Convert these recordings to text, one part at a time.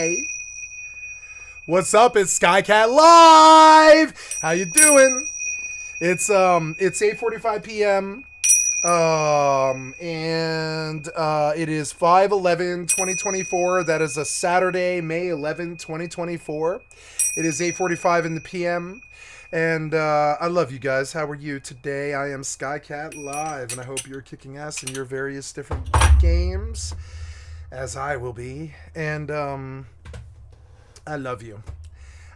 Hey, what's up? It's skycat.live. How you doing? It's 8:45 p.m. And it is 5/11/2024. That is a Saturday, May 11, 2024. It is 8:45 in the p.m. And I love you guys. How are you today? I am Skycat Live, and I hope you're kicking ass in your various different games, as I will be. And I love you.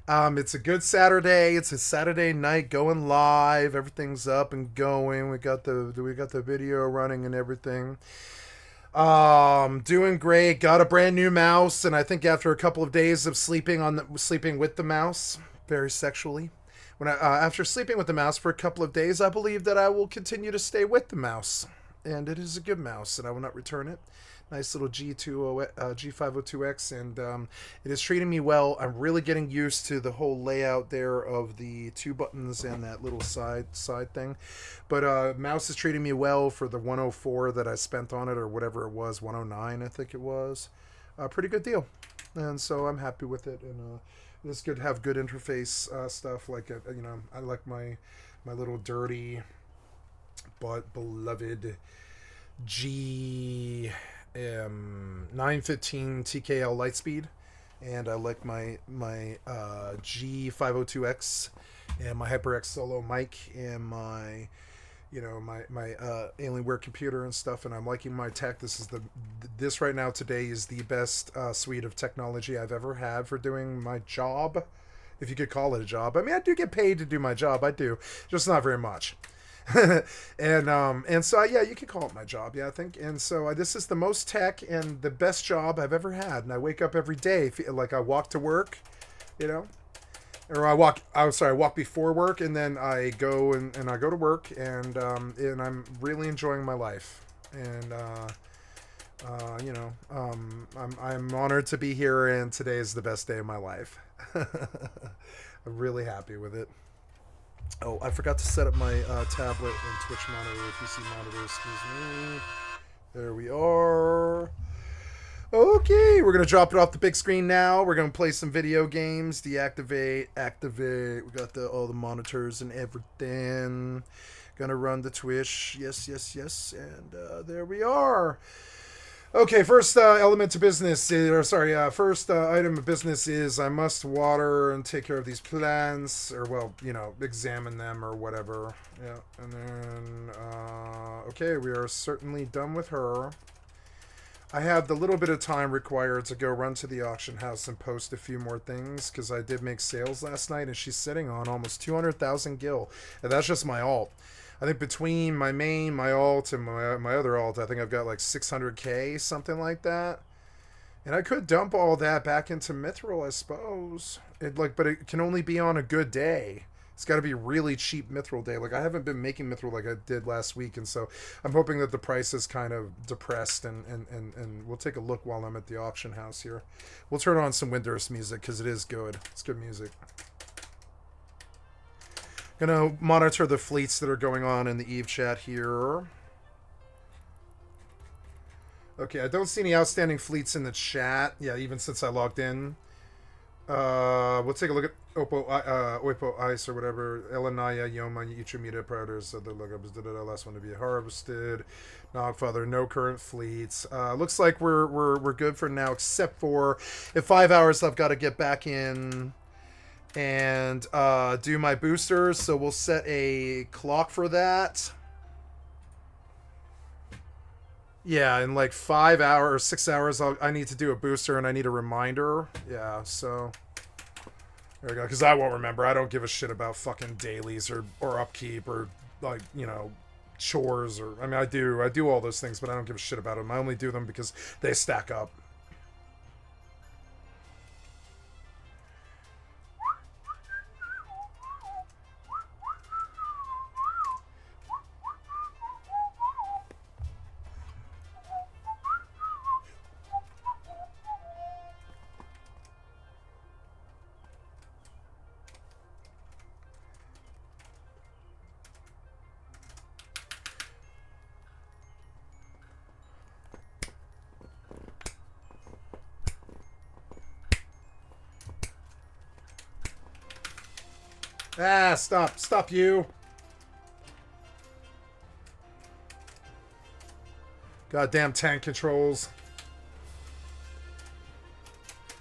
It's a good Saturday. It's a Saturday night going live. Everything's up and going. We got the video running and everything. Doing great. Got a brand new mouse, and I think after a couple of days of sleeping with the mouse, very sexually. After sleeping with the mouse for a couple of days, I believe that I will continue to stay with the mouse, and it is a good mouse, and I will not return it. Nice little G502X, and it is treating me well. I'm really getting used to the whole layout there of the two buttons and that little side thing. But mouse is treating me well for the 104 that I spent on it, or whatever it was, 109 I think it was. Pretty good deal, and so I'm happy with it. And it's good to have good interface stuff. Like I like my little dirty but beloved G 915 TKL Lightspeed, and I like my G502X and my HyperX Solo mic and my Alienware computer and stuff, and I'm liking my tech. This right now today is the best suite of technology I've ever had for doing my job, if you could call it a job. I mean, I do get paid to do my job. I do, just not very much. and so yeah, you could call it my job, yeah, I think. And so this is the most tech and the best job I've ever had. And I wake up every day like I walk to work, or I walk before work, and then I go and I go to work, and I'm really enjoying my life. And I'm honored to be here, and today is the best day of my life. I'm really happy with it. Oh, I forgot to set up my tablet and Twitch monitor, PC monitor, excuse me. There we are. Okay, we're going to drop it off the big screen now. We're going to play some video games, deactivate, activate. We got all the monitors and everything. Going to run the Twitch. Yes. And there we are. Okay, first element of business, first item of business is I must water and take care of these plants, or, examine them or whatever. Yeah, and then, okay, we are certainly done with her. I have the little bit of time required to go run to the auction house and post a few more things, because I did make sales last night, and she's sitting on almost 200,000 gil, and that's just my alt. I think between my main, my alt, and my other alt, I think I've got like 600k, something like that. And I could dump all that back into Mithril, I suppose. But it can only be on a good day. It's got to be a really cheap Mithril day. Like, I haven't been making Mithril like I did last week, and so I'm hoping that the price is kind of depressed, and we'll take a look while I'm at the auction house here. We'll turn on some Windurst music, because it is good. It's good music. Gonna monitor the fleets that are going on in the EvE chat here. Okay, I don't see any outstanding fleets in the chat. Yeah, even since I logged in. We'll take a look at Oipo Ice or whatever. Elanaya, Yoma, Uchimita, Predators, the lookups, last one to be harvested. Nogfather, no current fleets. Looks like we're good for now, except for in 5 hours I've got to get back in and do my boosters, so we'll set a clock for that. Yeah, in like 5 hours or 6 hours I need to do a booster, and I need a reminder. Yeah, so there we go, because I won't remember. I don't give a shit about fucking dailies or upkeep or, like, chores, or I mean, I do all those things, but I don't give a shit about them. I only do them because they stack up. Ah, stop. Stop you. Goddamn tank controls.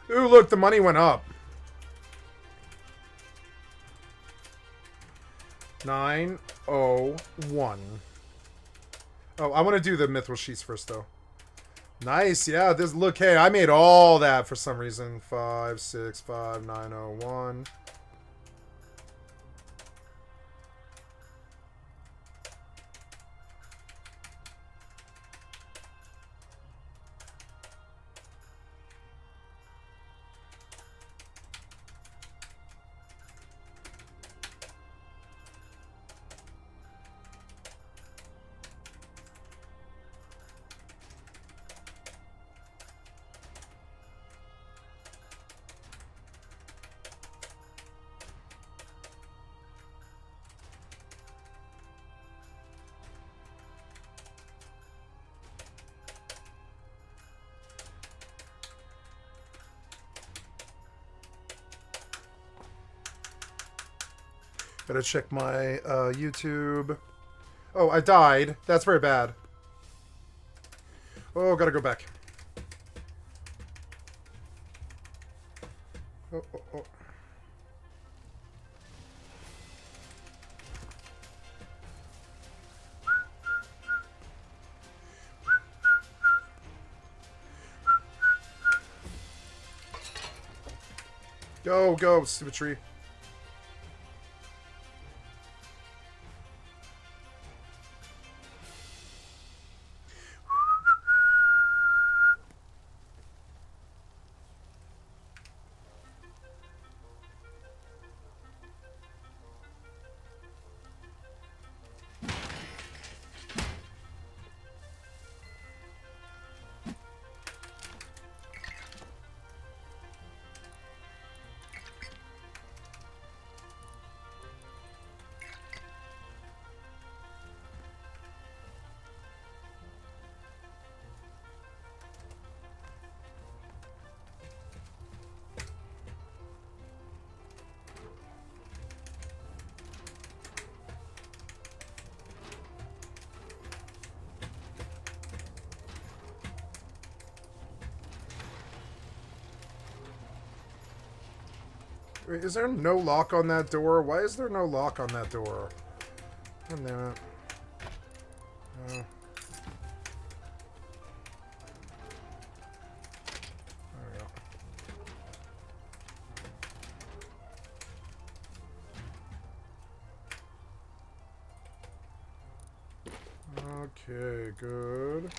Ooh, look, the money went up. 901. Oh, I want to do the mithril sheets first, though. Nice, yeah. This look, hey, I made all that for some reason. 565901. Gotta check my YouTube. Oh, I died. That's very bad. Oh, gotta go back. Oh, oh, oh. Go, go, stupid tree. Wait, is there no lock on that door? Why is there no lock on that door? God damn it. There we go. Okay, good.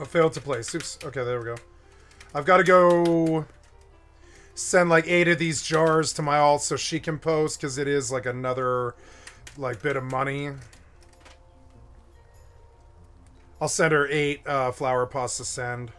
Oh, failed to place. Oops. Okay, there we go. I've got to go send like 8 of these jars to my alt so she can post, because it is like another like bit of money. I'll send her 8 flower pots to send.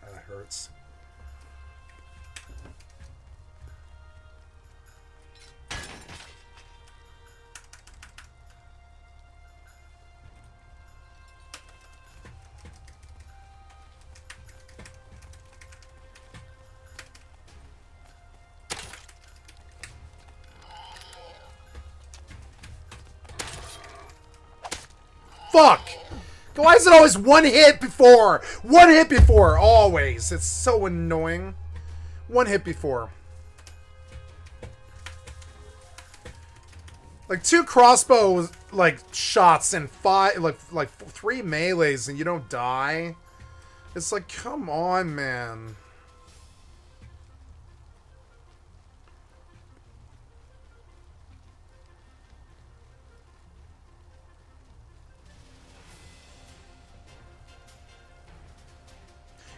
That hurts. Fuck! Why is it always one hit before? One hit before, always. It's so annoying. One hit before. Like 2 crossbow like shots and 5 like 3 melees and you don't die. It's like, come on, man.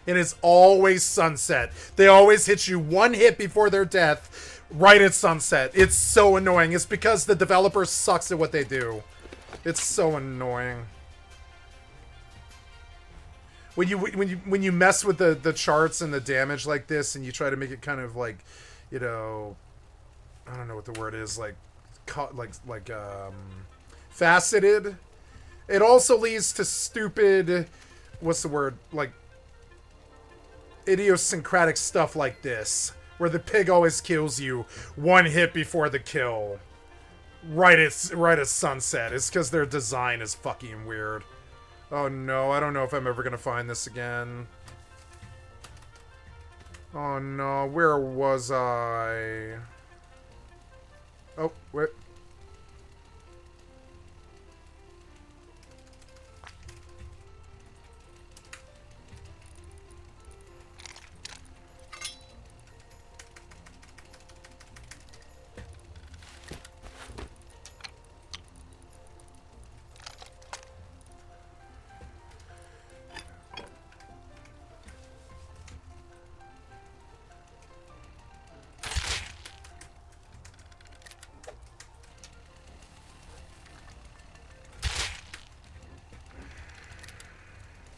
It is always sunset. They always hit you one hit before their death, right at sunset. It's so annoying. It's because the developer sucks at what they do. It's so annoying. When you mess with the charts and the damage like this, and you try to make it kind of like, you know, I don't know what the word is, like faceted. It also leads to stupid, what's the word, like idiosyncratic stuff like this, where the pig always kills you one hit before the kill, right at sunset. It's because their design is fucking weird. Oh no, I don't know if I'm ever gonna find this again. Oh no, where was I? Oh, wait.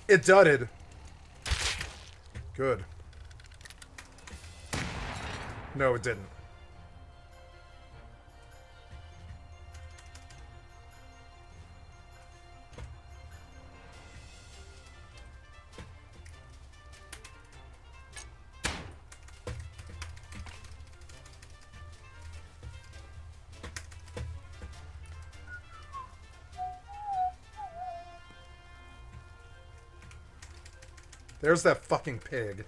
It dudded. Good. No, it didn't. There's that fucking pig.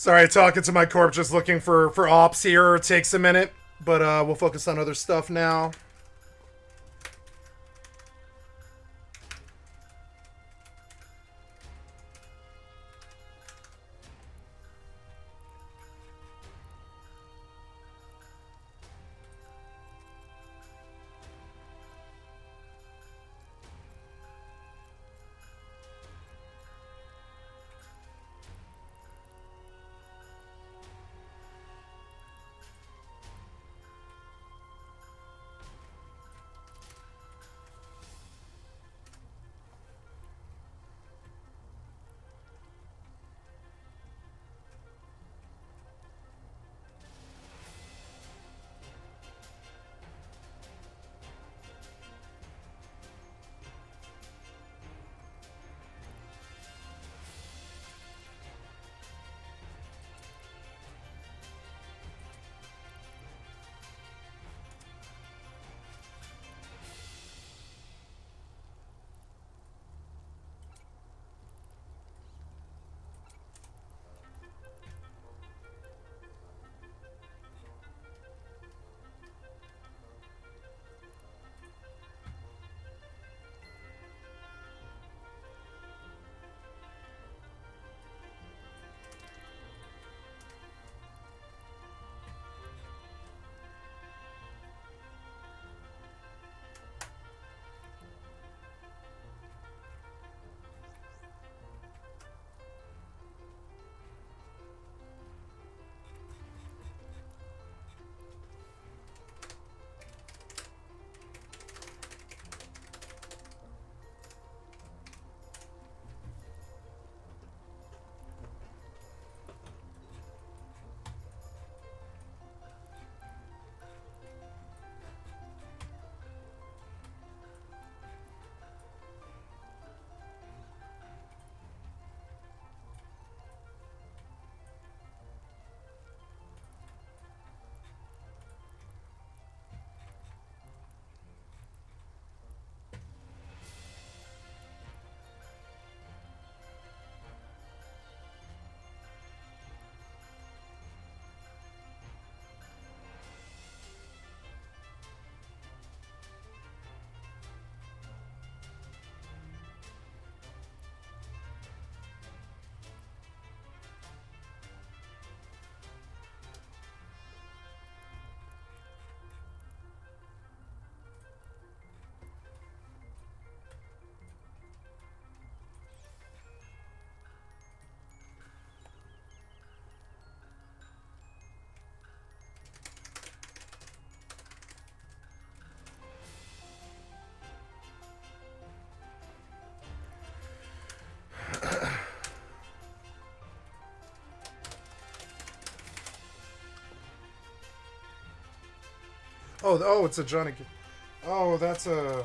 Sorry, talking to my corp, just looking for ops here. It takes a minute, but we'll focus on other stuff now. Oh, it's a Johnny. Oh, that's a.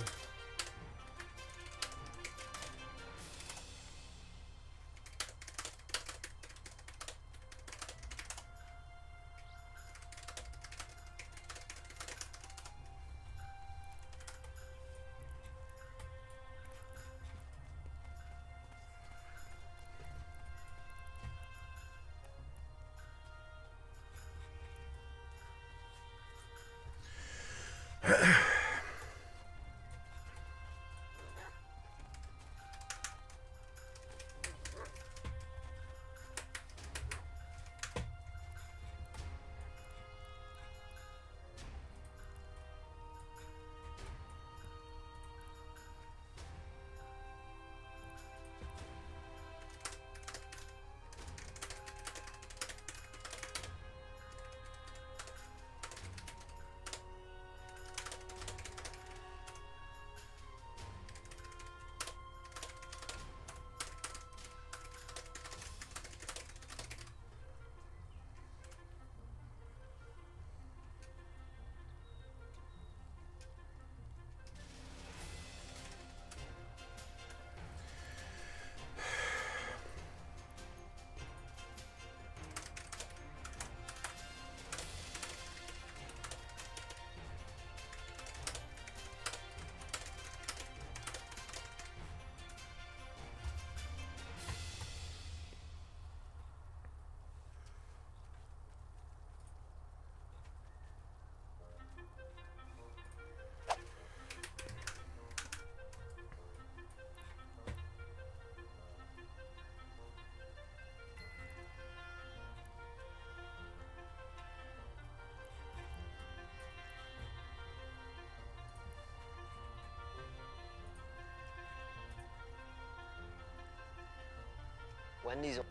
Wendy's. Well,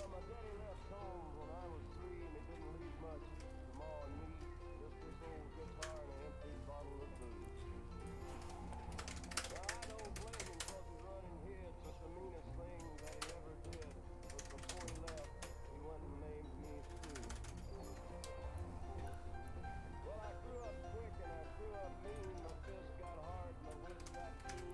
my daddy left home when I was 3 and he didn't leave much to Ma and me. Just this old guitar and an empty bottle of booze. Now, I don't blame him cause he run and hid, but the meanest thing that he ever did was before he left, he went and named me Sue. Well, I grew up quick and I grew up mean. My fist got hard, my wits got keen.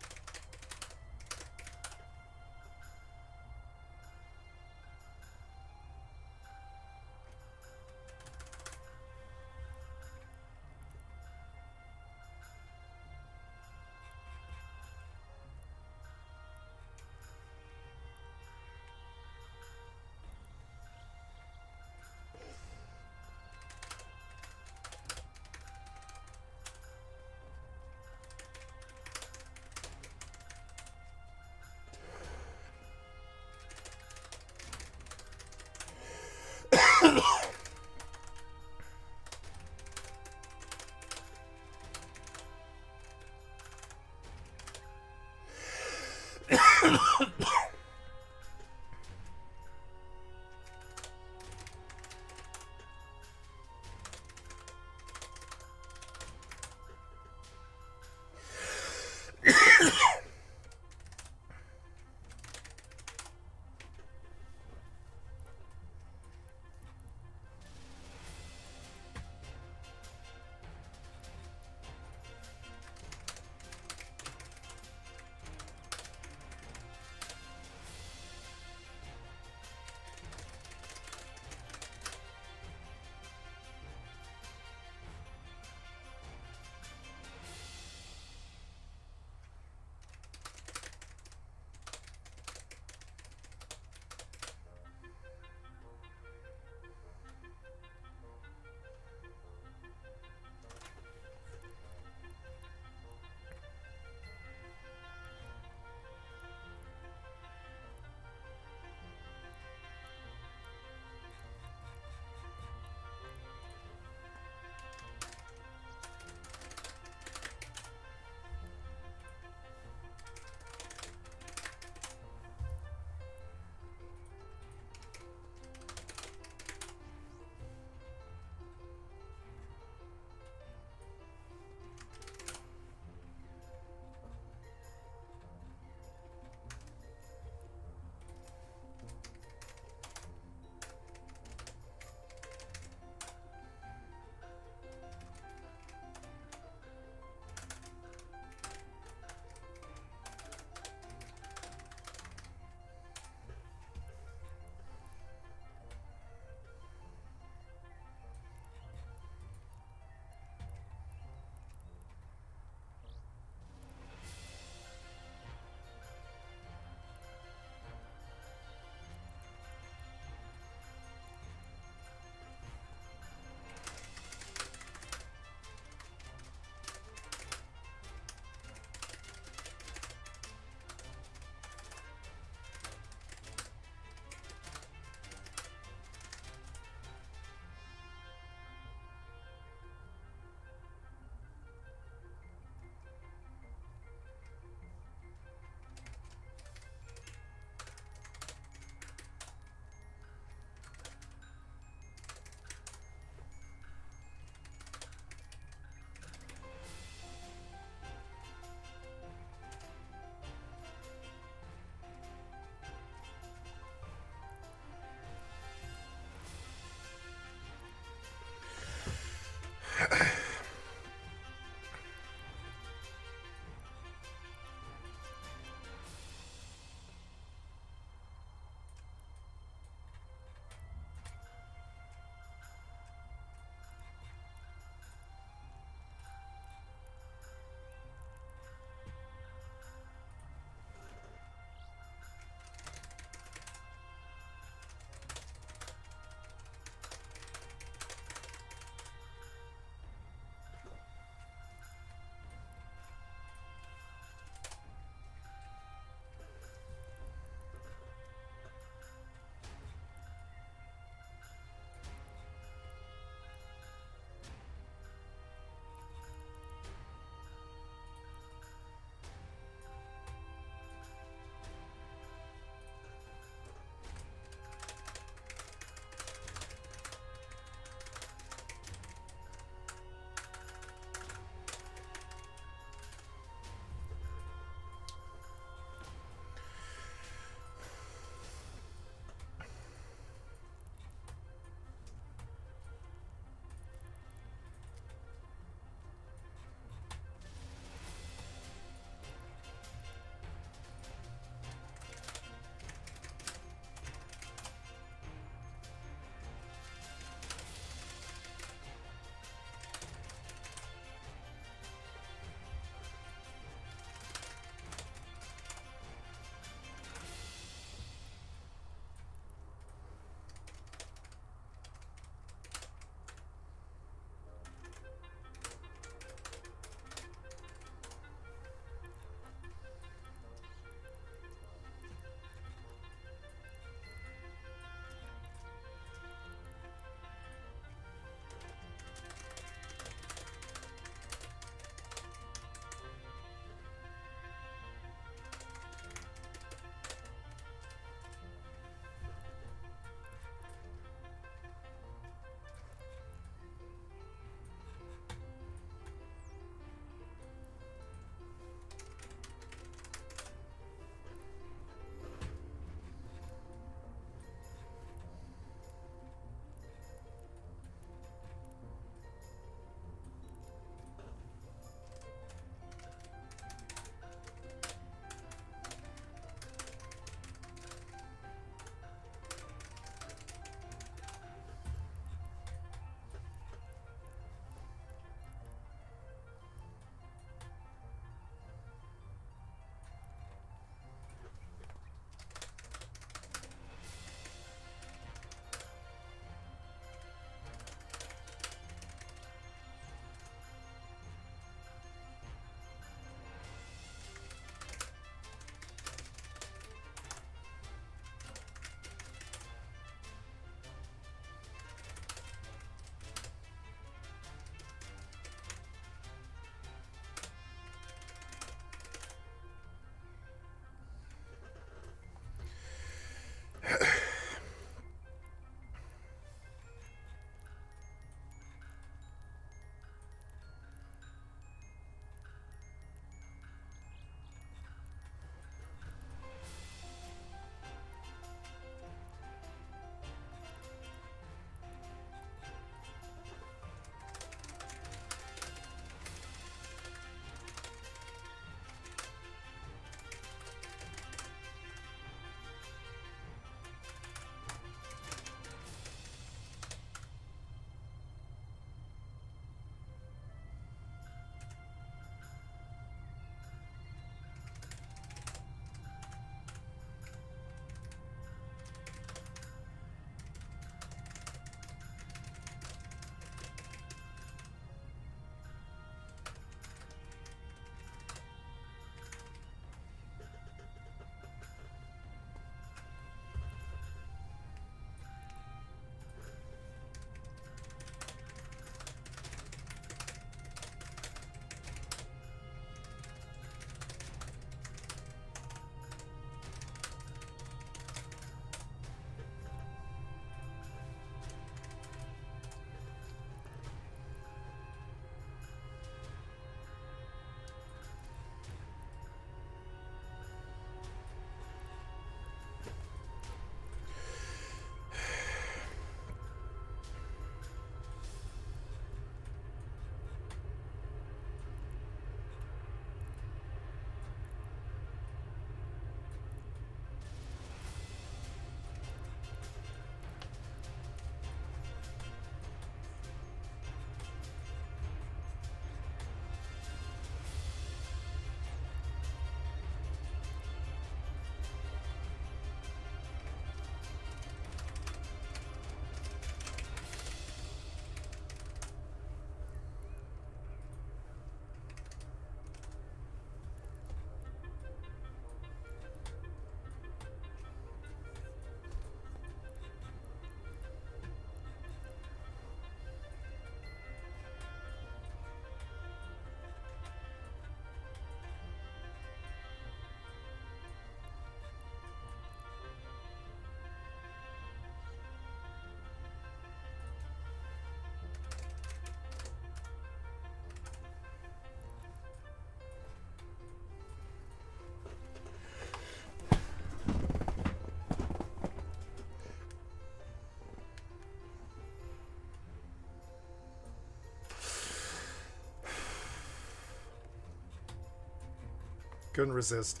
Couldn't resist.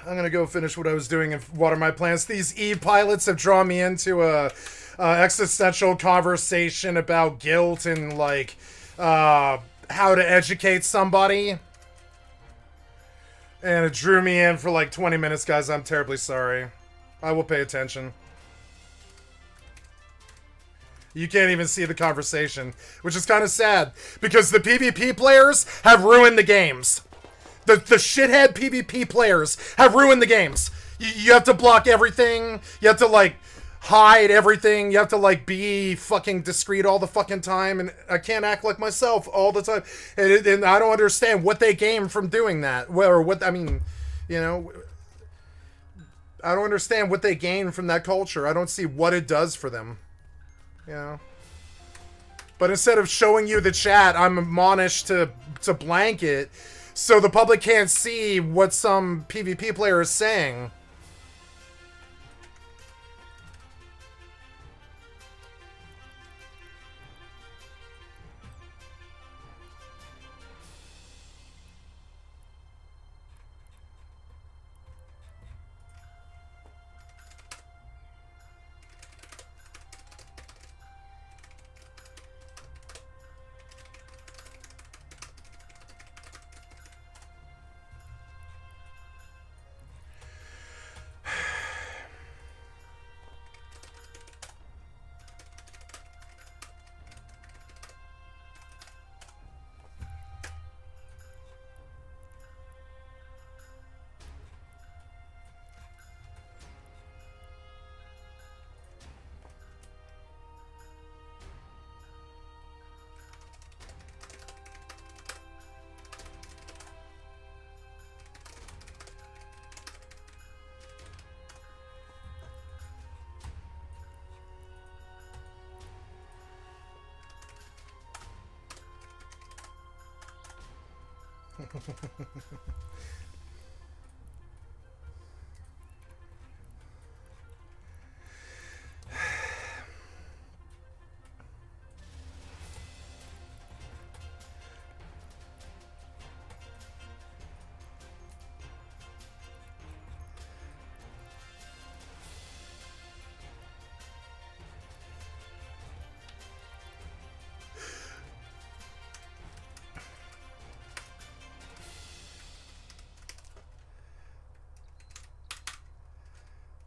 I'm gonna go finish what I was doing and water my plants. These EvE pilots have drawn me into a existential conversation about guilt and like how to educate somebody. And it drew me in for like 20 minutes, guys. I'm terribly sorry. I will pay attention. You can't even see the conversation, which is kind of sad because the PvP players have ruined the games. The shithead PvP players have ruined the games. You have to block everything. You have to, like, hide everything. You have to, like, be fucking discreet all the fucking time. And I can't act like myself all the time. And I don't understand what they gain from doing that. Or what, I mean, you know, I don't understand what they gain from that culture. I don't see what it does for them. You know? But instead of showing you the chat, I'm admonished to blank it so the public can't see what some PvP player is saying.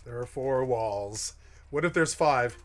There are 4 walls. What if there's 5?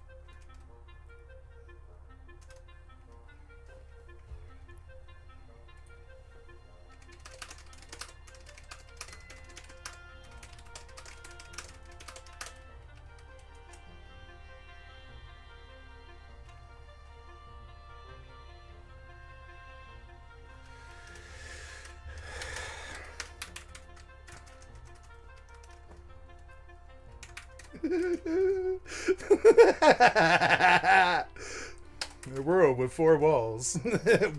A world with 4 walls.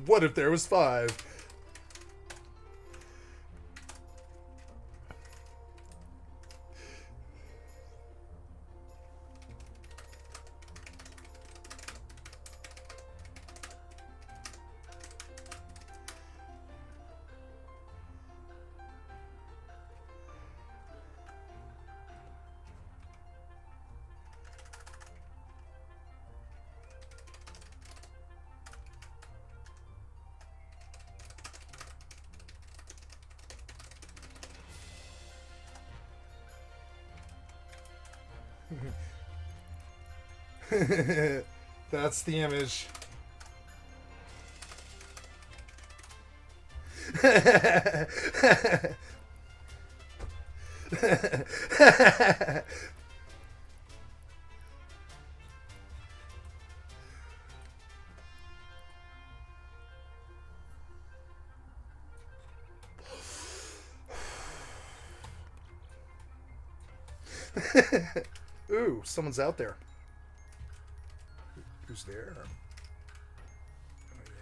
What if there was 5? That's the image. Ooh, someone's out there. Who's there? Oh, yeah.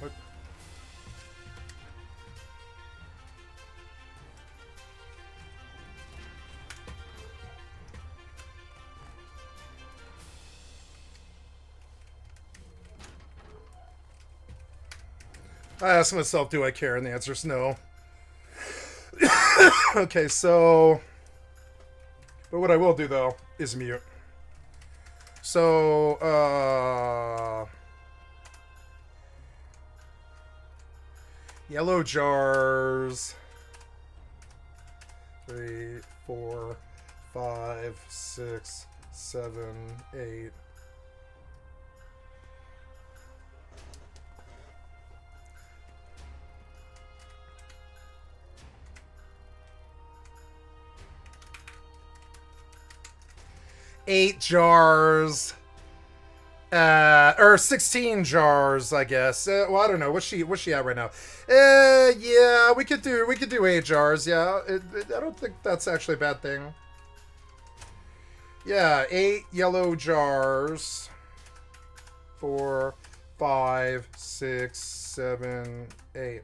What? I asked myself, do I care? And the answer is no. Okay, so... But what I will do, though, is mute. So, yellow jars. 3, 4, 5, 6, 7, 8. Eight jars. Or 16 jars, I guess. Well, I don't know. What's she at right now? Yeah, we could do 8 jars. Yeah, I don't think that's actually a bad thing. Yeah, 8 yellow jars. 4, 5, 6, 7, 8.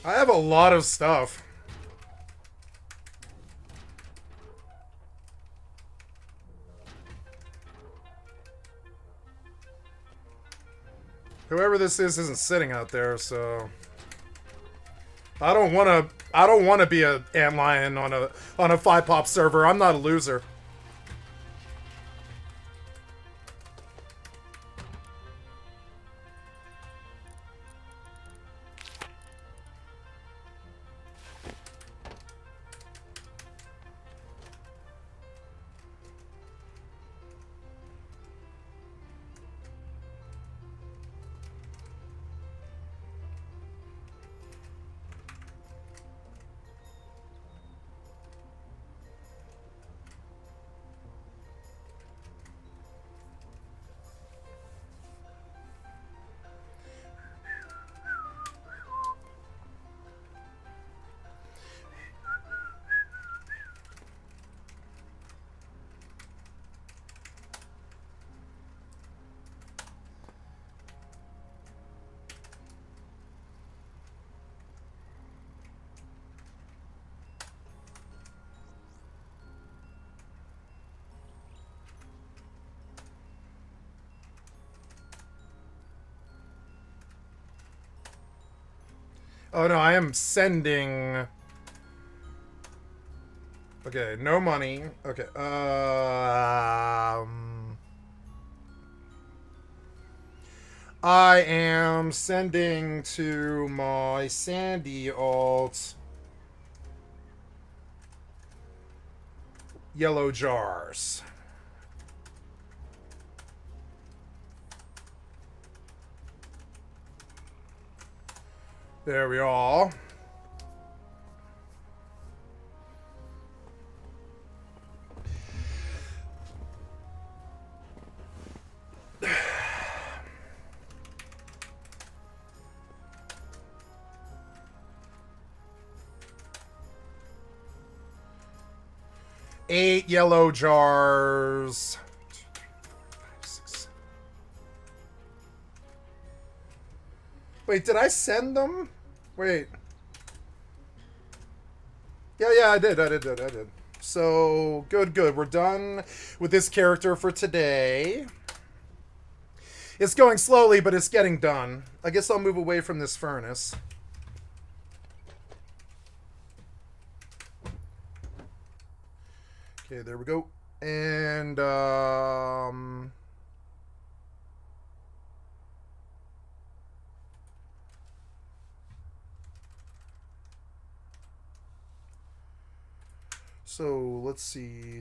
I have a lot of stuff. Whoever this is isn't sitting out there, so I don't want to. I don't want to be a antlion on a 5-pop server. I'm not a loser. Oh no, I am sending. Okay, no money. Okay. I am sending to my Sandy alt yellow jars. There we are. Eight yellow jars. Wait, did I send them? Wait. Yeah, I did. So, good. We're done with this character for today. It's going slowly, but it's getting done. I guess I'll move away from this furnace. Okay, there we go. And, so let's see.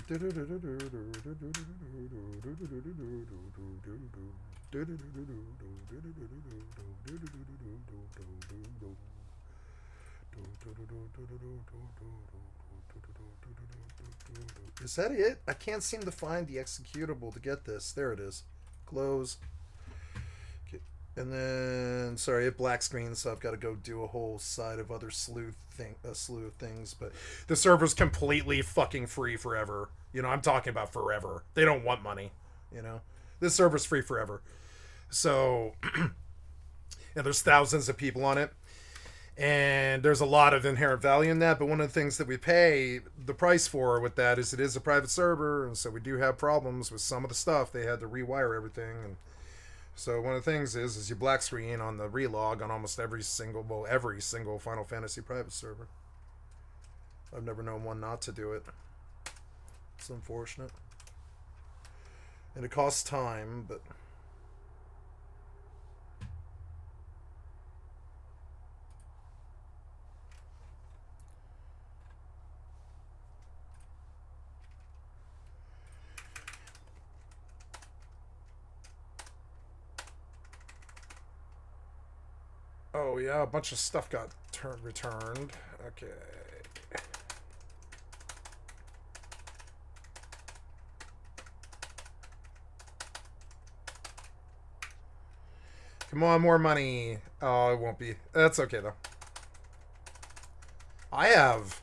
Is that it? I can't seem to find the executable to get this. There it is. Close. Okay. And then, sorry, it black screen, so I've got to go do a whole side of other slew of things. But the server's completely fucking free forever. You know, I'm talking about forever. They don't want money. You know, this server's free forever. So, and there's thousands of people on it. And there's a lot of inherent value in that, but one of the things that we pay the price for with that is it is a private server, and so we do have problems with some of the stuff. They had to rewire everything, and so one of the things is you black screen on the relog on almost every single Final Fantasy private server. I've never known one not to do it. It's unfortunate, and it costs time, but. Oh yeah, a bunch of stuff got returned. Okay. Come on, more money. Oh, it won't be. That's okay though. I have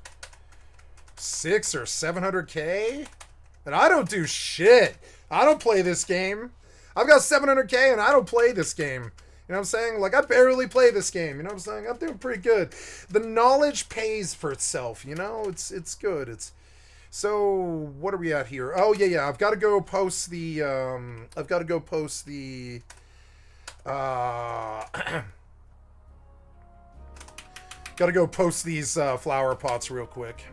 6 or 700k, and I don't do shit. I don't play this game. I've got 700k and I don't play this game. You know what I'm saying? Like, I barely play this game. You know what I'm saying? I'm doing pretty good. The knowledge pays for itself, you know? It's good. It's so what are we at here? Oh yeah. I've got to go post the gotta go post these flower pots real quick.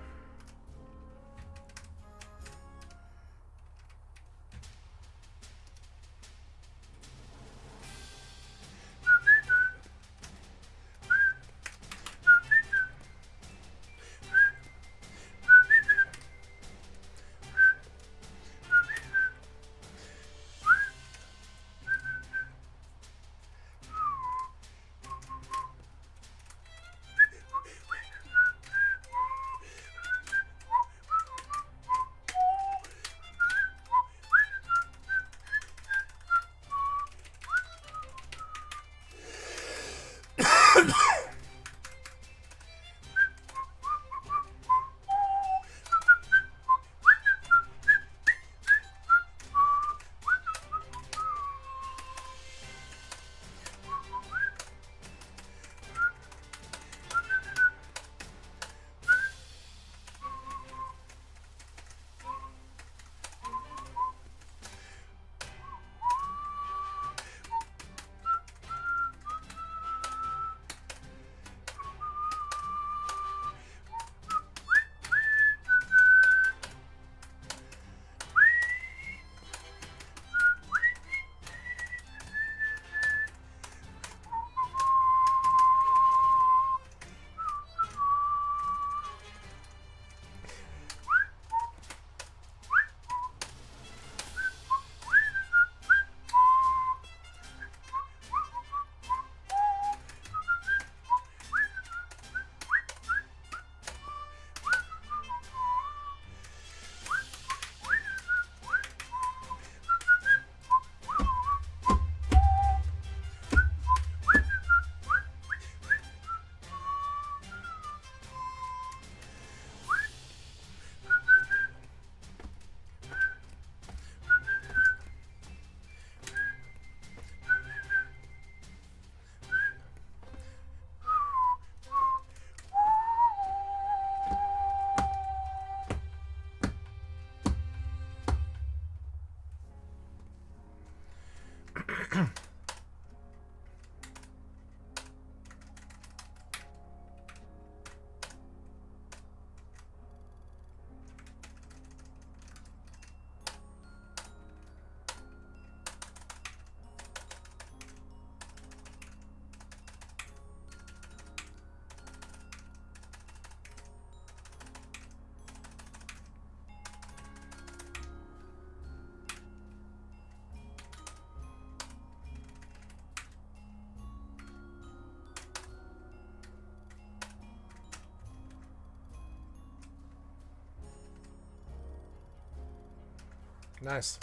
Nice.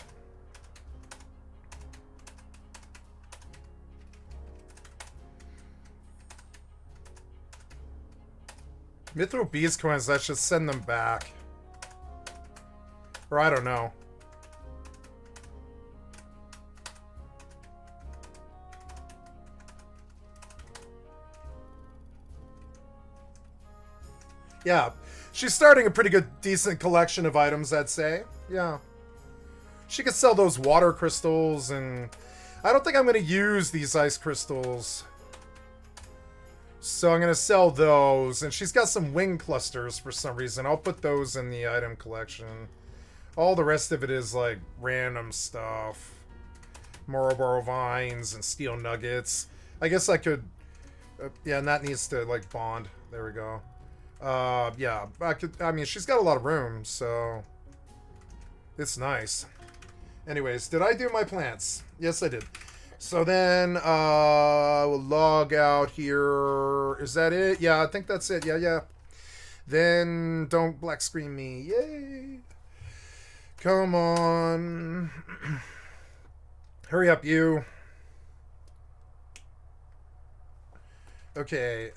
Mithril Beast coins, I should send them back. Or I don't know. Yeah. She's starting a pretty good, decent collection of items, I'd say. Yeah. She could sell those water crystals, and I don't think I'm going to use these ice crystals. So I'm going to sell those, and she's got some wing clusters for some reason. I'll put those in the item collection. All the rest of it is, like, random stuff. Moroboro vines and steel nuggets. I guess I could... yeah, and that needs to, like, bond. There we go. Yeah, I mean, she's got a lot of room, so... it's nice. Anyways, did I do my plants? Yes, I did. So then we'll log out here. Is that it? Yeah, I think that's it. Yeah. Then don't black screen me. Yay. Come on. Hurry up, you. Okay,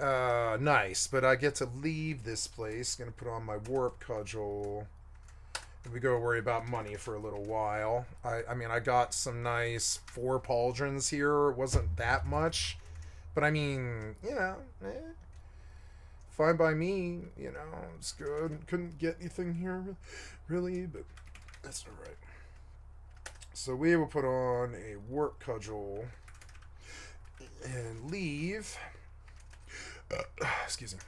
nice. But I get to leave this place. Gonna put on my warp cudgel. We go worry about money for a little while. I mean, I got some nice 4 pauldrons here. It wasn't that much. But I mean, fine by me. It's good. Couldn't get anything here, really, but that's alright. So we will put on a warp cudgel and leave. Excuse me.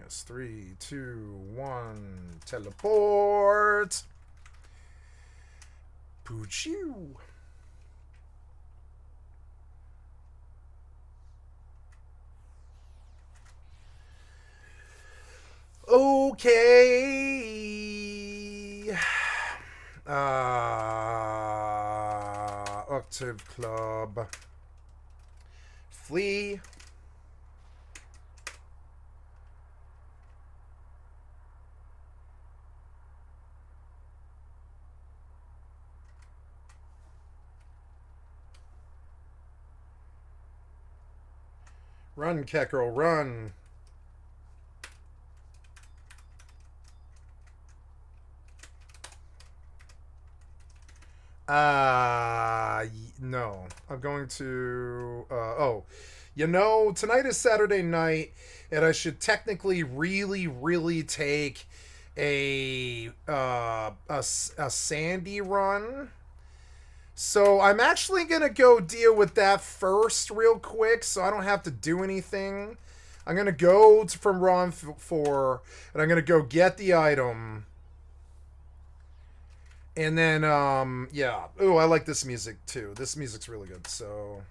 Yes, 3, 2, 1, teleport. Poochoo. Okay. Octave Club. Flee. Run, Kekro, run. No. I'm going to... tonight is Saturday night, and I should technically really take a Sandy run. So I'm actually going to go deal with that first real quick so I don't have to do anything. I'm going to go from Ron 4, and I'm going to go get the item. And then, yeah. Ooh, I like this music, too. This music's really good, so...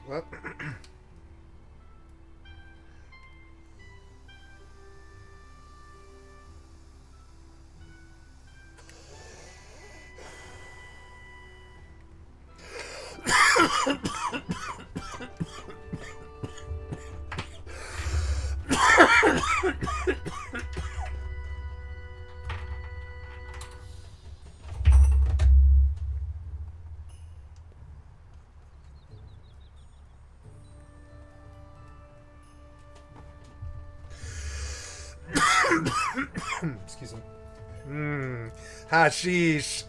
What? Excuse me. Hashish.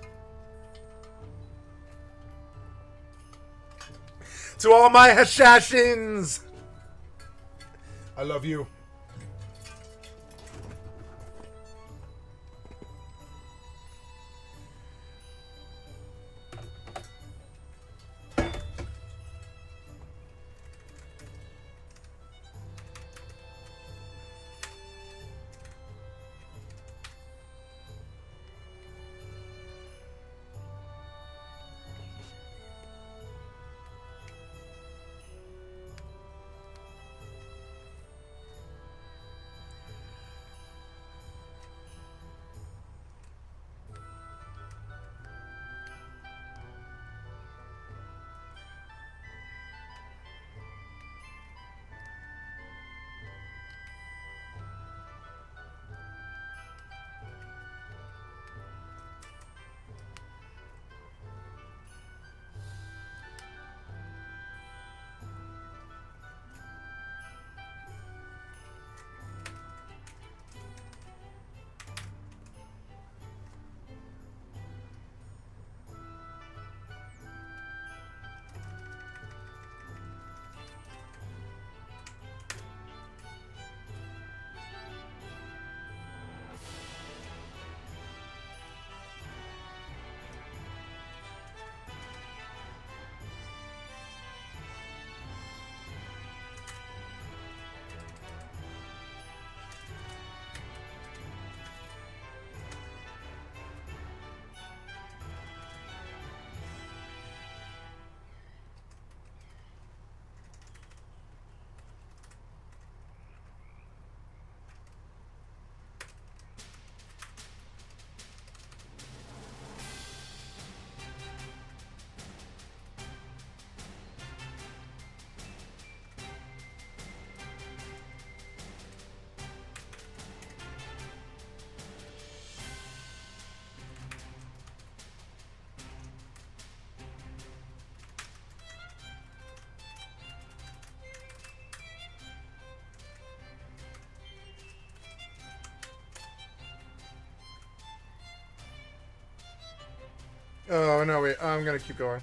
To all my Hashashins! I love you. Oh, no, wait. I'm gonna keep going.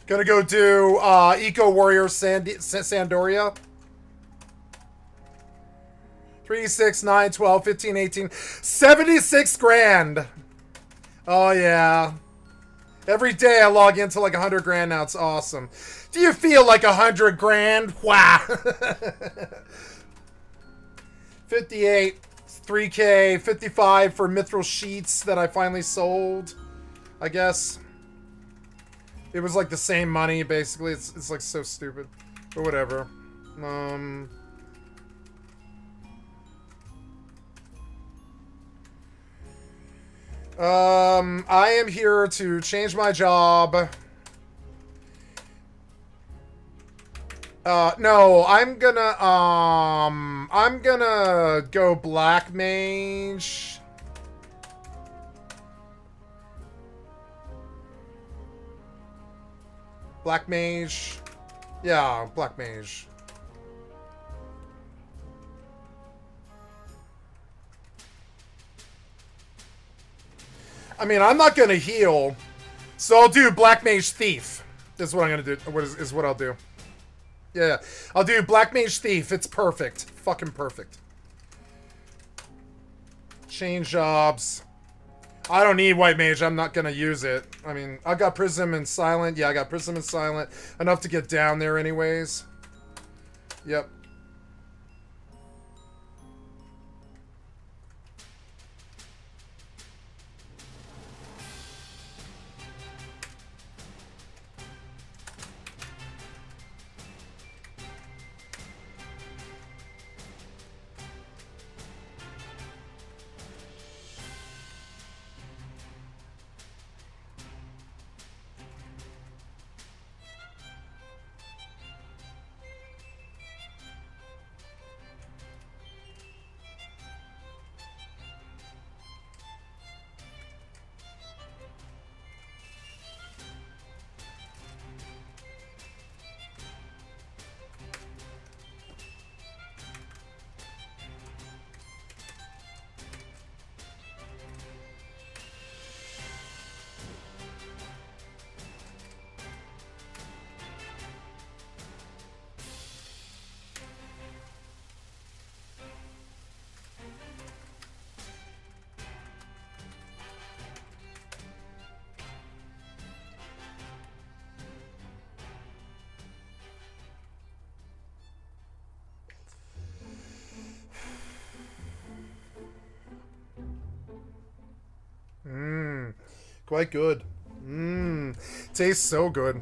Gonna go do Eco Warrior Sandoria. 3, 6, 9, 12, 15, 18, 76 grand. Oh, yeah. Every day I log into like 100 grand now. It's awesome. Do you feel like 100 grand? Wow. 58, 3K, 55 for mithril sheets that I finally sold, I guess. It was like the same money, basically. It's like so stupid. But whatever. I am here to change my job. No, I'm gonna go Black Mage. Black Mage. Yeah, Black Mage. I mean, I'm not gonna heal, so I'll do Black Mage Thief. That's what I'm gonna do. What is what I'll do. Yeah, I'll do Black Mage Thief. It's perfect. Fucking perfect. Change jobs. I don't need White Mage. I'm not gonna use it. I mean, I got Prism and Silent. Yeah, I got Prism and Silent. Enough to get down there anyways. Yep. Quite good. Tastes so good.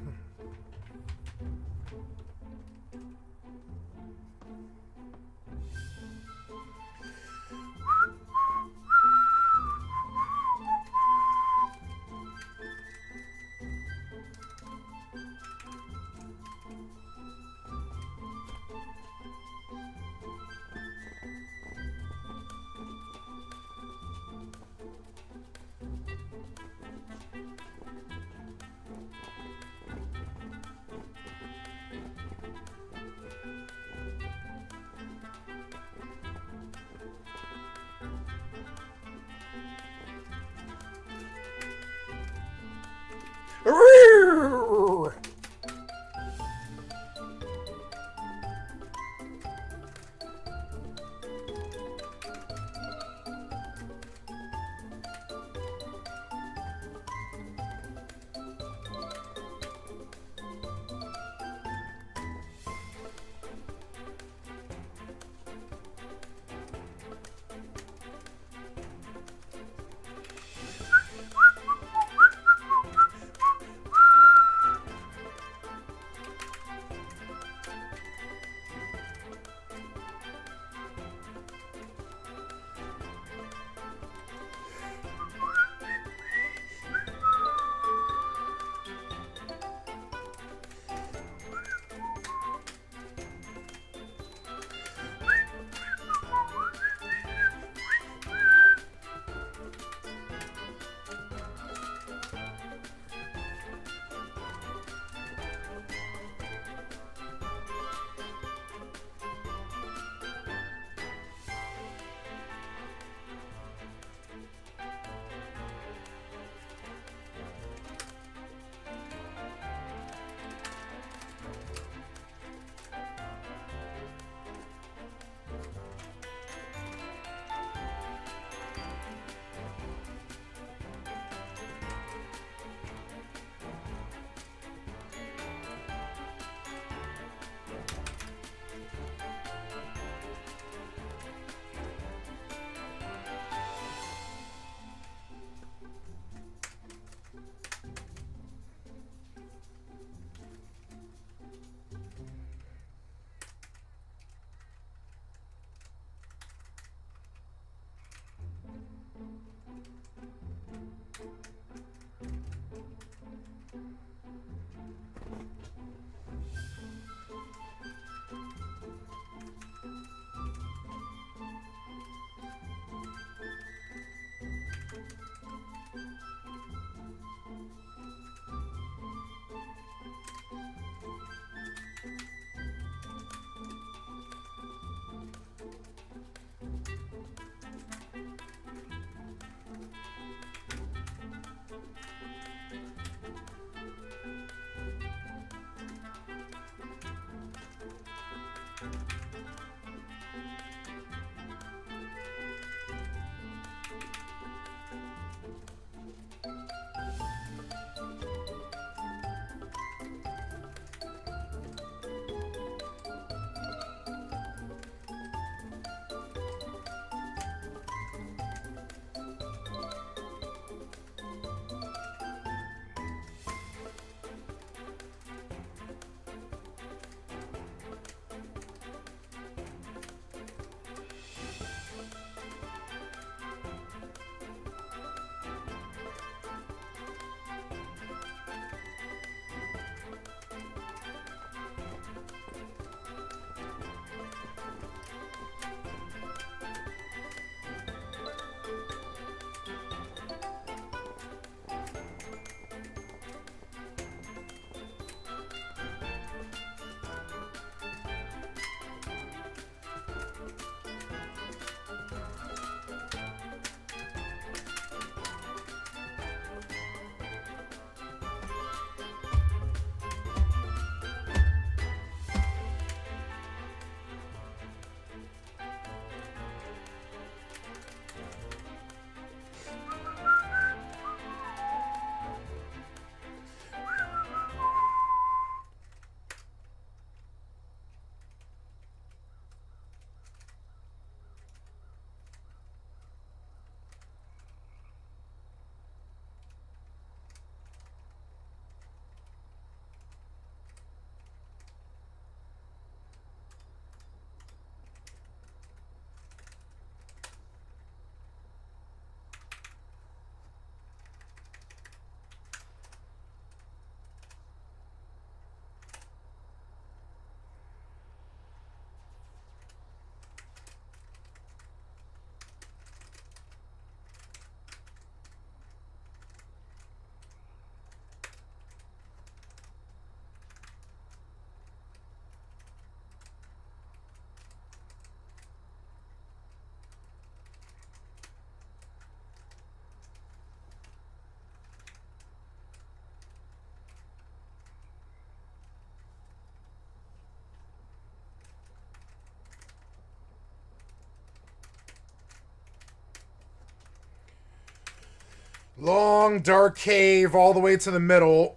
Long, dark cave all the way to the middle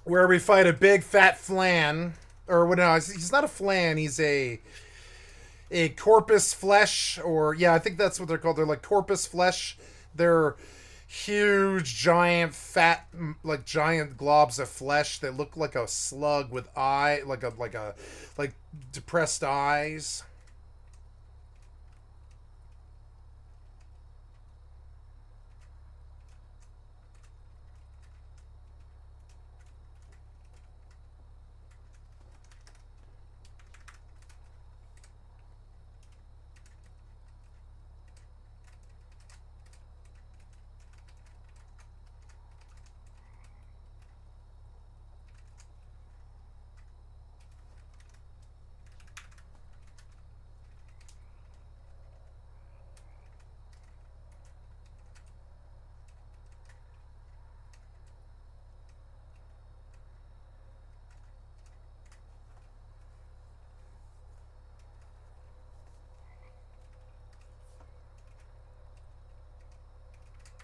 where we fight a big fat flan. Or, well, no, he's not a flan. He's a corpus flesh, or yeah, I think that's what they're called. They're like corpus flesh. They're huge, giant, fat, like giant globs of flesh that look like a slug with like depressed eyes.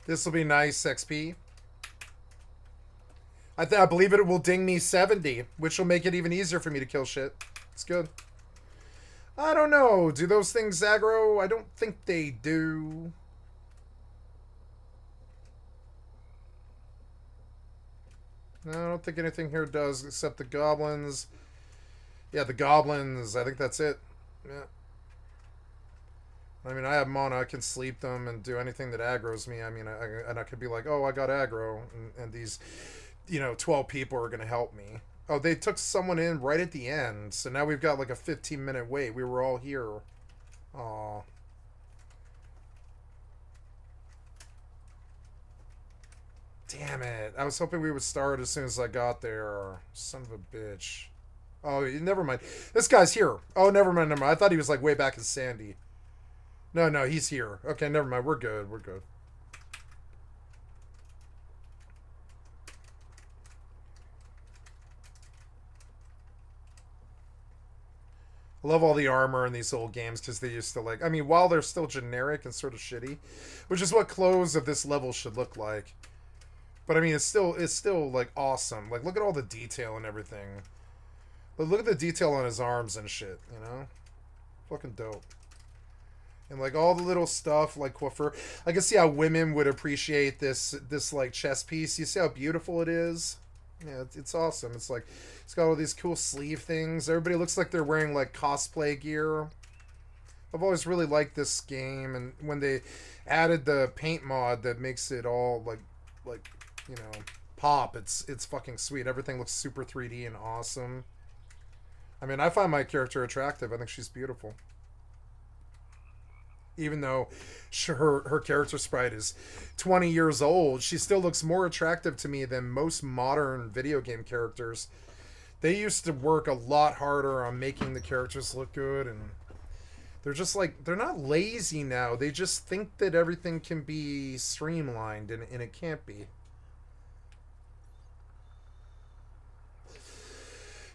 This will be nice XP. I believe it will ding me 70, which will make it even easier for me to kill shit. It's good. I don't know. Do those things aggro? I don't think they do. No, I don't think anything here does except the goblins. Yeah, the goblins. I think that's it. Yeah. I mean, I have mana. I can sleep them and do anything that aggroes me. I mean, I could be like, oh, I got aggro, and these, 12 people are going to help me. Oh, they took someone in right at the end, so now we've got like a 15-minute wait. We were all here. Aw. Damn it. I was hoping we would start as soon as I got there. Son of a bitch. Oh, never mind. This guy's here. Oh, never mind, never mind. I thought he was like way back in Sandy. No, he's here. Okay, never mind. We're good. We're good. I love all the armor in these old games because they used to like. I mean, while they're still generic and sort of shitty, which is what clothes of this level should look like. But I mean, it's still like awesome. Like, look at all the detail and everything. But look at the detail on his arms and shit. Fucking dope. And like all the little stuff, like coiffure. I can see how women would appreciate this like chess piece. You see how beautiful it is? Yeah, it's awesome. It's like it's got all these cool sleeve things. Everybody looks like they're wearing like cosplay gear. I've always really liked this game, and when they added the paint mod that makes it all like pop, it's fucking sweet. Everything looks super 3D and awesome. I mean, I find my character attractive. I think she's beautiful. Even though her character sprite is 20 years old, she still looks more attractive to me than most modern video game characters. They used to work a lot harder on making the characters look good, and they're just like, they're not lazy now. They just think that everything can be streamlined, and it can't be.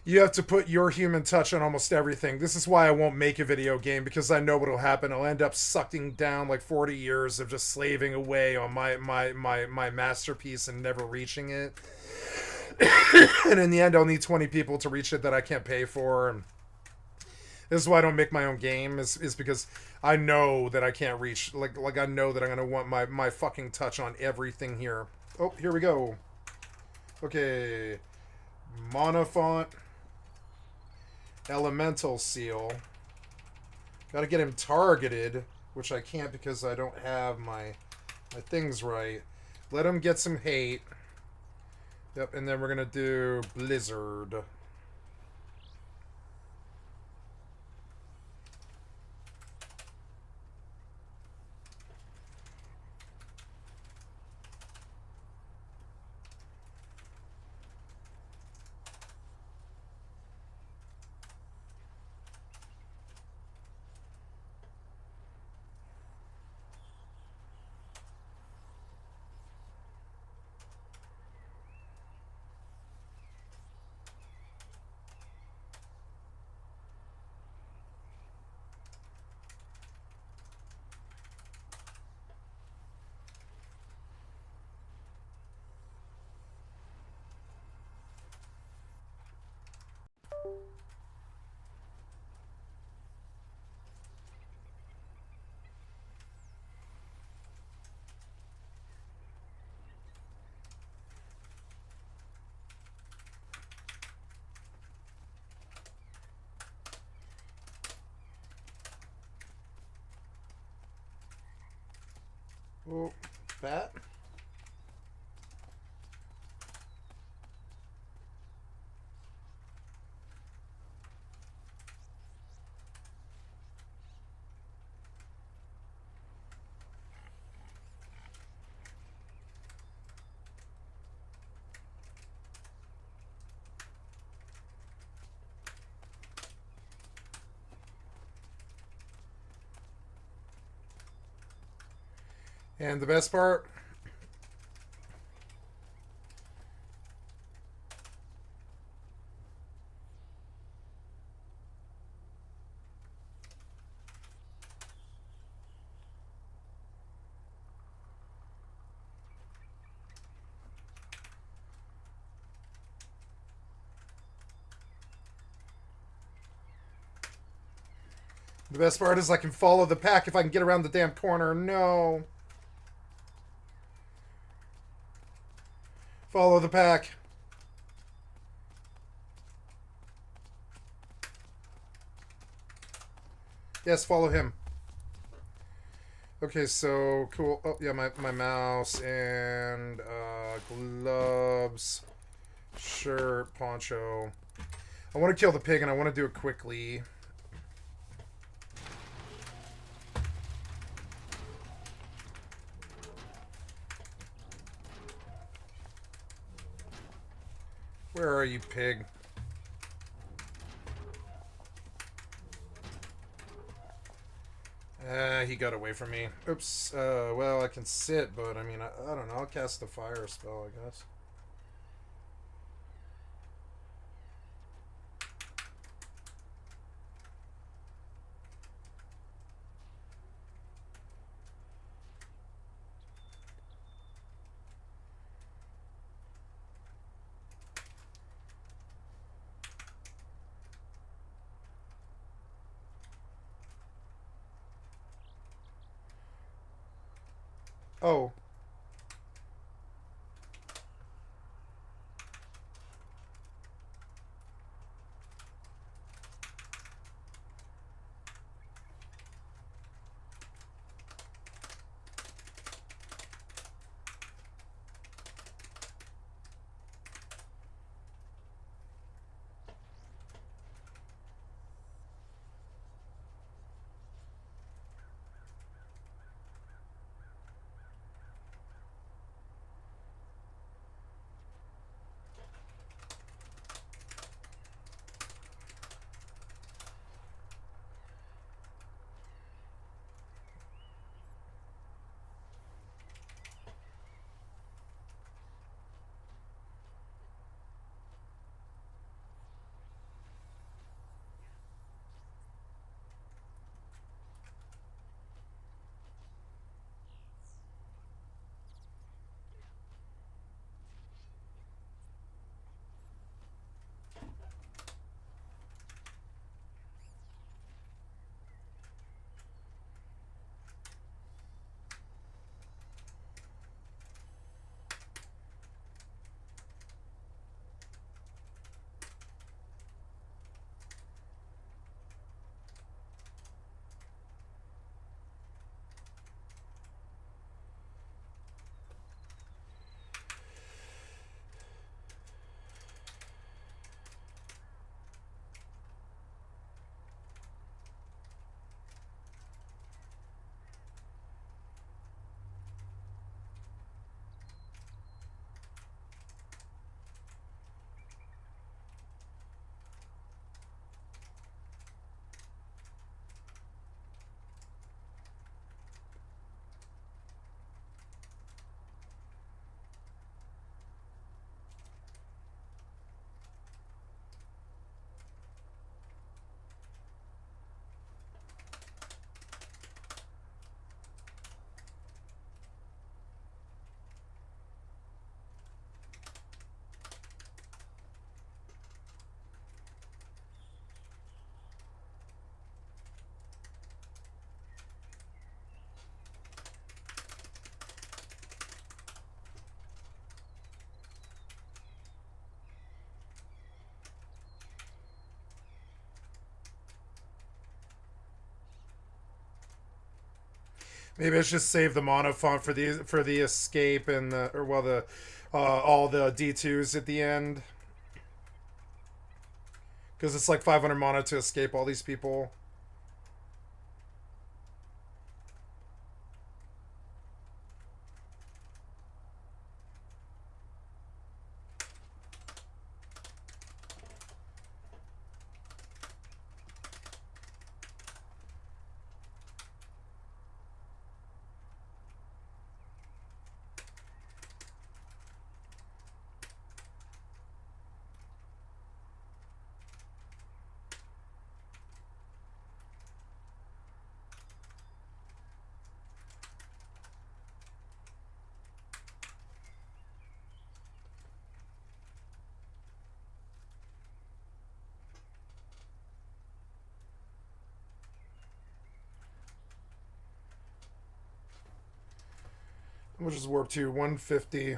You have to put your human touch on almost everything. This is why I won't make a video game, because I know what'll happen. I'll end up sucking down like 40 years of just slaving away on my masterpiece and never reaching it. And in the end, I'll need 20 people to reach it that I can't pay for. And this is why I don't make my own game, is because I know that I can't reach. Like I know that I'm going to want my fucking touch on everything here. Oh, here we go. Okay. Monofont. Elemental seal. Gotta get him targeted, which I can't because I don't have my things right. Let him get some hate. Yep, and then we're gonna do Blizzard. Oh, bat. And the best part, is I can follow the pack if I can get around the damn corner. No. Follow the pack. Yes, follow him. Okay, so cool. Oh, yeah, my mouse and gloves, shirt, poncho. I want to kill the pig and I want to do it quickly. Where are you, pig? He got away from me. Oops. Well, I can sit, but I mean, I don't know. I'll cast the fire spell, I guess. Oh. Maybe I should save the mono font for the escape and the all the D2s at the end. Because it's like 500 mono to escape all these people. We'll just warp to 150.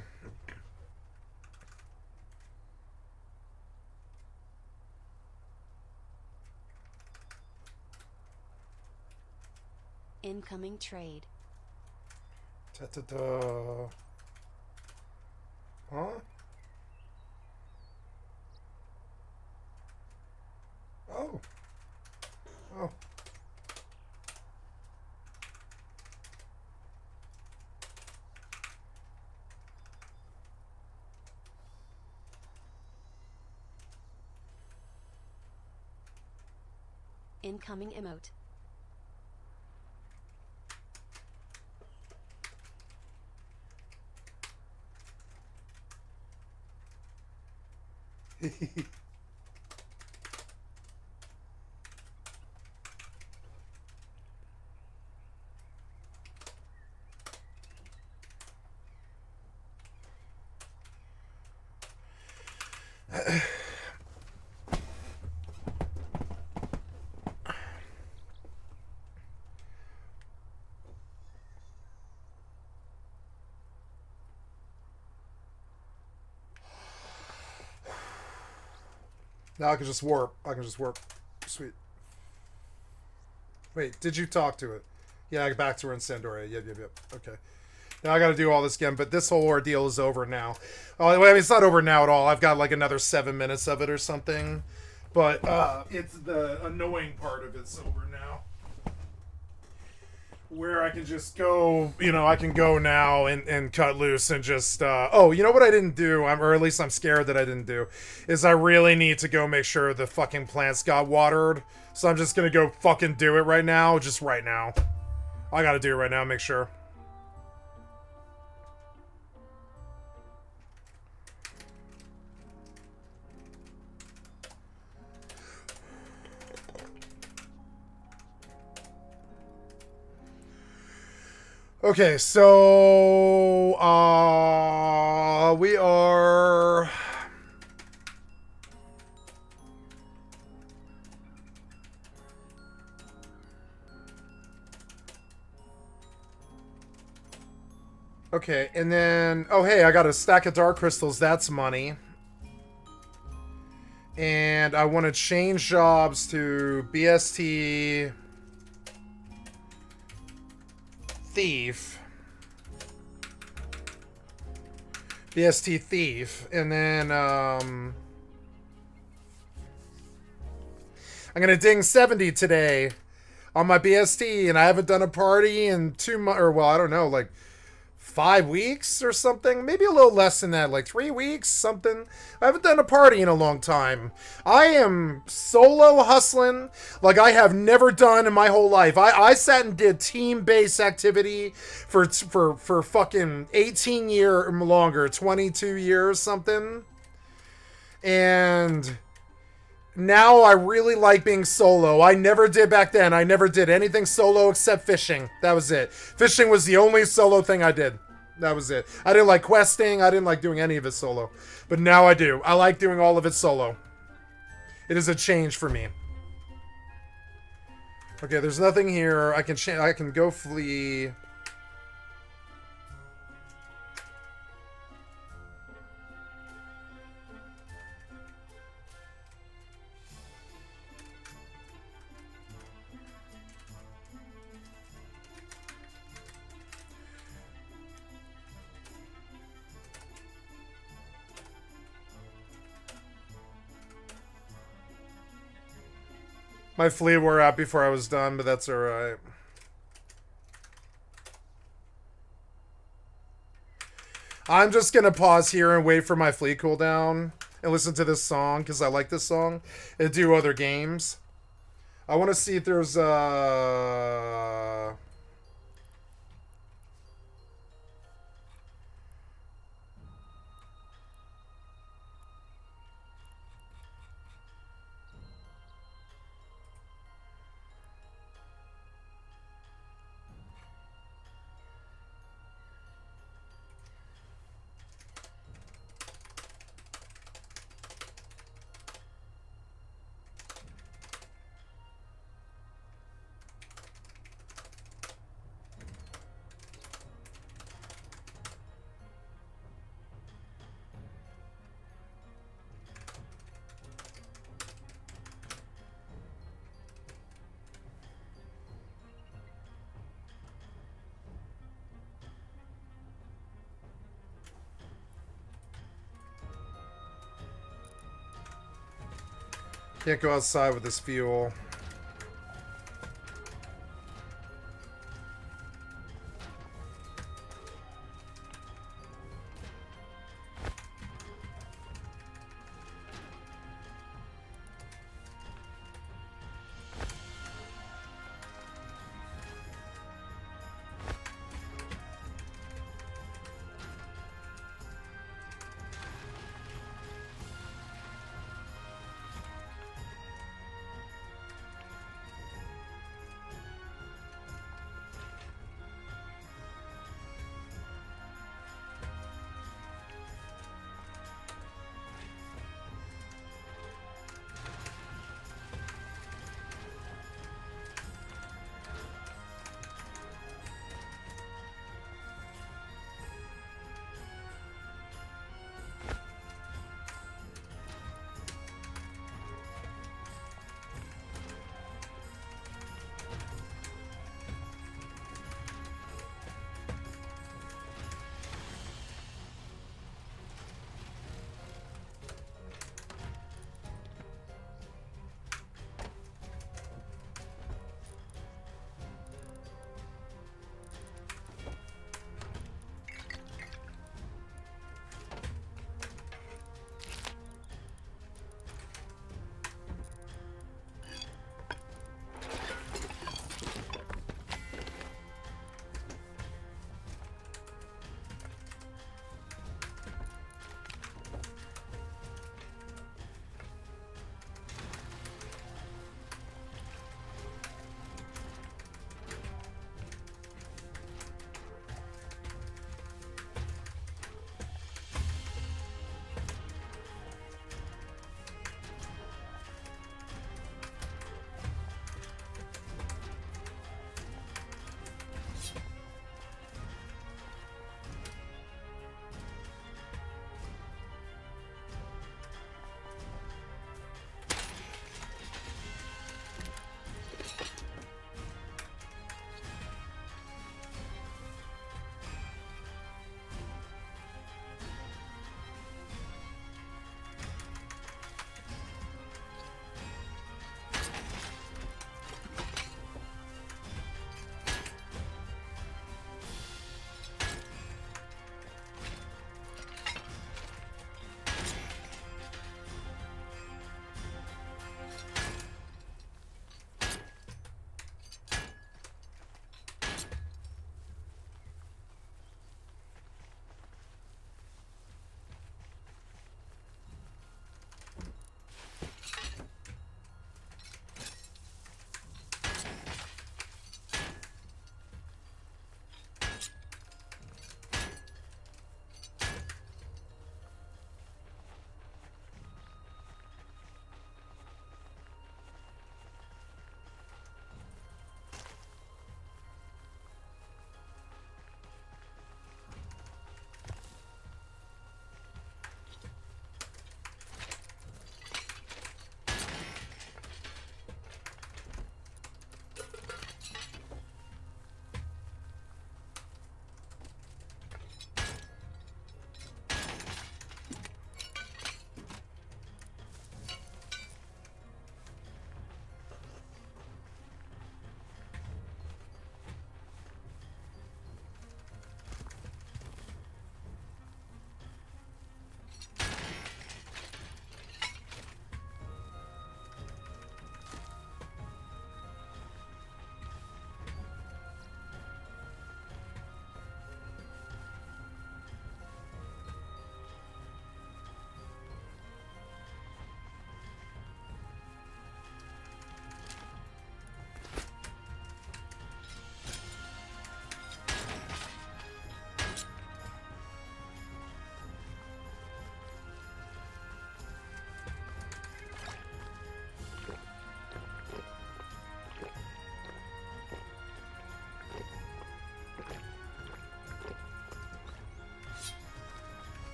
Incoming trade. Ta-ta-ta. Huh? Oh. Oh. Incoming emote. Now I can just warp. I can just warp. Sweet. Wait, did you talk to it? Yeah, back to her in Sandoria. Yep. Okay. Now I got to do all this again, but this whole ordeal is over now. Oh, I mean, it's not over now at all. I've got like another 7 minutes of it or something. But it's the annoying part of it's over now. Where I can just go, I can go now and cut loose and just, oh, you know what I didn't do, or at least I'm scared that I didn't do, is I really need to go make sure the fucking plants got watered. So I'm just gonna go fucking do it right now, just right now. I gotta do it right now, make sure. Okay, so we are okay, and then oh hey, I got a stack of dark crystals, that's money. And I want to change jobs to BST Thief. BST Thief. And then, I'm gonna ding 70 today on my BST, and I haven't done a party in 2 months, or well, I don't know, like 5 weeks or something, maybe a little less than that, like 3 weeks, something. I haven't done a party in a long time. I am solo hustling like I have never done in my whole life. I sat and did team-based activity for fucking 18 years or longer, 22 years, something. And now I really like being solo. I never did back then. I never did anything solo except fishing. That was it. Fishing was the only solo thing I did. That was it. I didn't like questing. I didn't like doing any of it solo. But now I do. I like doing all of it solo. It is a change for me. Okay, there's nothing here. I can go flee. My flea wore out before I was done, but that's alright. I'm just gonna pause here and wait for my flea cooldown and listen to this song because I like this song and do other games. I want to see if there's can't go outside with this fuel.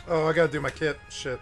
Oh, I gotta do my kit. Shit.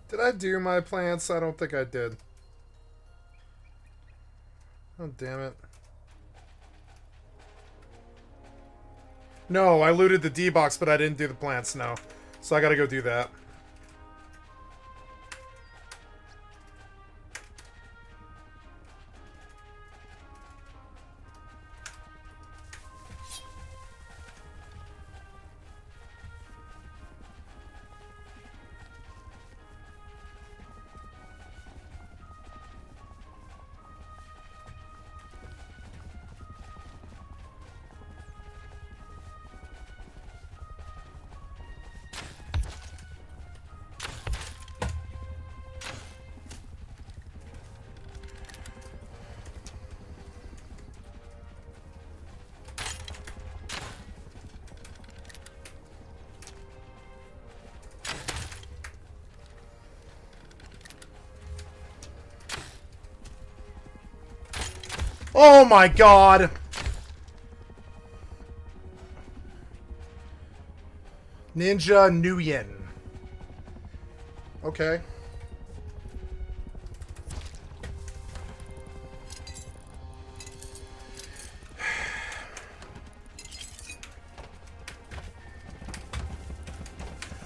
Did I do my plants? I don't think I did. Oh, damn it. No, I looted the D-box, but I didn't do the plants, no. So I gotta go do that. Oh my god! Ninja Nuyen. Okay.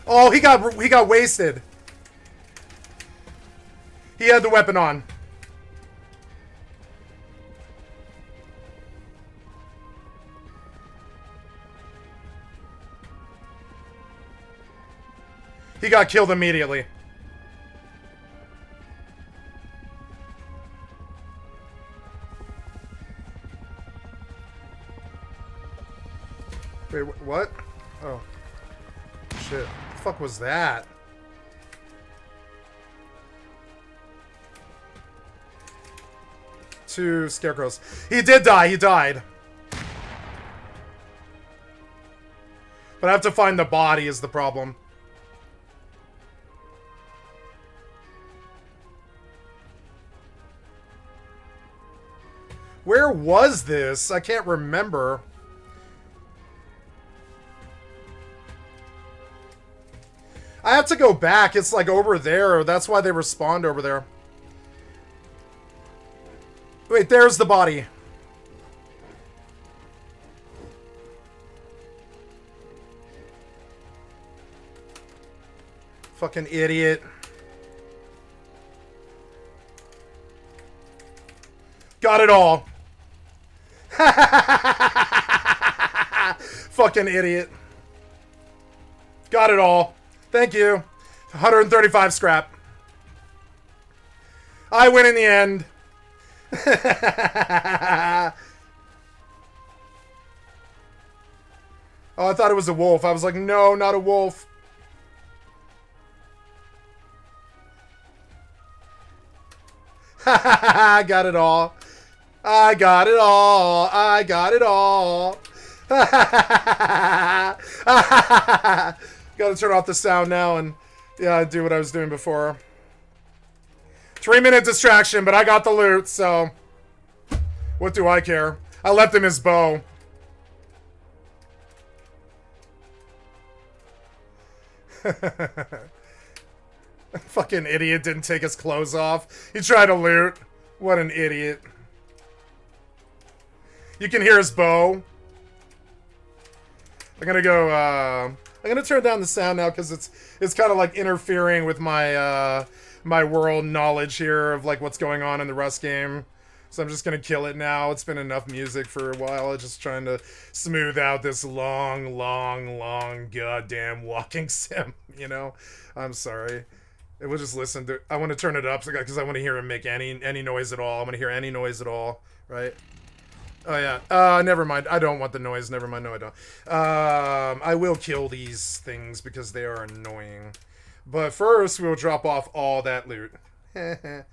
Oh, he got wasted. He had the weapon on. He got killed immediately. Wait, what? Oh. Shit. What the fuck was that? Two scarecrows. He did die. He died. But I have to find the body is the problem. Where was this? I can't remember. had to go back. It's like over there. That's why they respawned over there. Wait, there's the body. Fucking idiot. Got it all. Fucking idiot. Got it all. Thank you. 135 scrap. I win in the end. Oh, I thought it was a wolf. I was like, no, not a wolf. I got it all. I got it all. I got it all. Gotta turn off the sound now and, yeah, do what I was doing before. 3-minute distraction, but I got the loot, so what do I care? I left him his bow. Fucking idiot didn't take his clothes off. He tried to loot. What an idiot. You can hear his bow. I'm gonna go, I'm gonna turn down the sound now because it's kind of like interfering with my, my world knowledge here of like what's going on in the Rust game. So I'm just gonna kill it now. It's been enough music for a while. Just trying to smooth out this long goddamn walking sim, you know? I'm sorry. And we'll just listen to... I want to turn it up because I want to hear him make any noise at all. I want to hear any noise at all, right? Oh, yeah. Never mind. I don't want the noise. Never mind. No, I don't. I will kill these things because they are annoying. But first, we'll drop off all that loot. I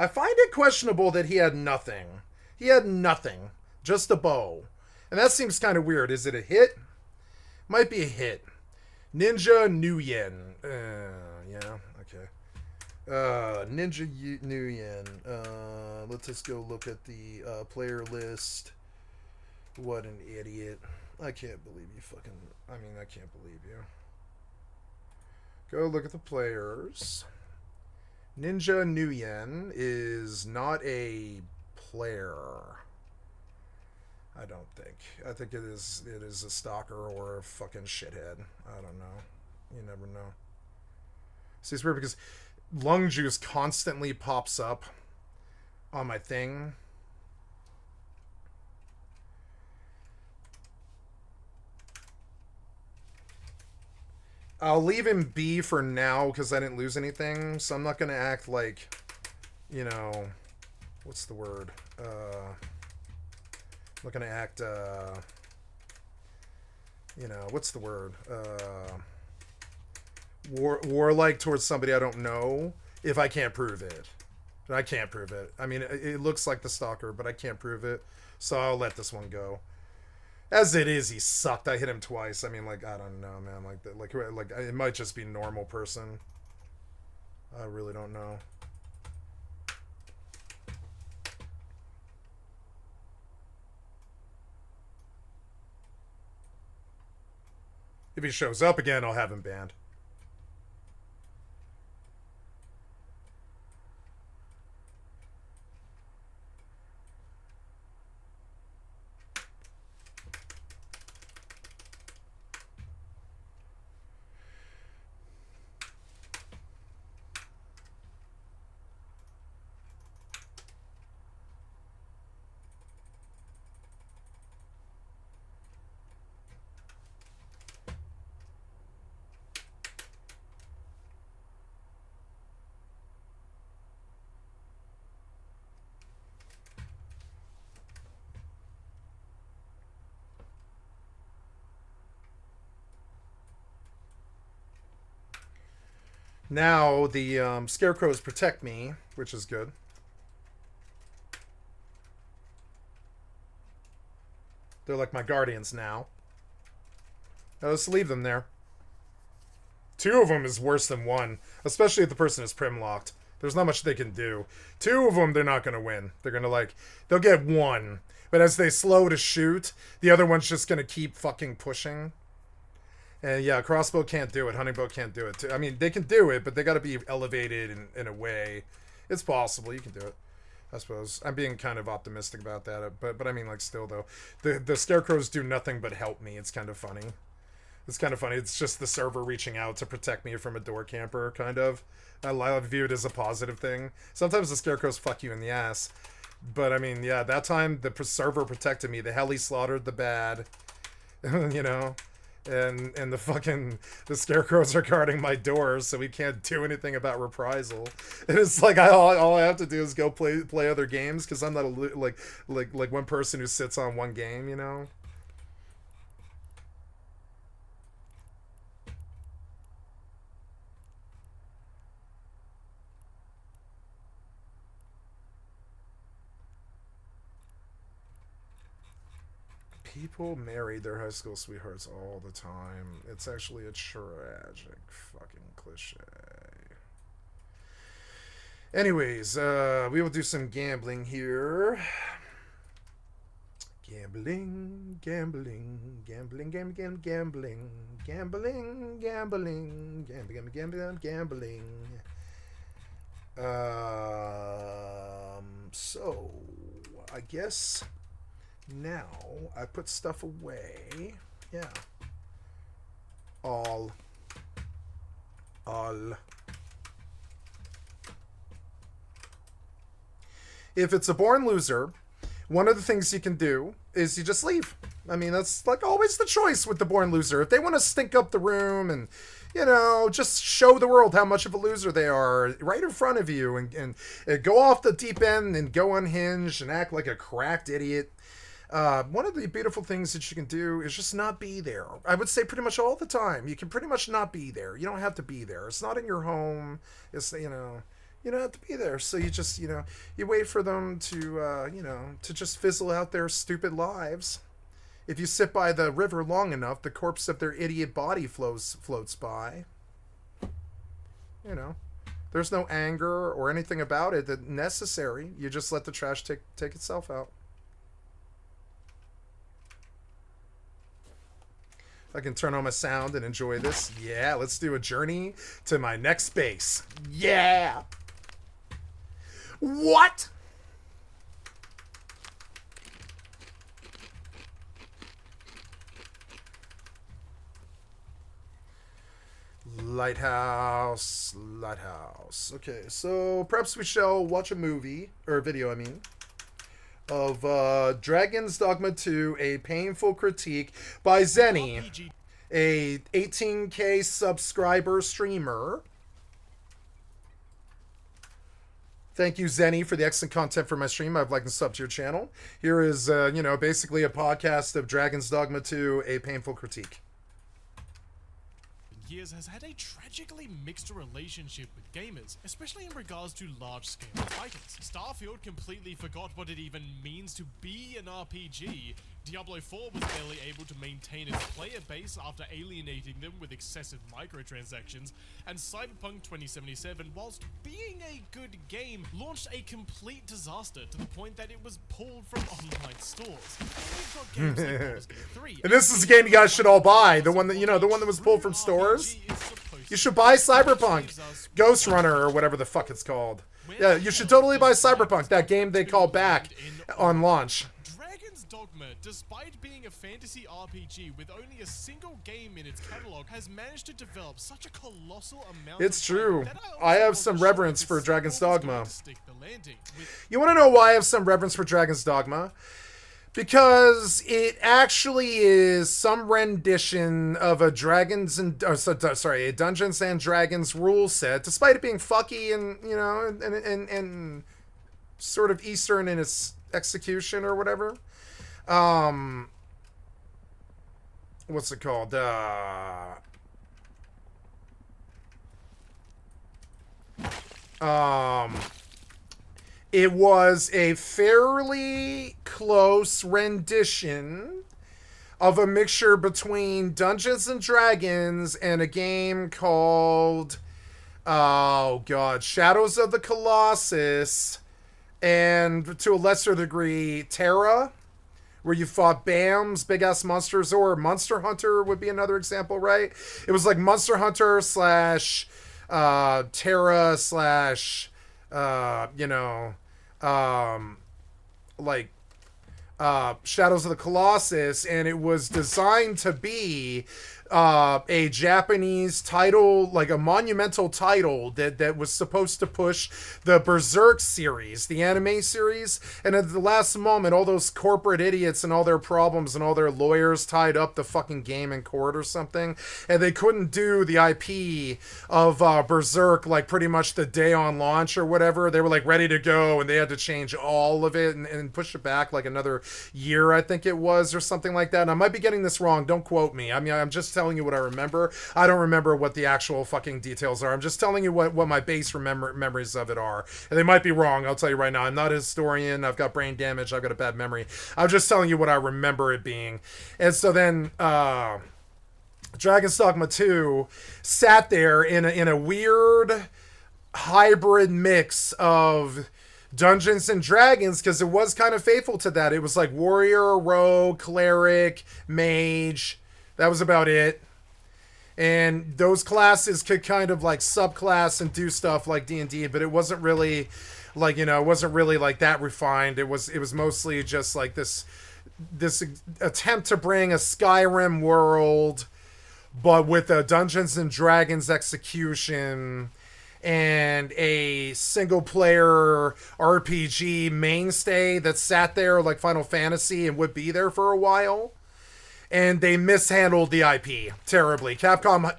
find it questionable that he had nothing. He had nothing. Just a bow. And that seems kind of weird. Is it a hit? Might be a hit. Ninja Nuyen. Yeah, okay. Ninja Nuyen. Let's just go look at the player list. What an idiot. I can't believe you fucking... I mean, I can't believe you. Go look at the players. Ninja Nuyen is not a player. I don't think. I think it is a stalker or a fucking shithead. I don't know. You never know. See, it's weird because lung juice constantly pops up on my thing. I'll leave him be for now because I didn't lose anything. So I'm not going to act like, you know, what's the word? I'm not going to act, you know, what's the word? Warlike towards somebody I don't know if I can't prove it. I can't prove it. I mean, it looks like the stalker, but I can't prove it. So I'll let this one go. As it is, he sucked. I hit him twice. I mean, like, I don't know, man. Like it might just be normal person. I really don't know. If he shows up again, I'll have him banned. Now, the scarecrows protect me, which is good. They're like my guardians now. Now let's leave them there. 2 of them is worse than 1, especially if the person is prim-locked. There's not much they can do. 2 of them, they're not going to win. They're going to, like, they'll get 1. But as they slow to shoot, the other one's just going to keep fucking pushing. And yeah, crossbow can't do it. Hunting bow can't do it. Too. I mean, they can do it, but they got to be elevated in a way. It's possible. You can do it, I suppose. I'm being kind of optimistic about that. But I mean, like, still, though. The scarecrows do nothing but help me. It's kind of funny. It's kind of funny. It's just the server reaching out to protect me from a door camper, kind of. I view it as a positive thing. Sometimes the scarecrows fuck you in the ass. But, I mean, yeah, that time the server protected me. The heli slaughtered the bad. You know? And the scarecrows are guarding my doors, so we can't do anything about reprisal. And it's like all I have to do is go play other games, because I'm not like one person who sits on one game, you know. People marry their high school sweethearts all the time. It's actually a tragic fucking cliche. Anyways, we will do some gambling here. Gambling, gambling, gambling, gambling, gambling, gambling, gambling, gambling, gambling, gambling. So, I guess... Now, I put stuff away. Yeah. All. If it's a born loser, one of the things you can do is you just leave. I mean, that's like always the choice with the born loser. If they want to stink up the room and, you know, just show the world how much of a loser they are right in front of you and go off the deep end and go unhinged and act like a cracked idiot. One of the beautiful things that you can do is just not be there. I would say pretty much all the time. You can pretty much not be there. You don't have to be there. It's not in your home. It's, you know, you don't have to be there. So you just, you know, you wait for them to, you know, to just fizzle out their stupid lives. If you sit by the river long enough, the corpse of their idiot body floats by. You know, there's no anger or anything about it that necessary. You just let the trash take itself out. I can turn on my sound and enjoy this. Yeah, let's do a journey to my next base. Yeah! What? Lighthouse. Okay, so perhaps we shall watch a movie, or a video, I mean, of Dragon's Dogma 2, A Painful Critique by Zenny, a 18K subscriber streamer. Thank you, Zenny, for the excellent content for my stream. I've liked and subbed to your channel. Here is, you know, basically a podcast of Dragon's Dogma 2, A Painful Critique. Years has had a tragically mixed relationship with gamers, especially in regards to large-scale titles. Starfield completely forgot what it even means to be an RPG. Diablo 4 was barely able to maintain its player base after alienating them with excessive microtransactions, and Cyberpunk 2077, whilst being a good game, launched a complete disaster to the point that it was pulled from online stores. We've got games like Baldur's Gate 3, and this is a game you guys should all buy. The one that, you know, the one that was pulled from stores. You should buy Cyberpunk. Ghost Runner, or whatever the fuck it's called. Yeah, you should totally buy Cyberpunk, that game they call back on launch. Dragon's Dogma, despite being a fantasy RPG with only a single game in its catalog, has managed to develop such a colossal amount It's of true. that I have some reverence for Dragon's Dogma. You want to know why I have some reverence for Dragon's Dogma? Because it actually is some rendition of a Dungeons and Dragons rule set, despite it being fucky and, you know, and sort of Eastern in its execution or whatever. What's it called? It was a fairly close rendition of a mixture between Dungeons and Dragons and a game called, oh god, Shadows of the Colossus, and to a lesser degree, Terra, where you fought BAMs, big ass monsters, or Monster Hunter would be another example, right? It was like Monster Hunter slash Terra slash like Shadows of the Colossus, and it was designed to be a Japanese title, like a monumental title that was supposed to push the Berserk series, the anime series. And at the last moment, all those corporate idiots and all their problems and all their lawyers tied up the fucking game in court or something, and they couldn't do the IP of Berserk like pretty much the day on launch or whatever. They were like ready to go, and they had to change all of it and push it back like another year, I think it was, or something like that. And I might be getting this wrong. Don't quote me. I mean, I'm just telling you what I remember. I don't remember what the actual fucking details are. I'm just telling you what my base memories of it are. And they might be wrong. I'll tell you right now. I'm not a historian. I've got brain damage. I've got a bad memory. I'm just telling you what I remember it being. And so then Dragon's Dogma 2 sat there in a weird hybrid mix of Dungeons and Dragons, because it was kind of faithful to that. It was like warrior, rogue, cleric, mage. That was about it. And those classes could kind of like subclass and do stuff like D&D, but it wasn't really like, it wasn't really like that refined. It was mostly just like this attempt to bring a Skyrim world, but with a Dungeons and Dragons execution and a single player RPG mainstay that sat there like Final Fantasy and would be there for a while. And they mishandled the IP terribly. Capcom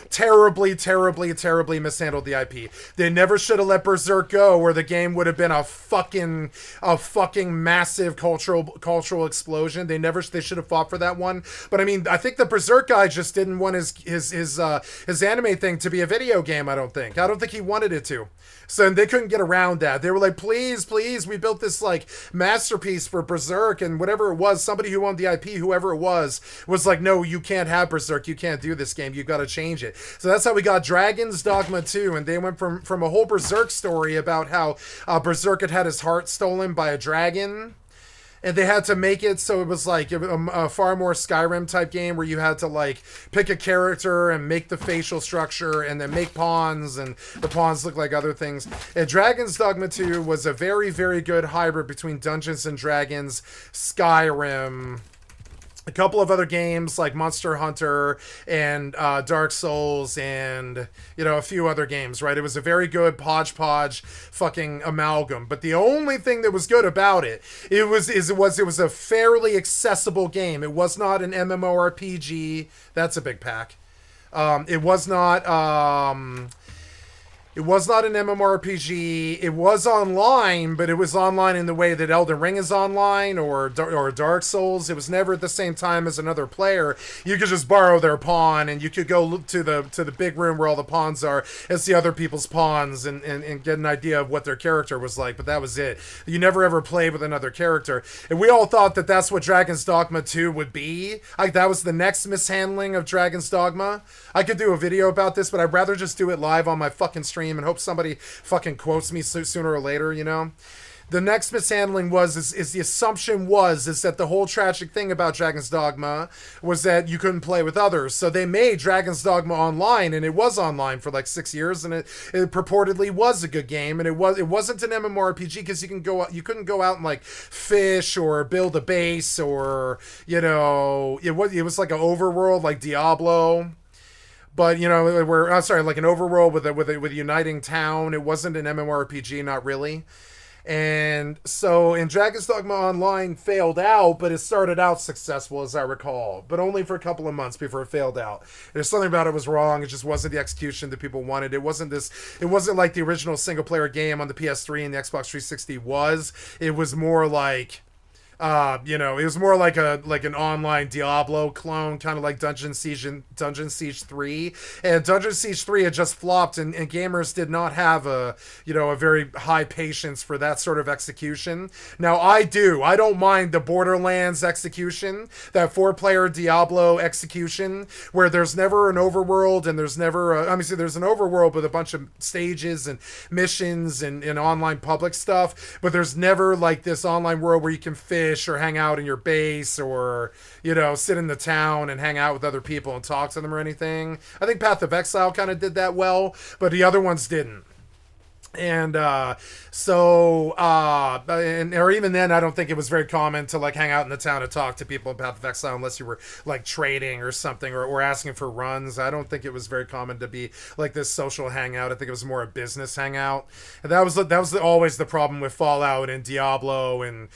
terribly mishandled the IP. They never should have let Berserk go, or the game would have been a fucking massive cultural explosion. They should have fought for that one. But I mean, I think the Berserk guy just didn't want his anime thing to be a video game. I don't think he wanted it to. So they couldn't get around that. They were like, please, we built this like masterpiece for Berserk, and whatever it was, somebody who owned the IP, whoever it was like, no, you can't have Berserk. You can't do this game. You've got to change it. So that's how we got Dragon's Dogma 2, and they went from a whole Berserk story about how Berserk had his heart stolen by a dragon. And they had to make it so it was like a far more Skyrim type game where you had to like pick a character and make the facial structure and then make pawns, and the pawns look like other things. And Dragon's Dogma 2 was a very, very good hybrid between Dungeons and Dragons, Skyrim, a couple of other games like Monster Hunter and Dark Souls, and a few other games, right? It was a very good hodgepodge fucking amalgam. But the only thing that was good about it was a fairly accessible game. It was not an MMORPG. That's a big pack. It was not an MMORPG. It was online, but it was online in the way that Elden Ring is online, or Dark Souls. It was never at the same time as another player. You could just borrow their pawn, and you could go to the big room where all the pawns are and see other people's pawns and get an idea of what their character was like. But that was it. You never ever played with another character. And we all thought that that's what Dragon's Dogma 2 would be. That was the next mishandling of Dragon's Dogma. I could do a video about this, but I'd rather just do it live on my fucking stream and hope somebody fucking quotes me sooner or later, The next mishandling is the assumption is that the whole tragic thing about Dragon's Dogma was that you couldn't play with others. So they made Dragon's Dogma online, and it was online for like 6 years, and it purportedly was a good game, and it wasn't an MMORPG because you couldn't go out and like fish or build a base, or it was like an overworld like Diablo. But, like an overworld with a uniting town. It wasn't an MMORPG, not really. And so, in Dragon's Dogma Online failed out, but it started out successful, as I recall. But only for a couple of months before it failed out. There's something about it was wrong. It just wasn't the execution that people wanted. It wasn't like the original single-player game on the PS3 and the Xbox 360 was. It was more like... it was more like an online Diablo clone, kind of like Dungeon Siege 3. And Dungeon Siege 3 had just flopped, and gamers did not have a very high patience for that sort of execution. Now I don't mind the Borderlands execution, that 4-player Diablo execution, where there's never an overworld, and there's never there's an overworld with a bunch of stages and missions and online public stuff, but there's never like this online world where you can fish fish or hang out in your base or, you know, sit in the town and hang out with other people and talk to them or anything. I think Path of Exile kind of did that well, but the other ones didn't. And or even then, I don't think it was very common to like hang out in the town and talk to people in Path of Exile unless you were like trading or something or asking for runs. I don't think it was very common to be like this social hangout. I think it was more a business hangout. And that was always the problem with Fallout and Diablo and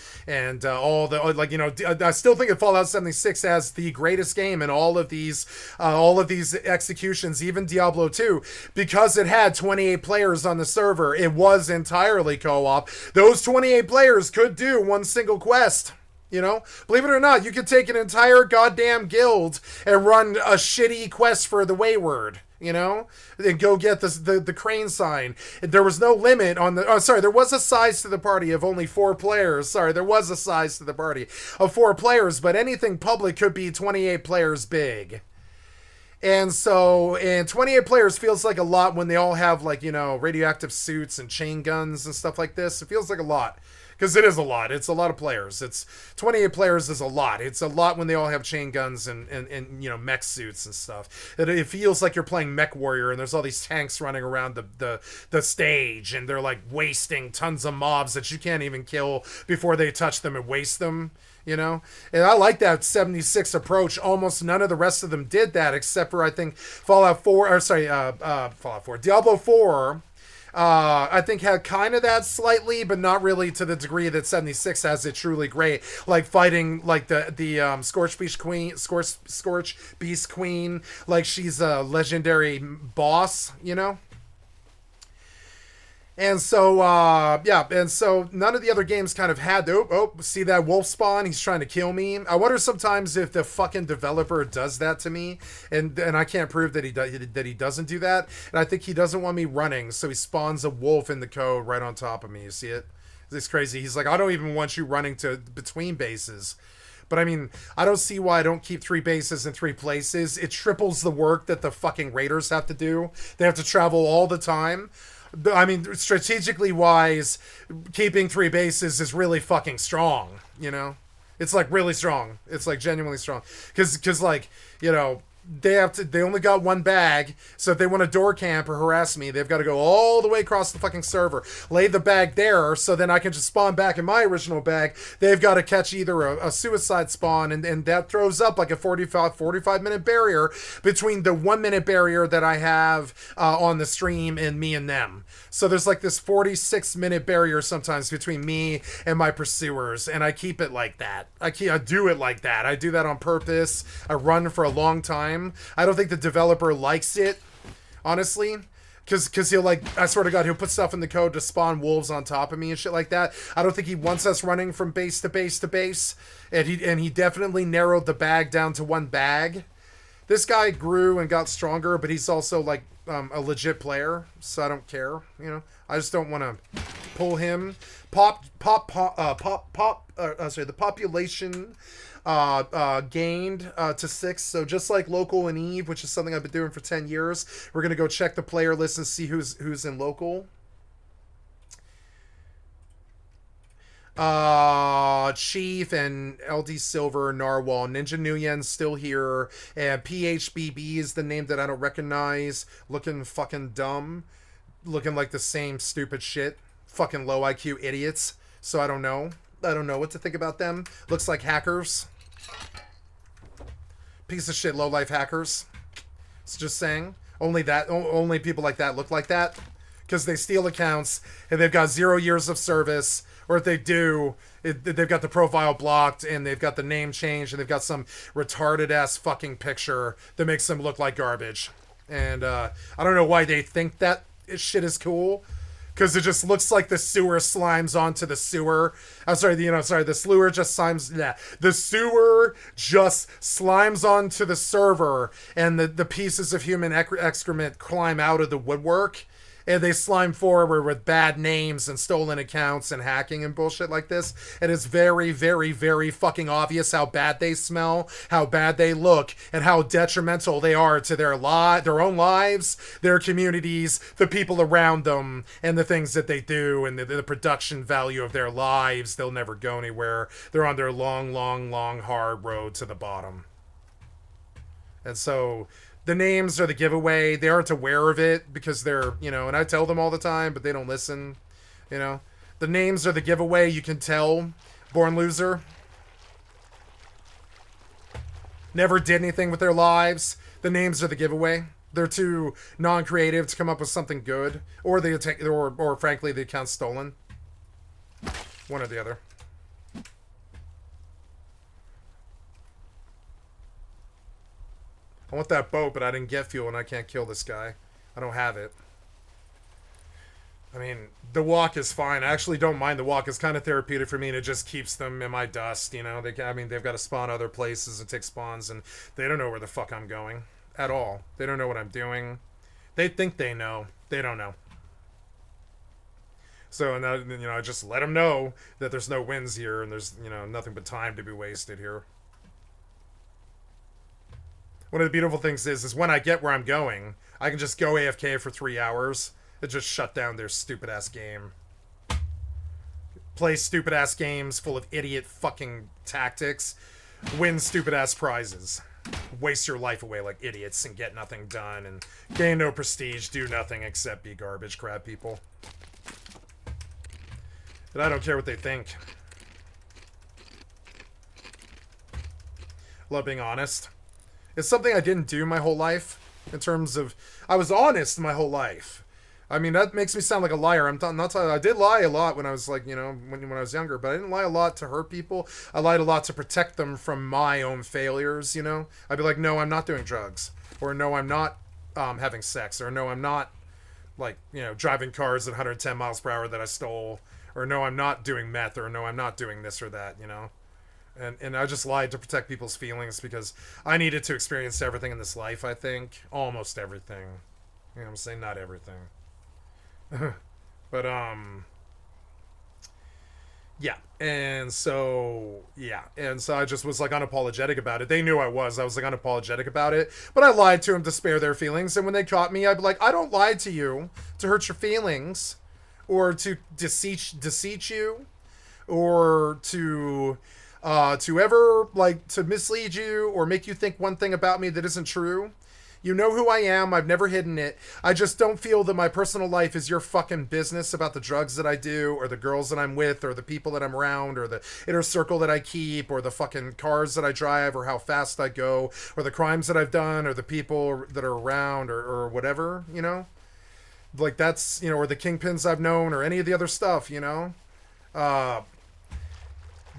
all the like, you know, I still think of Fallout 76 as the greatest game in all of these executions, even Diablo 2, because it had 28 players on the server. It was entirely co-op. Those 28 players could do one single quest. You know, believe it or not, you could take an entire goddamn guild and run a shitty quest for the Wayward. You know, and go get the crane sign. There was no limit on the. Oh, sorry, there was a size to the party of only 4 players. Sorry, there was a size to the party of 4 players, but anything public could be 28 players big. And 28 players feels like a lot when they all have, like, you know, radioactive suits and chain guns and stuff like this. It feels like a lot. Because it is a lot. It's a lot of players. 28 players is a lot. It's a lot when they all have chain guns and you know, mech suits and stuff. It feels like you're playing Mech Warrior and there's all these tanks running around the stage and they're like wasting tons of mobs that you can't even kill before they touch them and waste them. You know, and I like that 76 approach. Almost none of the rest of them did that, except for I think Fallout 4. Diablo 4. I think had kind of that slightly, but not really to the degree that 76 has it truly great. Like fighting like the Scorch Beast Queen, like she's a legendary boss. You know. And so, none of the other games kind of had, see that wolf spawn? He's trying to kill me. I wonder sometimes if the fucking developer does that to me, and I can't prove that he doesn't do that, and I think he doesn't want me running, so he spawns a wolf in the code right on top of me. You see it? It's crazy. He's like, I don't even want you running to between bases. But I mean, I don't see why I don't keep 3 bases in 3 places. It triples the work that the fucking raiders have to do. They have to travel all the time. I mean, strategically wise, keeping 3 bases is really fucking strong, you know? It's like really strong. It's like genuinely strong. Cause like, you know, they only got 1 bag, so if they want to door camp or harass me, they've got to go all the way across the fucking server, lay the bag there, so then I can just spawn back in my original bag. They've got to catch either a suicide spawn, and that throws up like a 45 minute barrier between the 1 minute barrier that I have on the stream and me and them. So there's like this 46-minute barrier sometimes between me and my pursuers, and I keep it like that. I do it like that. I do that on purpose. I run for a long time. I don't think the developer likes it, honestly, because he'll, like, I swear to God, he'll put stuff in the code to spawn wolves on top of me and shit like that. I don't think he wants us running from base to base to base, and he definitely narrowed the bag down to 1 bag. This guy grew and got stronger, but he's also like a legit player, so I don't care. You know, I just don't want to pull him. The population gained to 6. So just like local and EvE, which is something I've been doing for 10 years, we're gonna go check the player list and see who's in local. Chief and LD Silver, Narwhal, Ninja Nuyen's still here, and PHBB is the name that I don't recognize, looking fucking dumb, looking like the same stupid shit, fucking low IQ idiots, so I don't know what to think about them. Looks like hackers, piece of shit, low life hackers. It's just saying, only people like that look like that, because they steal accounts and they've got 0 years of service. Or if they do, they've got the profile blocked and they've got the name changed and they've got some retarded ass fucking picture that makes them look like garbage. And I don't know why they think that shit is cool, because it just looks like the sewer slimes onto the sewer. The sewer just slimes. Yeah, the sewer just slimes onto the server, and the pieces of human excrement climb out of the woodwork. And they slime forward with bad names and stolen accounts and hacking and bullshit like this. And it's very, very, very fucking obvious how bad they smell, how bad they look, and how detrimental they are to their own lives, their communities, the people around them, and the things that they do, and the production value of their lives. They'll never go anywhere. They're on their long, long, long, hard road to the bottom. And so the names are the giveaway. They aren't aware of it because they're, and I tell them all the time, but they don't listen. The names are the giveaway. You can tell. Born loser. Never did anything with their lives. The names are the giveaway. They're too non-creative to come up with something good, or or frankly, the account's stolen. One or the other. I want that boat, but I didn't get fuel and I can't kill this guy. I don't have it. I mean, the walk is fine. I actually don't mind the walk. It's kind of therapeutic for me, and it just keeps them in my dust, they've got to spawn other places and take spawns, and they don't know where the fuck I'm going at all. They don't know what I'm doing. They think they know. They don't know. So, and I just let them know that there's no wins here, and there's, nothing but time to be wasted here. One of the beautiful things is when I get where I'm going, I can just go AFK for 3 hours and just shut down their stupid-ass game. Play stupid-ass games full of idiot fucking tactics. Win stupid-ass prizes. Waste your life away like idiots and get nothing done and gain no prestige, do nothing except be garbage crab people. And I don't care what they think. Love being honest. It's something I didn't do my whole life, in terms of, I was honest my whole life. I mean, that makes me sound like a liar. I did lie a lot when I was when I was younger, but I didn't lie a lot to hurt people. I lied a lot to protect them from my own failures, I'd be like, no, I'm not doing drugs, or no, I'm not having sex, or no, I'm not, driving cars at 110 miles per hour that I stole, or no, I'm not doing meth, or no, I'm not doing this or that, And I just lied to protect people's feelings because I needed to experience everything in this life, I think. Almost everything. You know what I'm saying? Not everything. But, yeah. And so I just was, unapologetic about it. They knew I was unapologetic about it. But I lied to them to spare their feelings. And when they caught me, I'd be like, I don't lie to you to hurt your feelings. Or to deceit you. Or to ever, to mislead you or make you think one thing about me that isn't true. You know who I am. I've never hidden it. I just don't feel that my personal life is your fucking business about the drugs that I do, or the girls that I'm with, or the people that I'm around, or the inner circle that I keep, or the fucking cars that I drive, or how fast I go, or the crimes that I've done, or the people that are around, or whatever, That's, or the kingpins I've known, or any of the other stuff,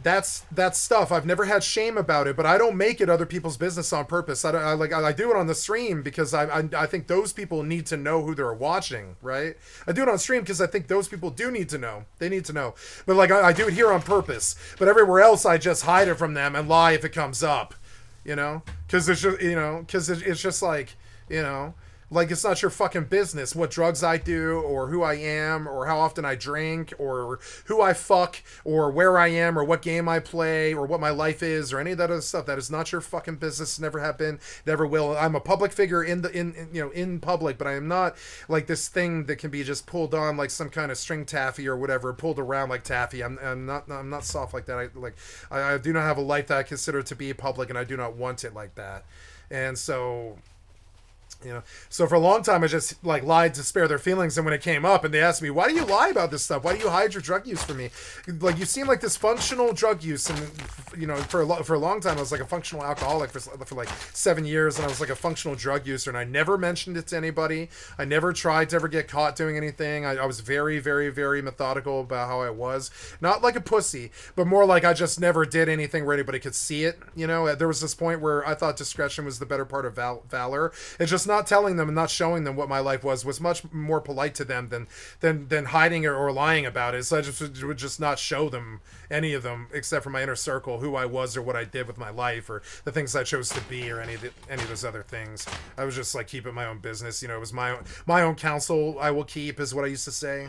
That's stuff. I've never had shame about it, but I don't make it other people's business on purpose. I do it on the stream because I think those people need to know who they're watching, right? I do it on stream because I think those people do need to know. They need to know. But I do it here on purpose. But everywhere else, I just hide it from them and lie if it comes up, Because it's just, it's just it's not your fucking business what drugs I do, or who I am, or how often I drink, or who I fuck, or where I am, or what game I play, or what my life is, or any of that other stuff. That is not your fucking business. Never have been, never will. I'm a public figure in public, but I am not like this thing that can be just pulled on like some kind of string taffy or whatever, pulled around like taffy. I'm not soft like that. I do not have a life that I consider to be public, and I do not want it like that. And so. So for a long time I just lied to spare their feelings, and when it came up and they asked me, why do you lie about this stuff? Why do you hide your drug use from me? You seem like this functional drug use, and for a long time I was a functional alcoholic for 7 years, and I was a functional drug user, and I never mentioned it to anybody. I never tried to ever get caught doing anything. I was very, very, very methodical about how I was, not like a pussy, but more like I just never did anything where anybody could see it. There was this point where I thought discretion was the better part of valor. It's just not telling them and not showing them what my life was much more polite to them than hiding it or lying about it. So I just would just not show them, any of them, except for my inner circle, who I was or what I did with my life or the things I chose to be or any of those other things. I was just like keeping my own business. You know, it was my own counsel I will keep, is what I used to say.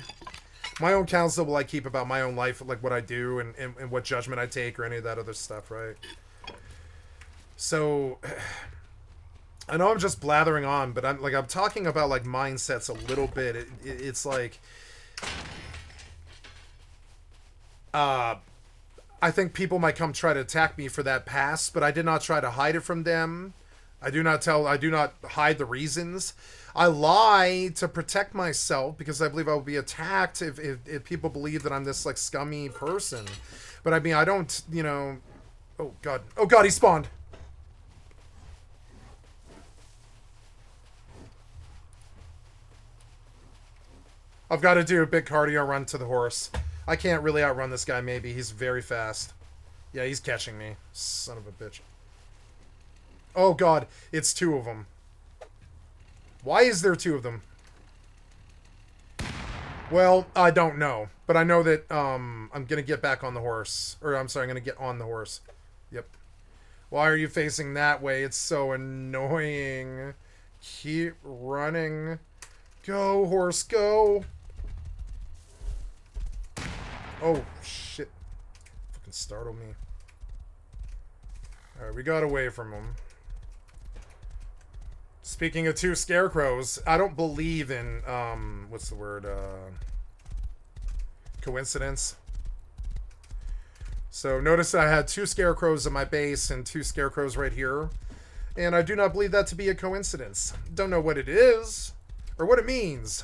My own counsel will I keep about my own life, like what I do and what judgment I take or any of that other stuff, right? So I know I'm just blathering on, but I'm talking about like mindsets a little bit. It's like I think people might come try to attack me for that past, but I did not try to hide it from them. I do not hide the reasons. I lie to protect myself because I believe I will be attacked if people believe that I'm this like scummy person. But I mean, I don't, you know. Oh god, he spawned. I've got to do a big cardio run to the horse. I can't really outrun this guy, maybe. He's very fast. Yeah, he's catching me. Son of a bitch. Oh god, it's two of them. Why is there two of them? Well, I don't know. But I know that I'm going to get back on the horse. Or, I'm sorry, I'm going to get on the horse. Yep. Why are you facing that way? It's so annoying. Keep running. Go, horse, go. Oh, shit. Fucking startled me. Alright, we got away from him. Speaking of two scarecrows, I don't believe in, what's the word, coincidence. So notice I had two scarecrows in my base and two scarecrows right here. And I do not believe that to be a coincidence. Don't know what it is, or what it means.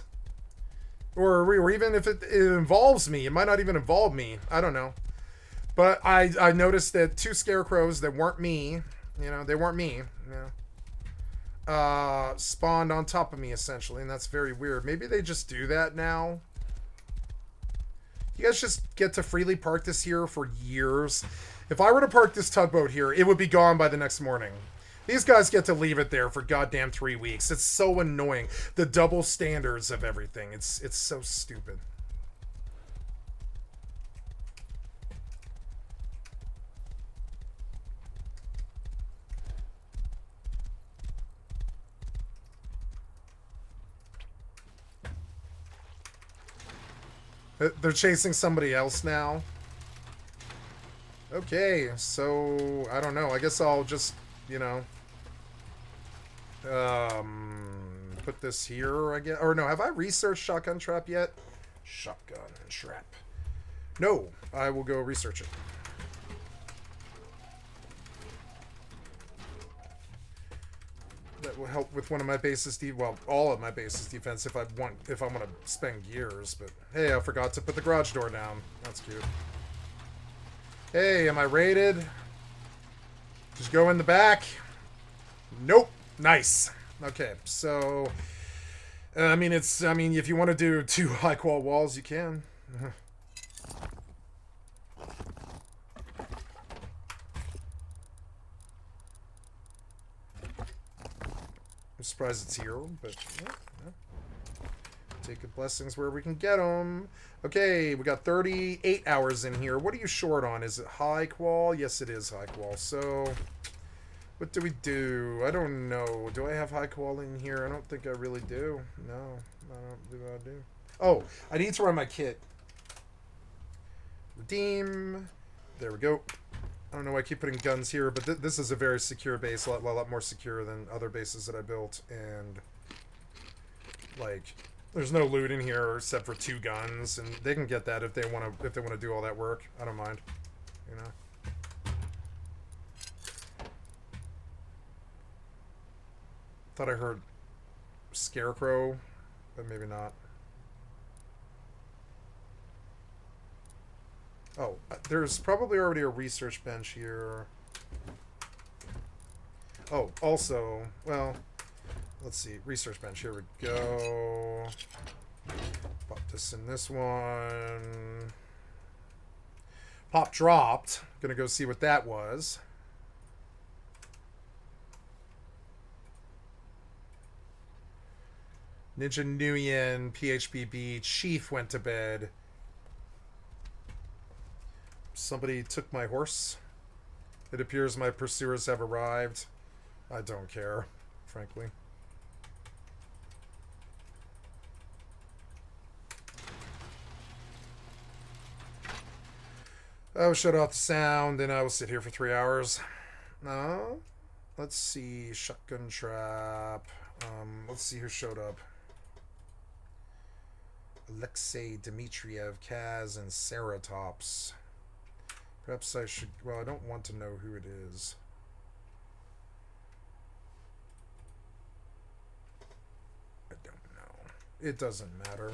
Or even if it involves me. It might not even involve me. I don't know. But I noticed that two scarecrows that weren't me, you know, they weren't me, you know, spawned on top of me, essentially, and that's very weird. Maybe they just do that now. You guys just get to freely park this here for years. If I were to park this tugboat here, it would be gone by the next morning. These guys get to leave it there for goddamn 3 weeks. It's so annoying. The double standards of everything. It's so stupid. They're chasing somebody else now. Okay, so I don't know. I guess I'll just, you know, put this here, I guess. Or no, have I researched shotgun trap yet? Shotgun trap. No, I will go research it. That will help with one of my bases, well, all of my bases defense if I want to spend gears. But hey, I forgot to put the garage door down. That's cute. Hey, am I raided? Just go in the back. Nope. Nice. Okay, so I mean, if you want to do 2 high qual walls, you can. I'm surprised it's here, but yeah. Take the blessings where we can get them. Okay, we got 38 hours in here. What are you short on? Is it high qual? Yes, it is high qual. So, what do we do? I don't know. Do I have high qual in here? I don't think I really do. No, I don't believe I do. Oh, I need to run my kit. Redeem. There we go. I don't know why I keep putting guns here, but this is a very secure base, a lot more secure than other bases that I built, and like, there's no loot in here except for 2 guns, and they can get that if they want to do all that work. I don't mind, you know. Thought I heard Scarecrow, but maybe not. Oh, there's probably already a research bench here. Oh, also, well, let's see. Research bench. Here we go. Pop this in this one. Pop dropped. Gonna go see what that was. Ninja Nuyen, PHBB, Chief went to bed. Somebody took my horse. It appears my pursuers have arrived. I don't care, frankly. I will shut off the sound and I will sit here for 3 hours. No. Let's see. Shotgun trap. Let's see who showed up. Alexei, Dmitriev, Kaz, and Ceratops. Perhaps I should... Well, I don't want to know who it is. I don't know. It doesn't matter.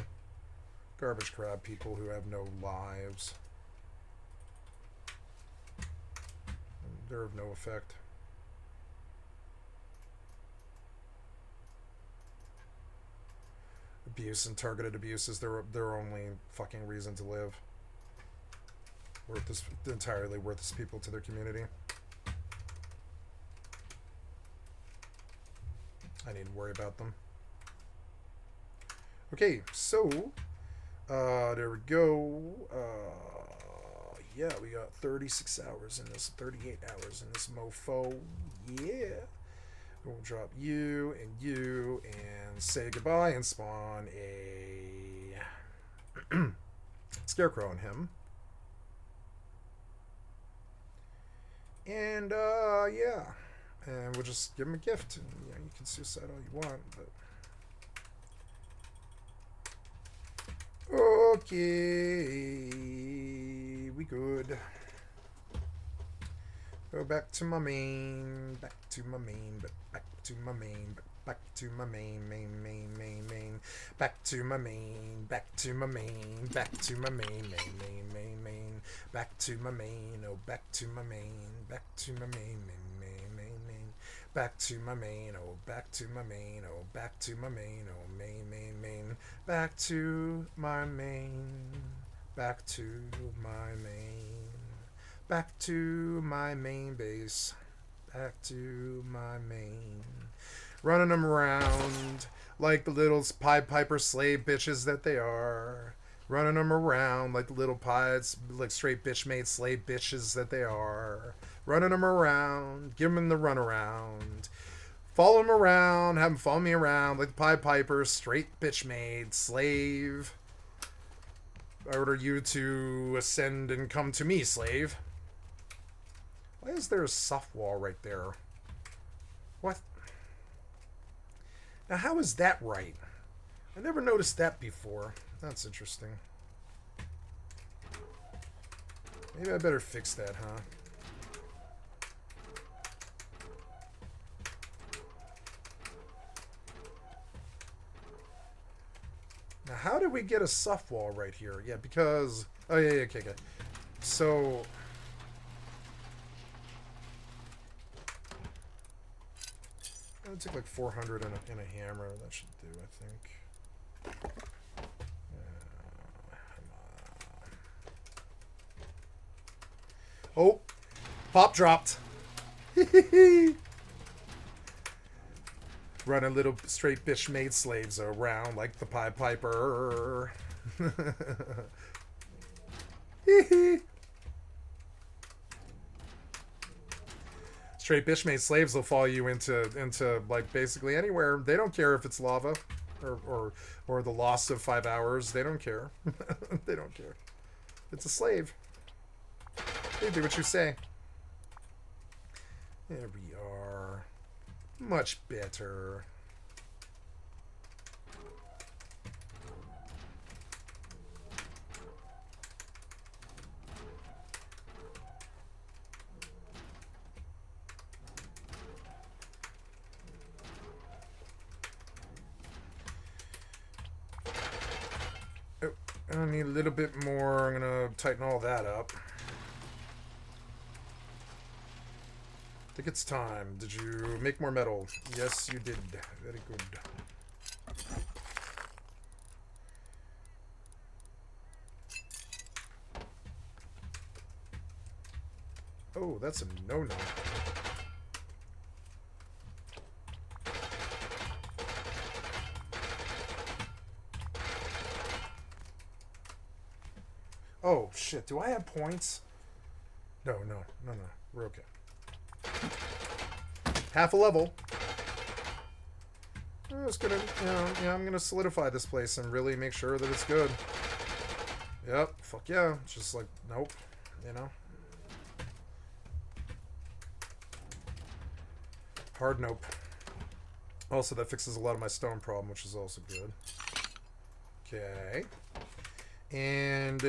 Garbage crab people who have no lives. They're of no effect. Abuse and targeted abuse is their only fucking reason to live. Worthless, entirely worthless people to their community. I need to worry about them. Okay, so there we go. Yeah, we got 36 hours in this, 38 hours in this mofo. Yeah. We'll drop you and say goodbye and spawn a scarecrow on him. And yeah, and we'll just give him a gift. And, you know, you can suicide all you want, but okay, we good. Go back to my main, back to my main, back to my main, back to my main, main, back to my main, back to my main, back to my main, main, back to my main, oh back to my main, back to my main, main, back to my main, oh back to my main, oh back to my main, oh main, back to my main, back to my main. Back to my main base. Back to my main. Running them around like the little Pied Piper slave bitches that they are. Running them around like the little pies, like straight bitch made slave bitches that they are. Running them around. Give them the runaround. Follow them around. Have them follow me around like the Pied Piper, straight bitch made slave. I order you to ascend and come to me, slave. Why is there a soft wall right there? What? Now, how is that right? I never noticed that before. That's interesting. Maybe I better fix that, huh? Now, how did we get a soft wall right here? Yeah, because... Oh, yeah, okay. So... It'll take like 400 and a hammer. That should do, I think. Oh! Pop dropped! Running little straight bitch maid slaves around like the Pied Piper. Straight bitch made slaves will follow you into like basically anywhere. They don't care if it's lava or the loss of 5 hours. They don't care. They don't care. It's a slave. They do what you say. There we are. Much better. I need a little bit more. I'm gonna tighten all that up. I think it's time. Did you make more metal? Yes, you did. Very good. Oh, that's a no-no. Oh, shit. Do I have points? No. We're okay. Half a level. I'm just gonna, I'm gonna solidify this place and really make sure that it's good. Yep. Fuck yeah. It's just like, nope. Hard nope. Also, that fixes a lot of my stone problem, which is also good. Okay. And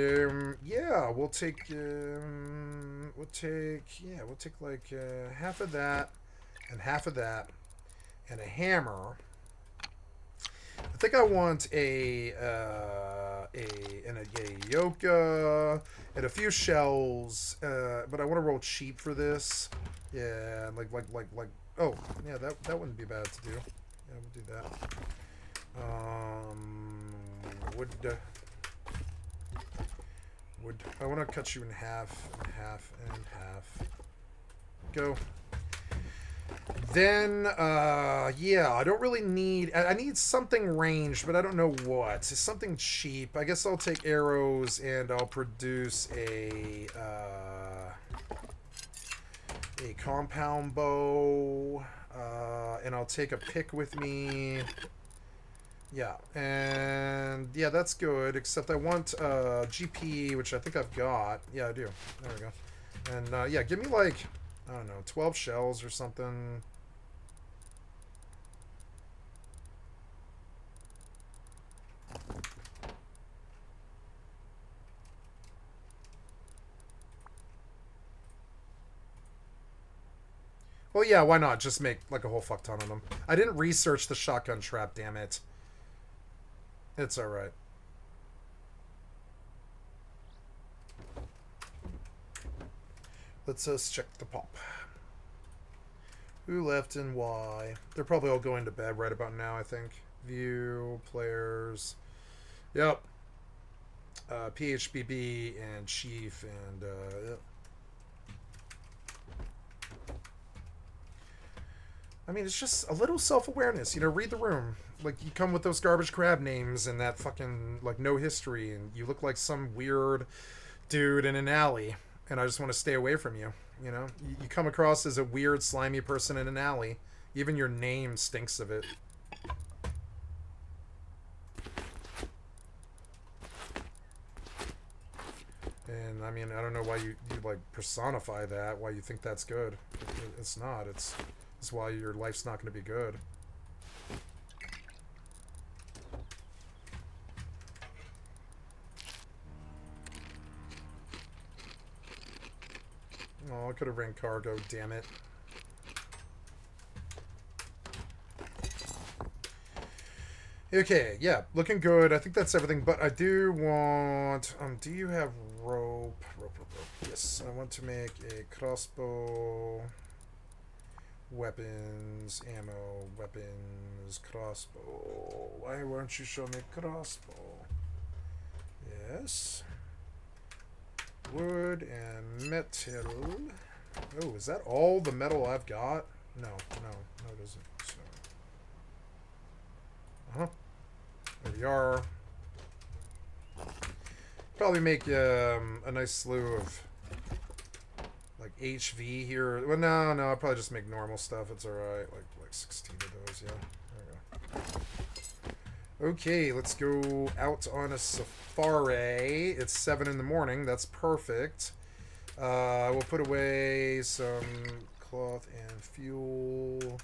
yeah, we'll take like half of that and half of that and a hammer. I think I want a yoke and a few shells, but I want to roll cheap for this. Yeah, like oh yeah, that wouldn't be bad to do. Yeah, we'll do that. Wood. I want to cut you in half, and half, and half. Go. Then, yeah, I don't really need... I need something ranged, but I don't know what. It's something cheap. I guess I'll take arrows, and I'll produce a compound bow. And I'll take a pick with me. Yeah, and yeah, that's good, except I want GP, which I think I've got. Yeah, I do. There we go. And yeah, give me like, I don't know, 12 shells or something. Well, yeah, why not? Just make like a whole fuck ton of them. I didn't research the shotgun trap, damn it. It's alright. Let's check the pop. Who left and why? They're probably all going to bed right about now, I think. View, players. Yep. PHBB and Chief and yep. I mean, it's just a little self-awareness, read the room. Like, you come with those garbage crab names and that fucking, like, no history, and you look like some weird dude in an alley, and I just want to stay away from you, You come across as a weird, slimy person in an alley. Even your name stinks of it. And, I mean, I don't know why you like, personify that, why you think that's good. It's not. It's why your life's not going to be good. Oh, I could have ran cargo, damn it. Okay, yeah, looking good. I think that's everything, but I do want... do you have rope? Rope. Yes, I want to make a crossbow... Weapons, ammo, weapons, crossbow. Why won't you show me crossbow? Yes. Wood and metal. Oh, is that all the metal I've got? No, it isn't. So. There we are. Probably make a nice slew of like HV here. Well, no, I'll probably just make normal stuff. It's alright. Like 16 of those, yeah. There we go. Okay, let's go out on a safari. It's 7 in the morning. That's perfect. We'll put away some cloth and fuel.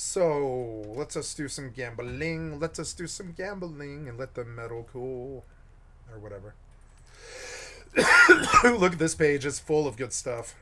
So, let us do some gambling. Let us do some gambling and let the metal cool. Or whatever. Look at this page. It's full of good stuff.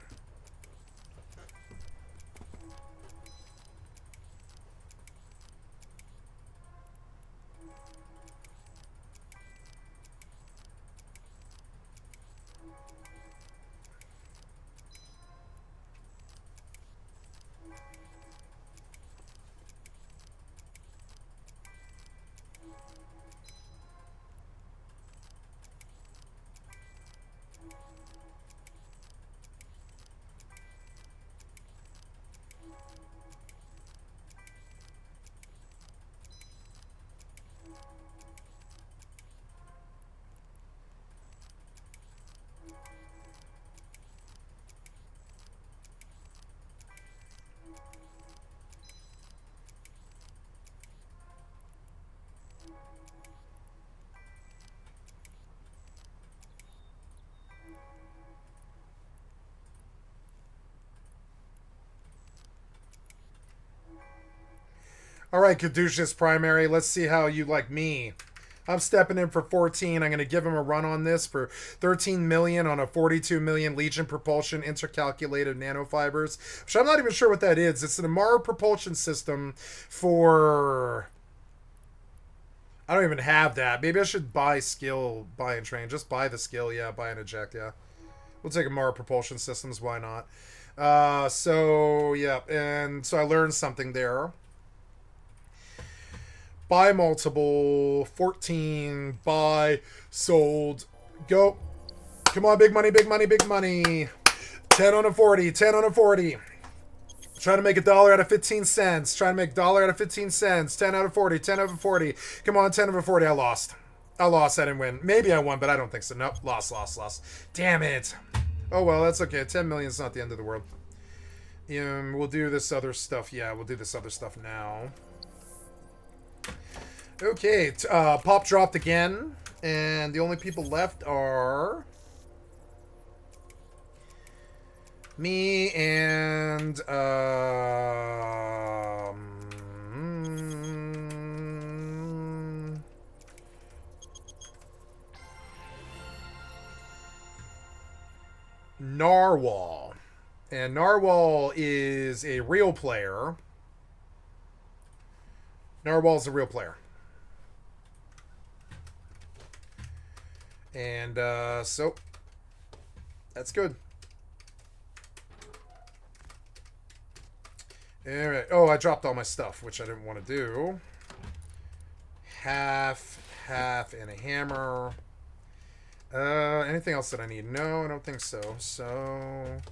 All right, Caduceus Primary. Let's see how you like me. I'm stepping in for 14. I'm going to give him a run on this for 13 million on a 42 million Legion propulsion intercalculated nanofibers, which I'm not even sure what that is. It's an Amara propulsion system for... I don't even have that. Maybe I should buy skill, buy and train. Just buy the skill, yeah. Buy and eject, yeah. We'll take Amara propulsion systems. Why not? So, yeah. And so I learned something there. Buy multiple, 14, buy, sold, go. Come on, big money, big money, big money. 10 on a 40, 10 on a 40. Trying to make $1 out of 15 cents. Trying to make $1 out of 15 cents. 10 out of 40, 10 out of 40. Come on, 10 out of 40. I lost. I didn't win. Maybe I won, but I don't think so. Nope, lost. Damn it. Oh, well, that's okay. 10 million is not the end of the world. We'll do this other stuff. Yeah, we'll do this other stuff now. Okay, Pop dropped again, and the only people left are me and Narwhal. And Narwhal is a real player. Narwhal's a real player. And so that's good. All right. Oh, I dropped all my stuff, which I didn't want to do. Half, and a hammer. Anything else that I need? No, I don't think so. So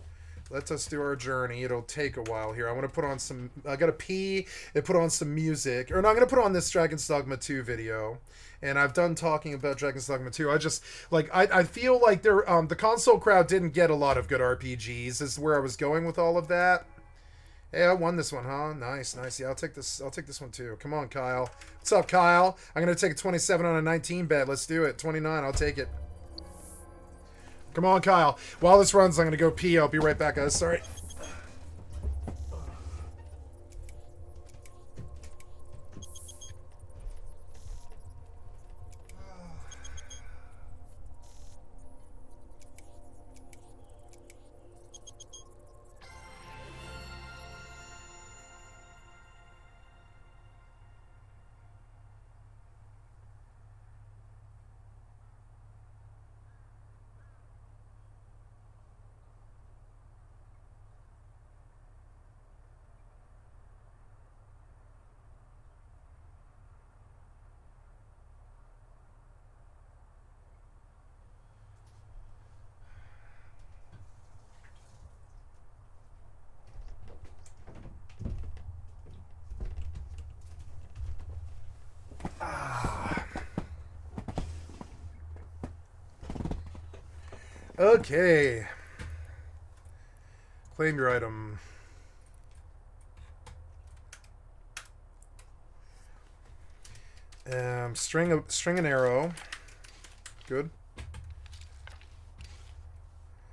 let us do our journey. It'll take a while here. I want to put on some... I got to pee and put on some music. Or no, I'm going to put on this Dragon's Dogma 2 video. And I've done talking about Dragon's Dogma 2. I just... Like, I feel like there, the console crowd didn't get a lot of good RPGs. Is where I was going with all of that. Hey, I won this one, huh? Nice. Yeah, I'll take this one too. Come on, Kyle. What's up, Kyle? I'm going to take a 27 on a 19 bet. Let's do it. 29, I'll take it. Come on, Kyle. While this runs, I'm going to go pee. I'll be right back, guys. Sorry. Okay. Claim your item. String an arrow. Good.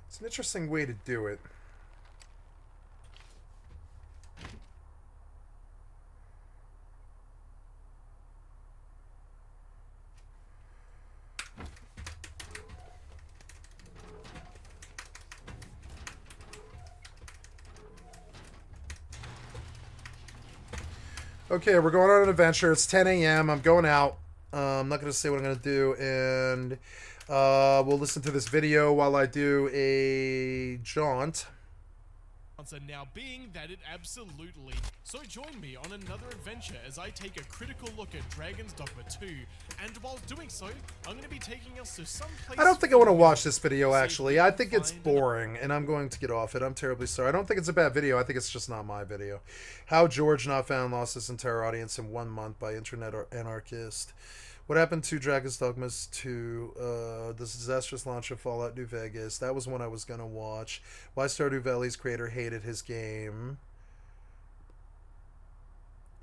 It's an interesting way to do it. Okay, we're going on an adventure. It's 10 a.m. I'm going out. I'm not going to say what I'm going to do, and we'll listen to this video while I do a jaunt. Answer now being that it absolutely. So join me on another adventure as I take a critical look at Dragon's Dogma 2, and while doing so, I'm going to be taking us to some place... I don't think I want to watch this video, actually. I think it's boring, and I'm going to get off it. I'm terribly sorry. I don't think it's a bad video. I think it's just not my video. How George Not Found lost his entire audience in 1 month by Internet Anarchist. What happened to Dragon's Dogma 2? The disastrous launch of Fallout New Vegas. That was one I was going to watch. Why Stardew Valley's creator hated his game.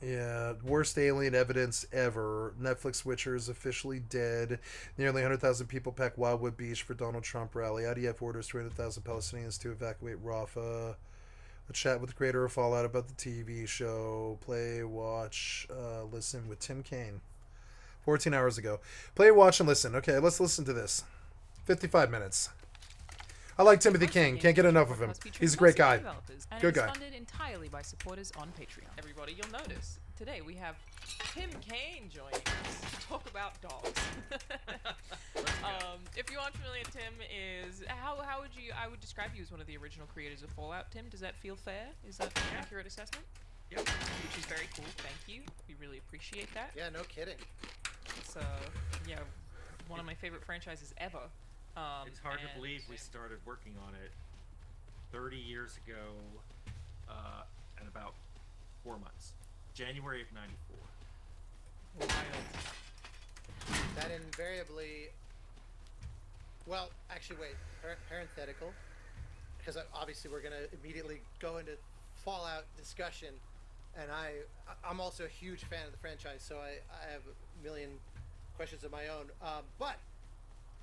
Yeah, worst alien evidence ever. Netflix Witcher is officially dead. Nearly 100,000 people pack Wildwood Beach for Donald Trump rally. IDF orders 300,000 Palestinians to evacuate Rafah. A chat with the creator of Fallout about the TV show. Play, watch, listen with Tim Kaine. 14 hours ago. Play, watch, and listen. Okay, let's listen to this. 55 minutes. I like Timothy King. Can't get enough of him. He's a great guy. Good guy. Funded entirely by supporters on Patreon. Everybody, you'll notice today we have Tim Kaine joining us to talk about dogs. If you aren't familiar, Tim is how would you? I would describe you as one of the original creators of Fallout. Tim, does that feel fair? Is that an accurate assessment? Yep. Which is very cool. Thank you. We really appreciate that. Yeah, no kidding. It's yeah, one of my favorite franchises ever. It's hard to believe we started working on it 30 years ago, in about 4 months. January of '94. Wild. That invariably. Well, actually, wait. Parenthetical, because obviously we're gonna immediately go into Fallout discussion, and I'm also a huge fan of the franchise, so I have a million questions of my own. But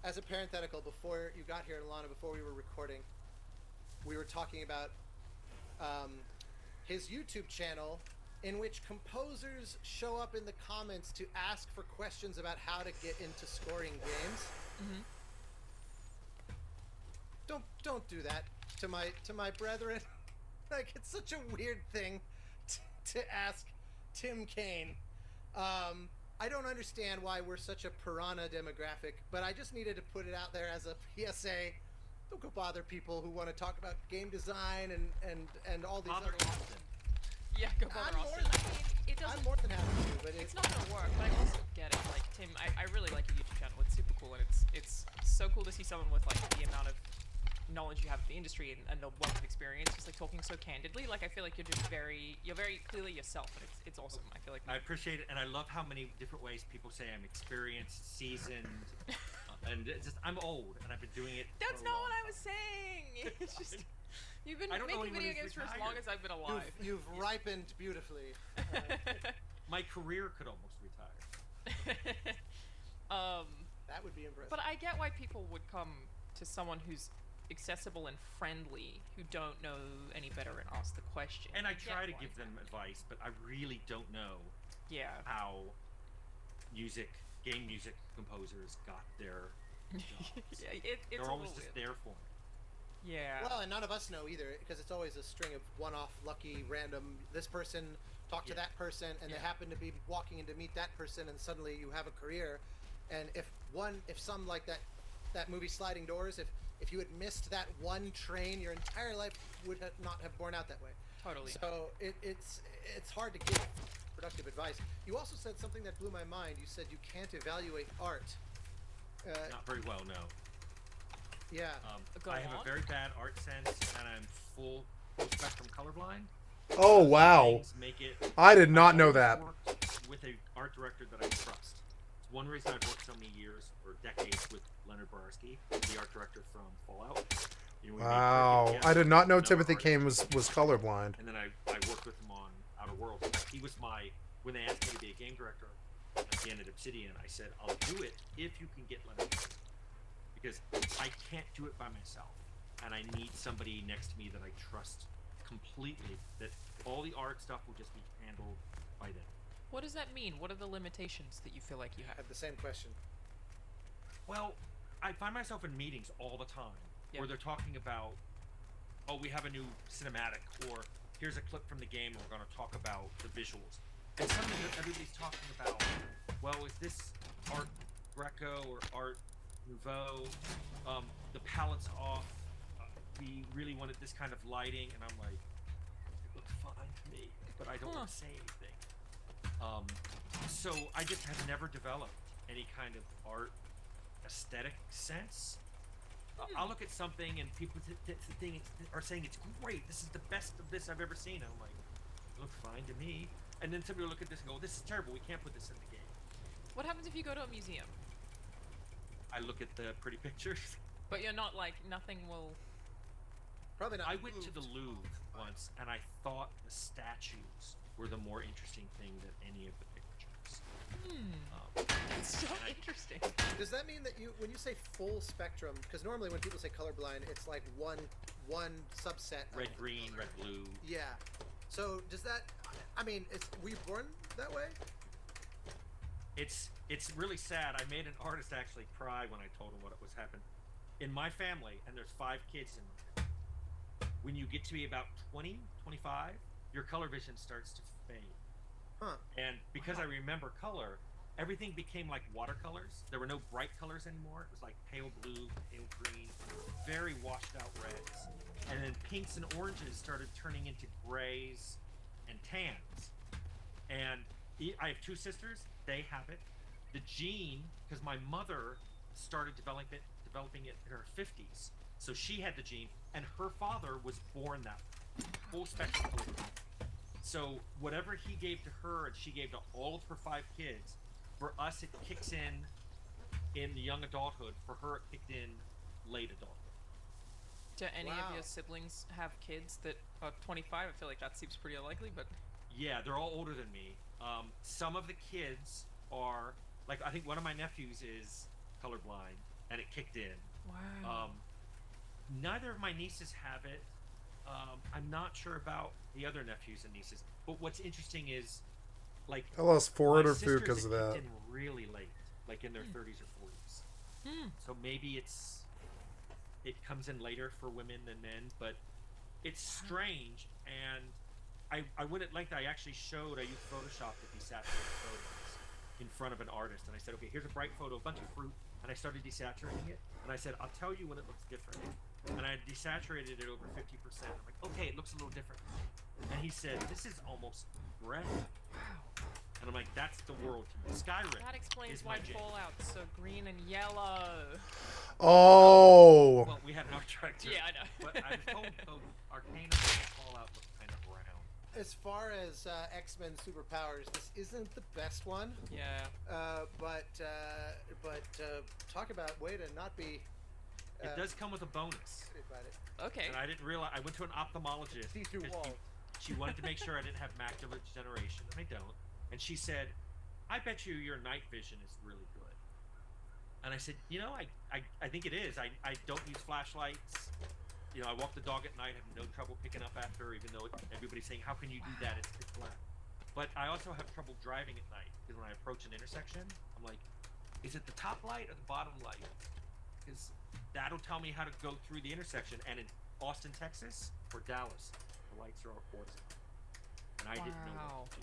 as a parenthetical, before you got here, Alana, before we were recording, we were talking about his YouTube channel, in which composers show up in the comments to ask for questions about how to get into scoring games. Mm-hmm. Don't do that to my brethren. Like, it's such a weird thing to ask Tim Kaine. I don't understand why we're such a piranha demographic, but I just needed to put it out there as a PSA. Don't go bother people who want to talk about game design and all these Bother other. Austin. Yeah, go bother Austin. I mean, it doesn't. I'm more than happy to, but It's not gonna work, but I also get it. Like Tim, I really like your YouTube channel. It's super cool, and it's so cool to see someone with like the amount of knowledge you have of the industry and the wealth of experience, just like talking so candidly. Like I feel like you're very clearly yourself, and it's awesome. I feel like I appreciate it, and I love how many different ways people say I'm experienced, seasoned, and it's just I'm old, and I've been doing it. that's for a not long what I time. was saying. It's just you've been I don't know making video anyone games who's for as long as I've been alive. you've ripened beautifully. My career could almost retire. That would be impressive. But I get why people would come to someone who's accessible and friendly, who don't know any better, and ask the question. And I get try to why give them that- advice, but I really don't know Yeah. how game music composers got their jobs. Yeah, it's They're a always little just weird. there for me. Yeah. Well, and none of us know either, because it's always a string of one-off, lucky, random. This person talked to Yeah. that person, and they Yeah. happen to be walking in to meet that person, and suddenly you have a career. And if some like that movie Sliding Doors, if you had missed that one train, your entire life would not have borne out that way. Totally. So it's hard to give productive advice. You also said something that blew my mind. You said you can't evaluate art. Not very well, no. Yeah. Go I have on. a very bad art sense, and I'm full spectrum colorblind. Oh, wow. Things make it. I did not know I've that. worked with a art director that I trust. It's one reason I've worked so many years or decades with Leonard Borarsky, the art director from Fallout. You know, we made Wow. Cricket I did not know together, Timothy another Kaine was colorblind. And then I worked with him on Outer Worlds. He was when they asked me to be a game director at the end of Obsidian, I said, I'll do it if you can get Leonard. Because I can't do it by myself. And I need somebody next to me that I trust completely, that all the art stuff will just be handled by them. What does that mean? What are the limitations that you feel like you I have? have the same question. Well, I find myself in meetings all the time Yeah. where they're talking about, oh, we have a new cinematic, or here's a clip from the game and we're going to talk about the visuals. And suddenly everybody's talking about, well, is this Art Greco or Art Nouveau? The palette's off. We really wanted this kind of lighting, and I'm like, it looks fine to me, but I don't want to say anything. So I just have never developed any kind of art aesthetic sense. I'll look at something and people are saying it's great. This is the best of this I've ever seen. I'm like, it looks fine to me. And then somebody will look at this and go, this is terrible. We can't put this in the game. What happens if you go to a museum? I look at the pretty pictures. But you're not like, nothing will... Probably not. I went to the Louvre once, and I thought the statues were the more interesting thing than any of the pictures. It's so interesting. Does that mean that when you say full spectrum, because normally when people say colorblind, it's like one one subset. Red, of green, color. red, blue. Yeah. So does that? I mean, were you born that way? It's really sad. I made an artist actually cry when I told him what was happening. In my family, and there's 5 kids in my family, when you get to be about 20, 25, your color vision starts to fade. Huh. And because I remember color, everything became like watercolors. There were no bright colors anymore. It was like pale blue, pale green, very washed out reds. And then pinks and oranges started turning into grays and tans. And I have 2 sisters. They have it. The gene, because my mother started developing it in her 50s. So she had the gene, and her father was born that way. Full spectrum color. So whatever he gave to her and she gave to all of her 5 kids, for us it kicks in the young adulthood. For her it kicked in late adulthood. Do any Wow. of your siblings have kids that are 25? I feel like that seems pretty unlikely, but Yeah, they're all older than me. Some of the kids are like, I think one of my nephews is colorblind, and it kicked in. wow. Neither of my nieces have it. I'm not sure about the other nephews and nieces. But what's interesting is, like, I lost 4 my order food sisters, because of it that. kicked in really late, like in their 30s or 40s. So maybe it comes in later for women than men, but it's strange. And I went at length. I actually showed, I used Photoshop to desaturate photos in front of an artist, and I said, okay, here's a bright photo, a bunch of fruit, and I started desaturating it, and I said, I'll tell you when it looks different. And I desaturated it over 50%. I'm like, okay, it looks a little different. And he said, this is almost red. And I'm like, that's the world to me. Sky red That explains is why my jam. Fallout's so green and yellow. Oh, Well, we had an art director. Yeah, I know. But I was told Arcana and Fallout look kind of brown. As far as X-Men superpowers, this isn't the best one. Yeah. But talk about way to not be. It does come with a bonus. About it. Okay. And I didn't realize, I went to an ophthalmologist. See through because walls. She wanted to make sure I didn't have macular degeneration, and I don't. And she said, I bet you your night vision is really good. And I said, you know, I think it is. I don't use flashlights. You know, I walk the dog at night, have no trouble picking up after, even though everybody's saying, how can you do that? It's pitch black. But I also have trouble driving at night, because when I approach an intersection, I'm like, is it the top light or the bottom light? Because that'll tell me how to go through the intersection. And in Austin, Texas, or Dallas, the lights are horizontal. And I didn't know Wow. what to do.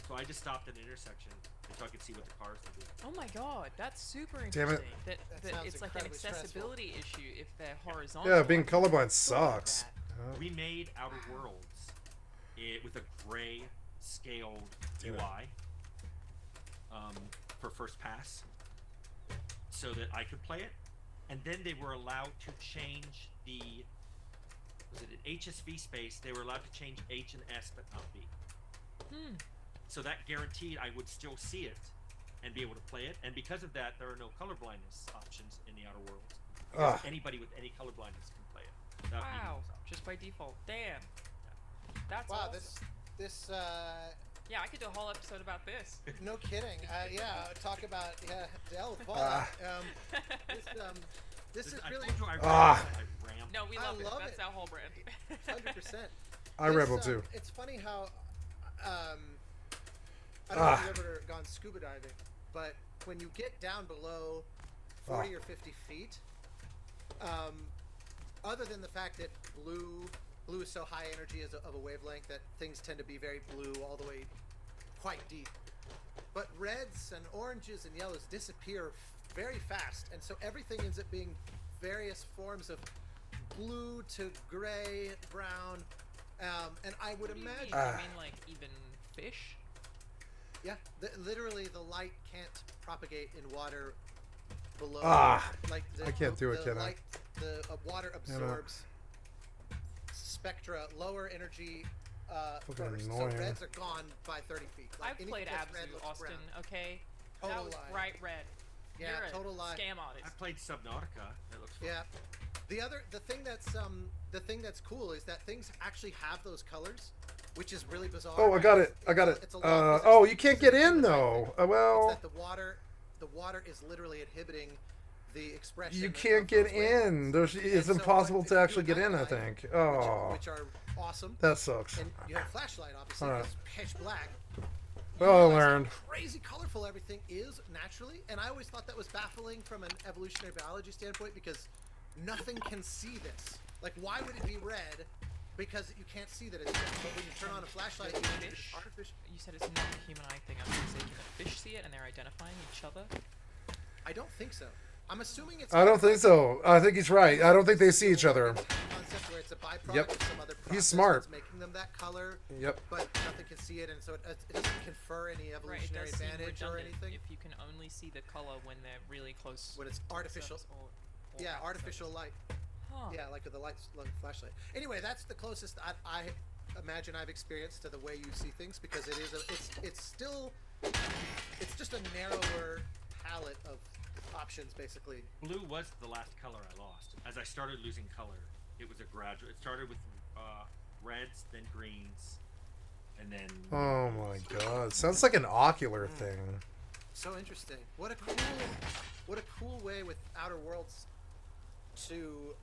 So I just stopped at an intersection so I could see what the cars were doing. Oh my god, that's super Damn it. interesting. That sounds it's like an incredibly stressful. accessibility issue if they're horizontal. yeah, being I didn't colorblind think of sucks. that. We made Outer Worlds with a gray scaled Damn it. UI for first pass so that I could play it. And then they were allowed to change was it an HSV space? They were allowed to change H and S but not V. So that guaranteed I would still see it and be able to play it. And because of that, there are no color blindness options in the Outer Worlds. Because anybody with any color blindness can play it. without needing Wow, those options. just by default. Damn. That's Wow, awesome. this Yeah, I could do a whole episode about this. no kidding. Yeah, talk about Dell Fallout. This is I really told you I Ah. rammed. No, we I love it. love That's it. our whole brand. 100%. I rebel too. It's funny how I don't know if you've ever gone scuba diving, but when you get down below 40 or 50 feet, other than the fact that blue is so high energy of a wavelength that things tend to be very blue all the way quite deep, but reds and oranges and yellows disappear very fast, and so everything ends up being various forms of blue to gray, brown, and I would What do you imagine. mean? You mean like even fish? Yeah, literally the light can't propagate in water below. Like I can't do it, the can I? light, the water You know. absorbs spectra, lower energy Fucking first. annoying. So reds are gone by 30 feet. Like I've anything played that's red Abzu, looks Austin. brown. Okay, Total that was lie. bright red. Yeah, You're a total lie. Scam I artist. played Subnautica. That looks fun. Yeah. The thing that's cool is that things actually have those colors, which is really bizarre. Oh, I got it. I got it. It's a long Oh, position. you can't It's get a in human right though. thing. Well, It's that the water is literally inhibiting the expression. You of can't get those waves. in. There's, it's And so impossible if to you actually do get in, I nighttime, think. which Oh, which are awesome. that sucks. And you have flashlight, obviously, Alright. it's pitch black. Well, I You realize how learned. crazy colorful everything is naturally, and I always thought that was baffling from an evolutionary biology standpoint because nothing can see this. Like, why would it be red? Because you can't see that it's red. But when you turn on a flashlight, Does it's fish? artificial. You said it's not a human eye thing. I'm gonna say can the fish see it and they're identifying each other? I don't think so. I'm assuming it's. I don't think so. I think he's right. I don't think they see each other. Concept where it's a byproduct Yep. of some other process He's smart. that's making them that color. Yep. But nothing can see it, and so it doesn't confer any Right, it evolutionary does seem advantage or redundant anything. if you can only see the color when they're really close. When it's to the artificial. surface or Yeah, at the artificial light. surface. Huh. Yeah, like with the lights, like flashlight. Anyway, that's the closest I imagine I've experienced to the way you see things because it is it's still it's just a narrower palette of options basically. Blue was the last color I lost. As I started losing color, it was a gradual. It started with reds, then greens, and then. Oh my god. Sounds like an ocular thing. So interesting. What a cool way with Outer Worlds to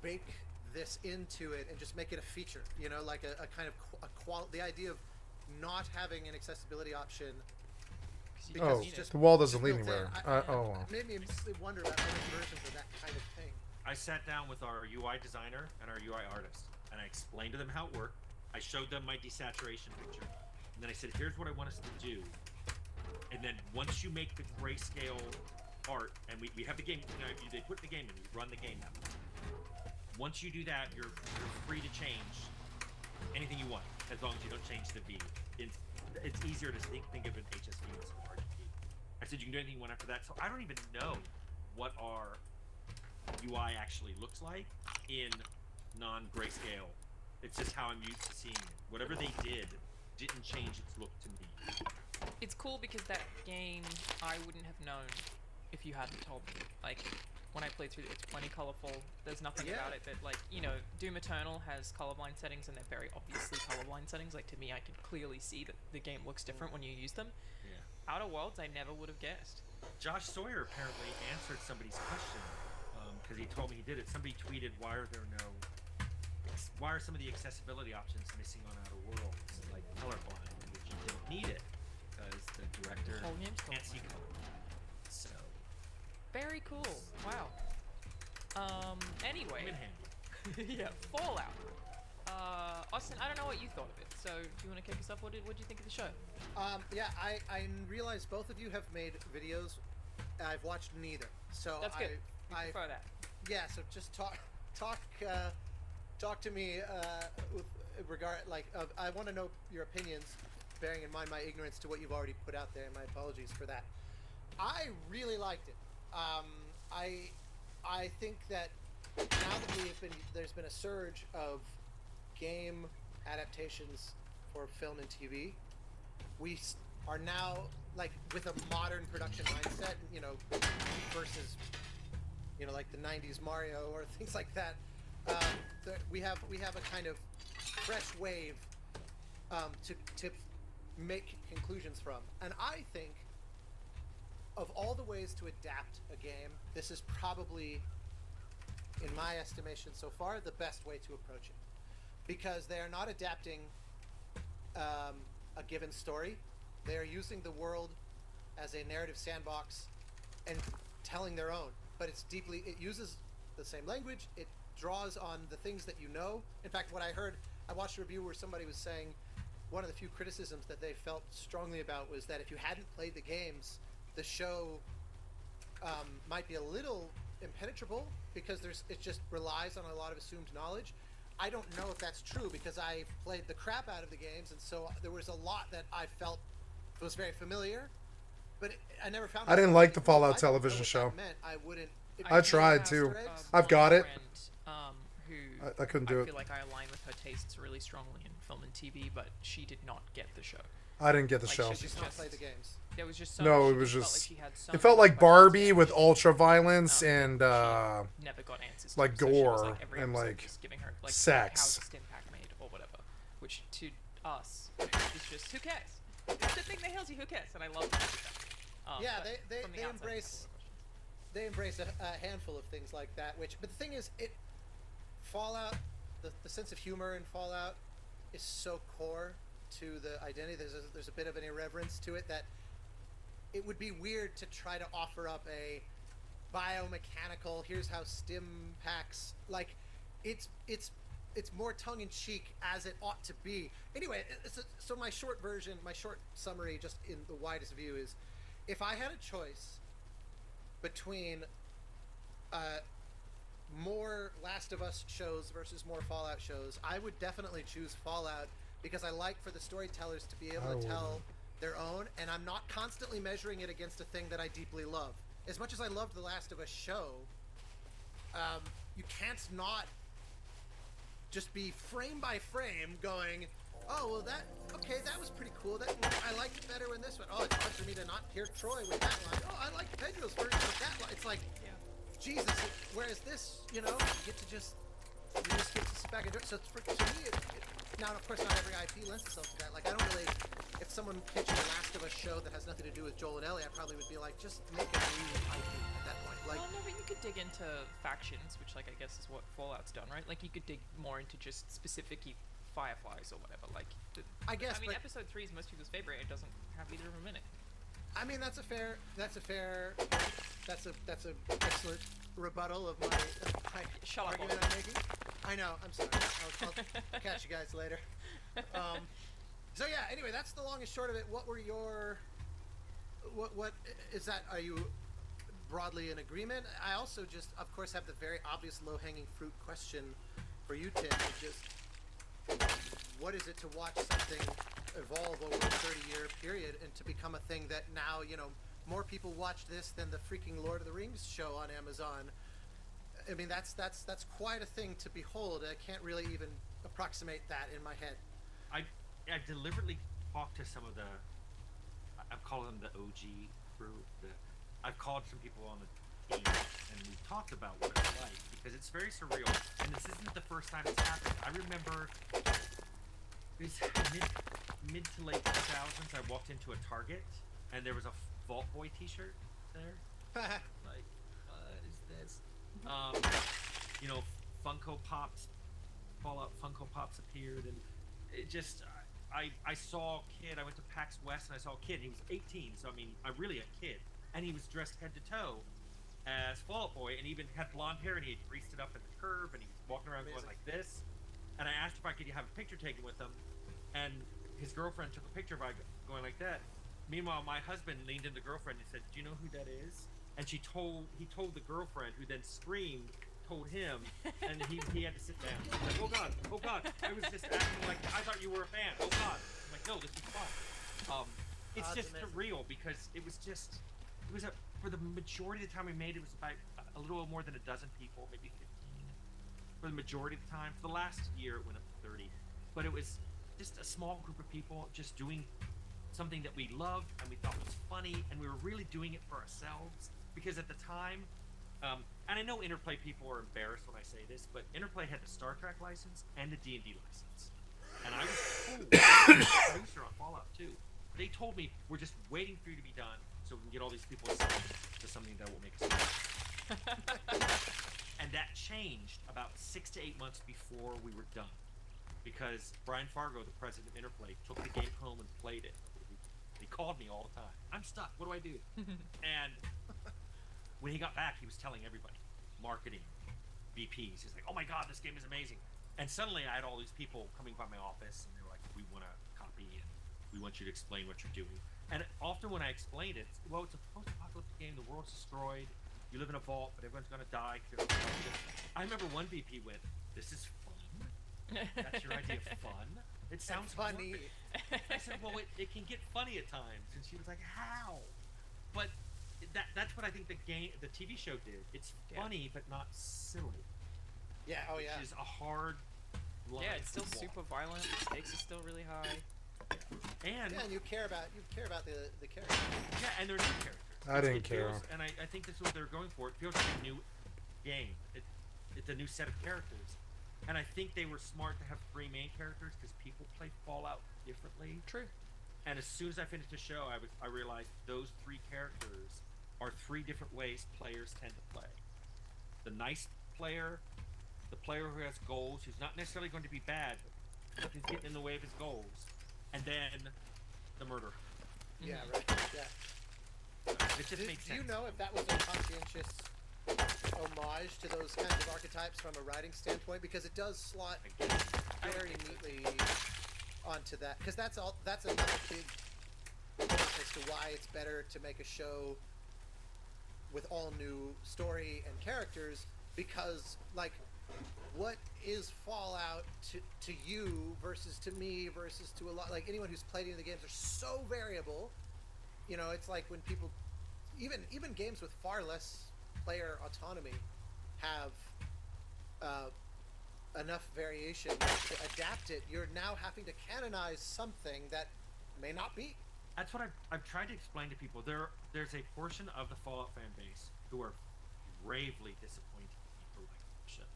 bake this into it and just make it a feature. You know, like a kind of the idea of not having an accessibility option. Oh, it's just the wall doesn't built lead anywhere. in. Oh, It made me immediately wonder about other versions of that kind of thing. I sat down with our UI designer and our UI artist, and I explained to them how it worked. I showed them my desaturation picture, and then I said, "Here's what I want us to do." And then once you make the grayscale art, and we have the game, you know, they put the game in, you run the game now. Once you do that, you're free to change anything you want, as long as you don't change the V. It's easier to think of an HSV instead of RGB. I said you can do anything you want after that. So I don't even know what our UI actually looks like in non-grayscale. It's just how I'm used to seeing it. Whatever they didn't change its look to me. It's cool because that game I wouldn't have known if you hadn't told me. Like, when I played through it, it's plenty colorful. There's nothing Yeah. about it that, like, you know, Doom Eternal has colorblind settings and they're very obviously colorblind settings. Like, to me, I can clearly see that the game looks different when you use them. Yeah. Outer Worlds, I never would have guessed. Josh Sawyer apparently answered somebody's question because he told me he did it. Somebody tweeted, "Why are there no? Why are some of the accessibility options missing on Outer Worlds, like colorblind? Which you didn't need it because the director Whole game's can't see colorblind. color." So Very cool. Wow. Anyway. I'm in handy. Yeah, Fallout. Austin, I don't know what you thought of it. So, do you want to kick us off? What did you think of the show? Yeah, I realize both of you have made videos. I've watched neither, so That's good. We I prefer that. yeah. So just talk to me with regard I want to know your opinions, bearing in mind my ignorance to what you've already put out there. And my apologies for that. I really liked it. I think that now that there's been a surge of game adaptations for film and TV, we are now like with a modern production mindset, you know, versus, you know, like the 90s Mario or things like that. We have a kind of fresh wave to make conclusions from, and I think of all the ways to adapt a game, this is probably, in my estimation so far, the best way to approach it, because they are not adapting a given story. They are using the world as a narrative sandbox and telling their own, but it uses the same language. It draws on the things that you know. In fact, what I watched a review where somebody was saying one of the few criticisms that they felt strongly about was that if you hadn't played the games, the show might be a little impenetrable because it just relies on a lot of assumed knowledge. I don't know if that's true because I played the crap out of the games, and so there was a lot that I felt was very familiar, but I never found. I didn't like the Fallout television show. I wouldn't. I tried to. I've got it. Friend, I couldn't do I it. feel like I align with her tastes really strongly in film and TV, but she did not get the show. I didn't get the Like, show. She just not play the games. There was just so No, much, it was felt just. like she had so It felt many like questions Barbie that with she- ultra violence and never got answers to, like so she was, gore every and, episode like, just giving her like sex. how's the stim pack made or whatever, which to us is just who cares. That's the thing that tells you who cares, and I love that. Yeah, but they from the outside, I have embrace- a lot of questions. they embrace a handful of things like that. But the thing is, Fallout, the sense of humor in Fallout is so core to the identity. There's a bit of an irreverence to it that it would be weird to try to offer up a biomechanical. Here's how stim packs like. It's more tongue-in-cheek as it ought to be. Anyway, so my short summary, just in the widest view, is if I had a choice between more Last of Us shows versus more Fallout shows, I would definitely choose Fallout because I like for the storytellers to be able to tell their own, and I'm not constantly measuring it against a thing that I deeply love. As much as I loved the Last of Us show, you can't not just be frame by frame going, oh, well, that was pretty cool. That I liked it better when this one. Oh, it's hard for me to not hear Troy with that line. Oh, I like Pedro's version with that line. It's like, Jesus. Whereas this, you get to just get to sit back and do it. So to me, now, of course, not every IP lends itself to that. Like, I don't really, if someone pitched a Last of Us show that has nothing to do with Joel and Ellie, I probably would be like, just make a new IP at that point. Like, well, no, but you could dig into factions, which, like, I guess is what Fallout's done, right? Like, you could dig more into just specific Fireflies or whatever. Like, I guess. I mean, episode 3 is most people's favorite. It doesn't have either of them in it. I mean, that's a excellent rebuttal of my Shut up, argument I'm making. I know. I'm sorry. I'll catch you guys later. So yeah. Anyway, that's the long and short of it. What were your? What is that? Are you broadly in agreement? I also just, of course, have the very obvious low-hanging fruit question for you, Tim. Just what is it to watch something evolve over a 30-year period and to become a thing that now, more people watch this than the freaking Lord of the Rings show on Amazon. I mean, that's quite a thing to behold. I can't really even approximate that in my head. I deliberately talked to some of the, I've called them the OG crew. I've called some people on the team, and we've talked about what it's like because it's very surreal. And this isn't the first time it's happened. I remember it was mid to late 2000s. I walked into a Target, and there was a Vault Boy T-shirt there. Like, what is this? Funko Pops, Fallout Funko Pops appeared, and it just, I saw a kid. I went to PAX West, and I saw a kid. He was 18, so I mean, I'm really a kid, and he was dressed head to toe as Fallout Boy, and he even had blonde hair, and he had greased it up at the curb, and he was walking around going like this. And I asked if I could have a picture taken with him, and his girlfriend took a picture by going like that. Meanwhile, my husband leaned into the girlfriend and said, "Do you know who that is?" And he told the girlfriend, who then screamed, told him, and he had to sit down. Like, oh God, I was just acting like I thought you were a fan. Oh God. I'm like, no, this is fun. It's just surreal because it was for the majority of the time we made it was about a little more than a dozen people, maybe 15. For the majority of the time, for the last year it went up to 30, but it was just a small group of people just doing something that we loved and we thought was funny, and we were really doing it for ourselves because at the time, and I know Interplay people are embarrassed when I say this, but Interplay had the Star Trek license and the D&D license, and I was told a producer on Fallout 2. They told me we're just waiting for you to be done so we can get all these people assigned to something that will make us money. And that changed about 6 to 8 months before we were done, because Brian Fargo, the president of Interplay, took the game home and played it. He called me all the time. I'm stuck. What do I do? And when he got back, he was telling everybody, marketing, VPs. He's like, "Oh my God, this game is amazing." And suddenly, I had all these people coming by my office, and they were like, "We want a copy, and we want you to explain what you're doing." And often when I explained it, it's a post-apocalyptic game. The world's destroyed. You live in a vault, but everyone's gonna die. I remember one VP went, "This is fun. That's your idea of fun? It sounds funny." I said, "Well, it can get funny at times." And she was like, "How?" But that's what I think the TV show did. It's funny, but not silly. Yeah. Oh yeah. Which is a hard line. Yeah, it's still to walk. super violent. The stakes are still really high. And Yeah, and you care about the character. yeah, and there's new characters. I didn't It care. feels, and I think that's what they're going for. It feels like a new game. It's a new set of characters. And I think they were smart to have 3 main characters because people play Fallout differently. True. And as soon as I finished the show, I realized those 3 characters are three different ways players tend to play. The nice player, the player who has goals, who's not necessarily going to be bad, but who's getting in the way of his goals, and then the murderer. Yeah, right. Yeah. It just makes Do you sense. know if that was a conscientious homage to those kinds of archetypes from a writing standpoint? Because it does slot very neatly onto that. Because that's another big point as to why it's better to make a show with all new story and characters. Because, like, what is Fallout to you versus to me versus to a lot, like anyone who's played any of the games are so variable. You know, it's like when people, even games with far less player autonomy have enough variation to adapt it. You're now having to canonize something that may not be. That's what I've tried to explain to people. There's a portion of the Fallout fan base who are gravely disappointed in me for liking the show.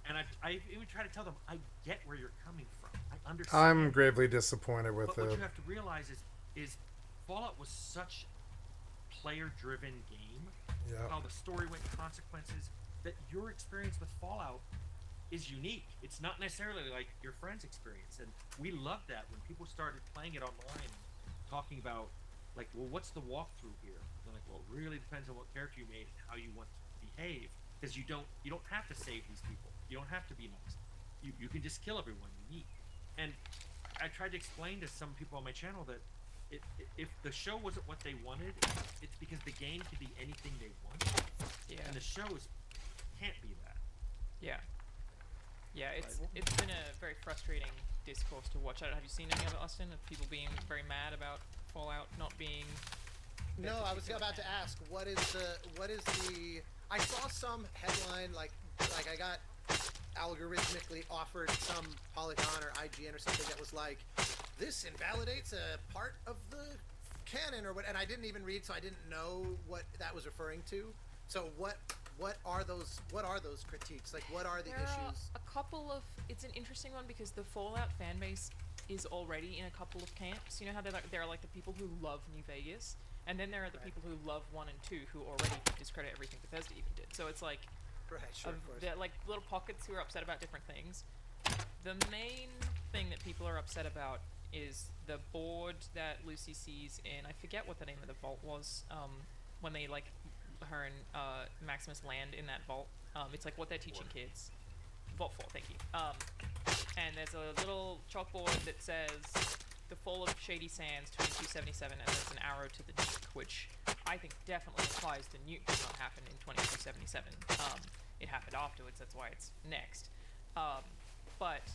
And I even try to tell them, I get where you're coming from. I understand. I'm gravely disappointed with But what it. you have to realize is Fallout was such player-driven game. Yeah. How the story went, consequences, that your experience with Fallout is unique. It's not necessarily like your friend's experience. And we loved that when people started playing it online, talking about, like, well, what's the walkthrough here? And they're like, well, it really depends on what character you made and how you want to behave. Because you don't have to save these people. You don't have to be nice. You can just kill everyone you meet. And I tried to explain to some people on my channel that if the show wasn't what they wanted, it's because the game can be anything they want. Yeah. And the shows can't be that. Yeah. Yeah, it's been a very frustrating discourse to watch. Have you seen any of it, Austin? Of people being very mad about Fallout not being... No, I was about to ask, what is the I saw some headline like I got algorithmically offered some Polygon or IGN or something that was like, this invalidates a part of the canon or what, and I didn't even read, so I didn't know what that was referring to. So what are those critiques? Like, what are the There are issues? a couple of... It's an interesting one because the Fallout fan base is already in a couple of camps. You know how there are like the people who love New Vegas, and then there are the people who love 1 and 2 who already discredit everything Bethesda even did. So it's like... Right, sure, of course. They're like little pockets who are upset about different things. The main thing that people are upset about is the board that Lucy sees in... I forget what the name of the vault was. When they, like... her and Maximus land in that vault. It's like what they're teaching kids. Vault 4, thank you. And there's a little chalkboard that says the fall of Shady Sands 2277, and there's an arrow to the nuke, which I think definitely implies the nuke did not happen in 2277. It happened afterwards, that's why it's next. But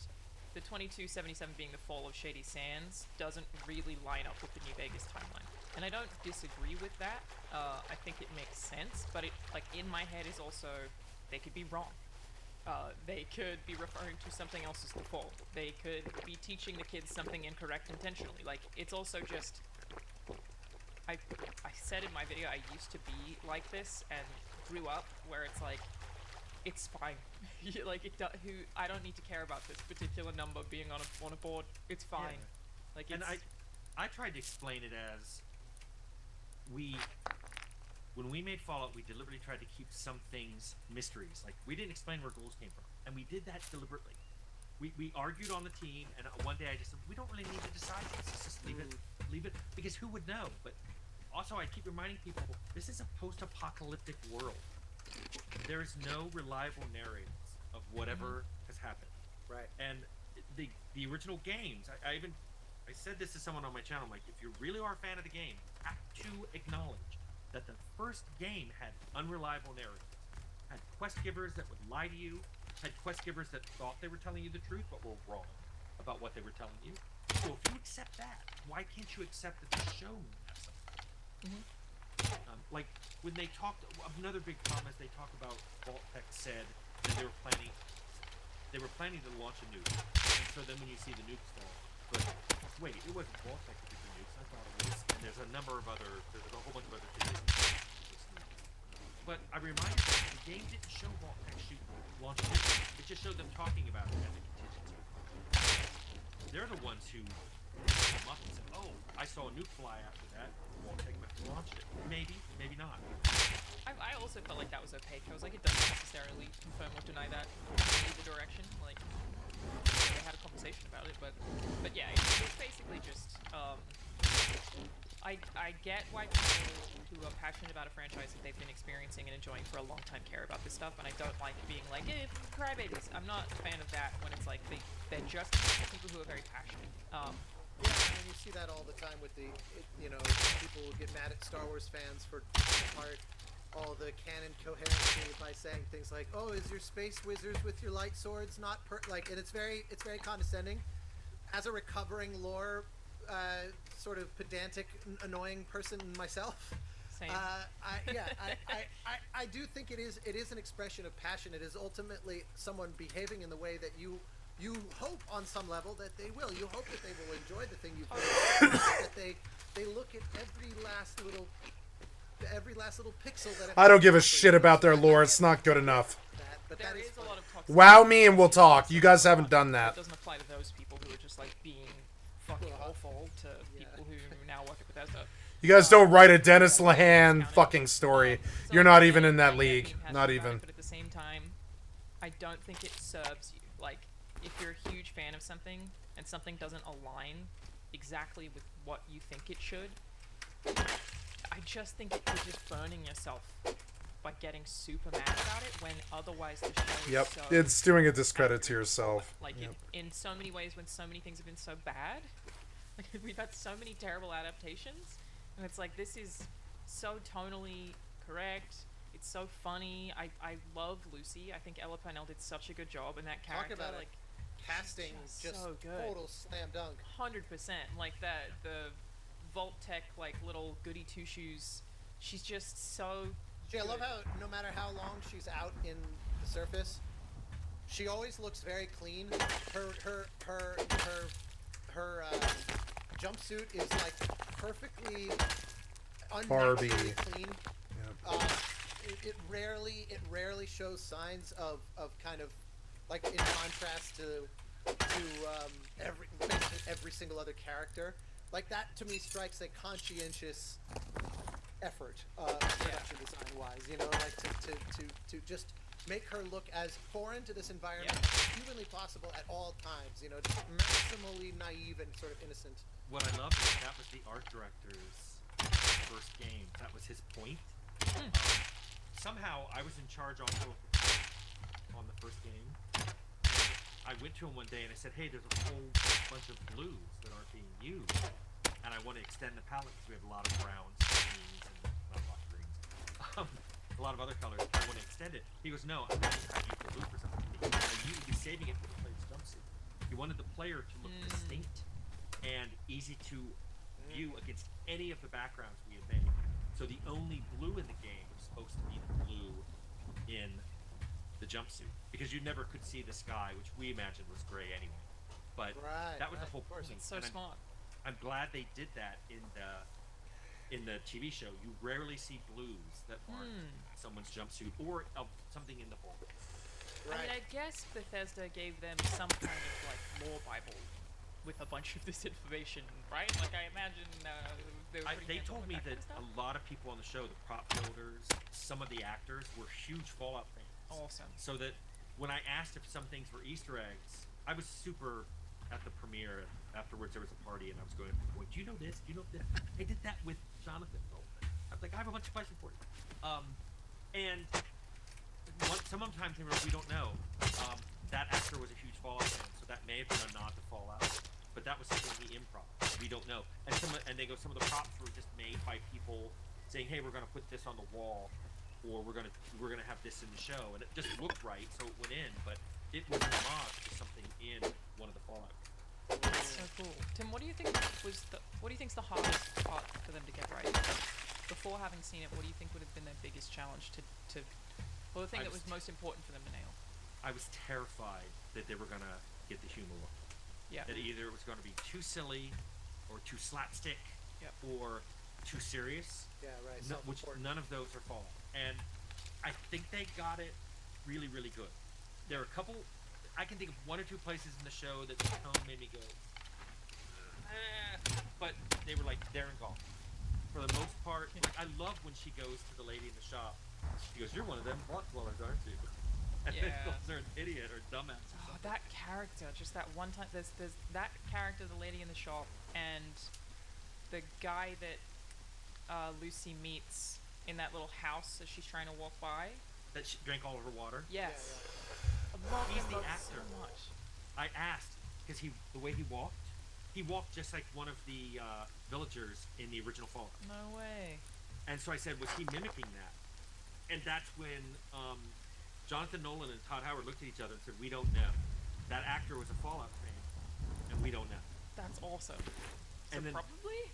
the 2277 being the fall of Shady Sands doesn't really line up with the New Vegas timeline. And I don't disagree with that. I think it makes sense, but it, like, in my head is also, they could be wrong. They could be referring to something else as the fall. They could be teaching the kids something incorrect intentionally. Like, it's also just, I said in my video, I used to be like this and grew up where it's like, it's fine. Like, I don't need to care about this particular number being on a board. It's fine. Yeah. Like, And it's... I tried to explain it as when we made Fallout, we deliberately tried to keep some things mysteries. Like, we didn't explain where goals came from, and we did that deliberately. We argued on the team, and one day I just said, we don't really need to decide this. Let's just leave it, because who would know? But also, I keep reminding people, this is a post-apocalyptic world. There is no reliable narratives of whatever has happened. Right. And the original games, I said this to someone on my channel, I'm like, if you really are a fan of the game, you have to acknowledge that the first game had unreliable narratives, had quest givers that would lie to you, had quest givers that thought they were telling you the truth but were wrong about what they were telling you. So if you accept that, why can't you accept that the show has something? Like, when they talked, another big problem is they talk about Vault-Tec said that they were planning to launch a nuke, and so then when you see the nukes fall, but wait, it wasn't Vault-Tec that did the nukes, I thought it was, and there's a whole bunch of other things. But I reminded them, the game didn't show Vault-Tec launch a nuke, it just showed them talking about it as a contingency. They're the ones who come up and said, oh, I saw a nuke fly after that, Vault-Tec must launch challenged it. Maybe, maybe not. I also felt like that was opaque. I was like, it doesn't necessarily confirm or deny that in either direction. Like, they had a conversation about it, but yeah, it's basically just, I get why people who are passionate about a franchise that they've been experiencing and enjoying for a long time care about this stuff, and I don't like being like, crybabies. I'm not a fan of that when it's like they're just people who are very passionate. Yeah, I mean, you see that all the time with people who get mad at Star Wars fans for apart all the canon coherency by saying things like, "Oh, is your space wizards with your light swords not like?" And it's very condescending. As a recovering lore, sort of pedantic, annoying person myself, Same. I do think it is an expression of passion. It is ultimately someone behaving in the way that you hope on some level that they will. You hope that they will enjoy the thing you've made, that they look at every last little pixel that. I don't give a shit about their lore. It's not good enough. But There that is a lot of toxicity. Wow me and we'll talk. You guys haven't done That that. doesn't apply to those people who are just like being fucking awful to people who now work at Bethesda. You guys don't write a Dennis Lehane fucking story. So You're not I even get- in I that get league. being passionate Not about even. it, but at the same time, I don't think it serves you. Like, if you're a huge fan of something and something doesn't align exactly with what you think it should, I just think you're just burning yourself by getting super mad about it when otherwise the show Yep. is so It's doing a discredit to accurate. yourself. Like, Yep. in so many ways, when so many things have been so bad, like, we've had so many terrible adaptations, and it's like, this is so tonally correct. It's so funny. I love Lucy. I think Ella Purnell did such a good job, and that Talk character, about like, casting, just so good. total slam dunk. 100%. Like, the Vault Tech, like, little goody two-shoes, she's just so Gee, I love good. how no matter how long she's out in the surface, she always looks very clean. Her jumpsuit is like perfectly Barbie. unnaturally clean. Yep. It rarely shows signs of kind of like in contrast to basically every single other character. Like that to me strikes a conscientious effort, production design wise. You know, like to just make her look as foreign to this environment as humanly possible at all times. You know, just maximally naive and sort of innocent. What I love is that was the art director's first game. That was his point. Somehow I was in charge also on the first game. I went to him one day and I said, "Hey, there's a whole bunch of blues that aren't being used, and I want to extend the palette because we have a lot of browns, greens, and not a lot of greens, a lot of other colors. I want to extend it." He goes, "No, I'm not trying to use the blue for something. You would be saving it for the player's jumpsuit." He wanted the player to look distinct and easy to view against any of the backgrounds we had made. So the only blue in the game was supposed to be the blue in the jumpsuit, because you never could see the sky, which we imagined was gray anyway. But that was the whole point. It's so And smart. I'm glad they did that in the TV show. You rarely see blues that aren't someone's jumpsuit or of something in the hole. I mean, I guess Bethesda gave them some kind of like lore bible with a bunch of this information, right? Like, I imagine they were pretty They hands-on told with me that that kind of a stuff. lot of people on the show, the prop builders, some of the actors, were huge Fallout fans. Awesome. So that when I asked if some things were Easter eggs, I was super at the premiere. Afterwards, there was a party, and I was going, "Do you know this? Do you know this?" I did that with Jonathan. I was like, "I have a bunch of questions for you." And sometimes they were like, "We don't know." That actor was a huge Fallout fan, so that may have been a nod to Fallout, but that was something he improv. We don't know. And they go, some of the props were just made by people saying, "Hey, we're going to put this on the wall, or we're gonna have this in the show," and it just looked right, so it went in. But it was an homage to something in one of the Fallout. That's so cool. Tim, what do you think what do you think's the hardest part for them to get right? Before having seen it, what do you think would have been their biggest challenge or the thing that was most important for them to nail? I was terrified that they were going to get the humor wrong. Yeah. That either it was going to be too silly, or too slapstick, Yep. or too serious. Yeah, right. Which none of those are Fallout. And I think they got it really, really good. There are a couple. I can think of one or two places in the show that the tone made me go, but they were like there and gone. for the most part, like, I love when she goes to the lady in the shop. She goes, "You're one of them block dwellers, aren't you?" And then Yeah. calls her an idiot or dumbass. Or Oh, something. that character, just that one time. There's that character, the lady in the shop, and the guy that Lucy meets in that little house as she's trying to walk by. That she drank all of her water. Yes. I love He's him the both actor. so much. I asked because the way he walked just like one of the villagers in the original Fallout. No way. And so I said, was he mimicking that? And that's when Jonathan Nolan and Todd Howard looked at each other and said, "We don't know. That actor was a Fallout fan, and we don't know." That's awesome. So And then- probably.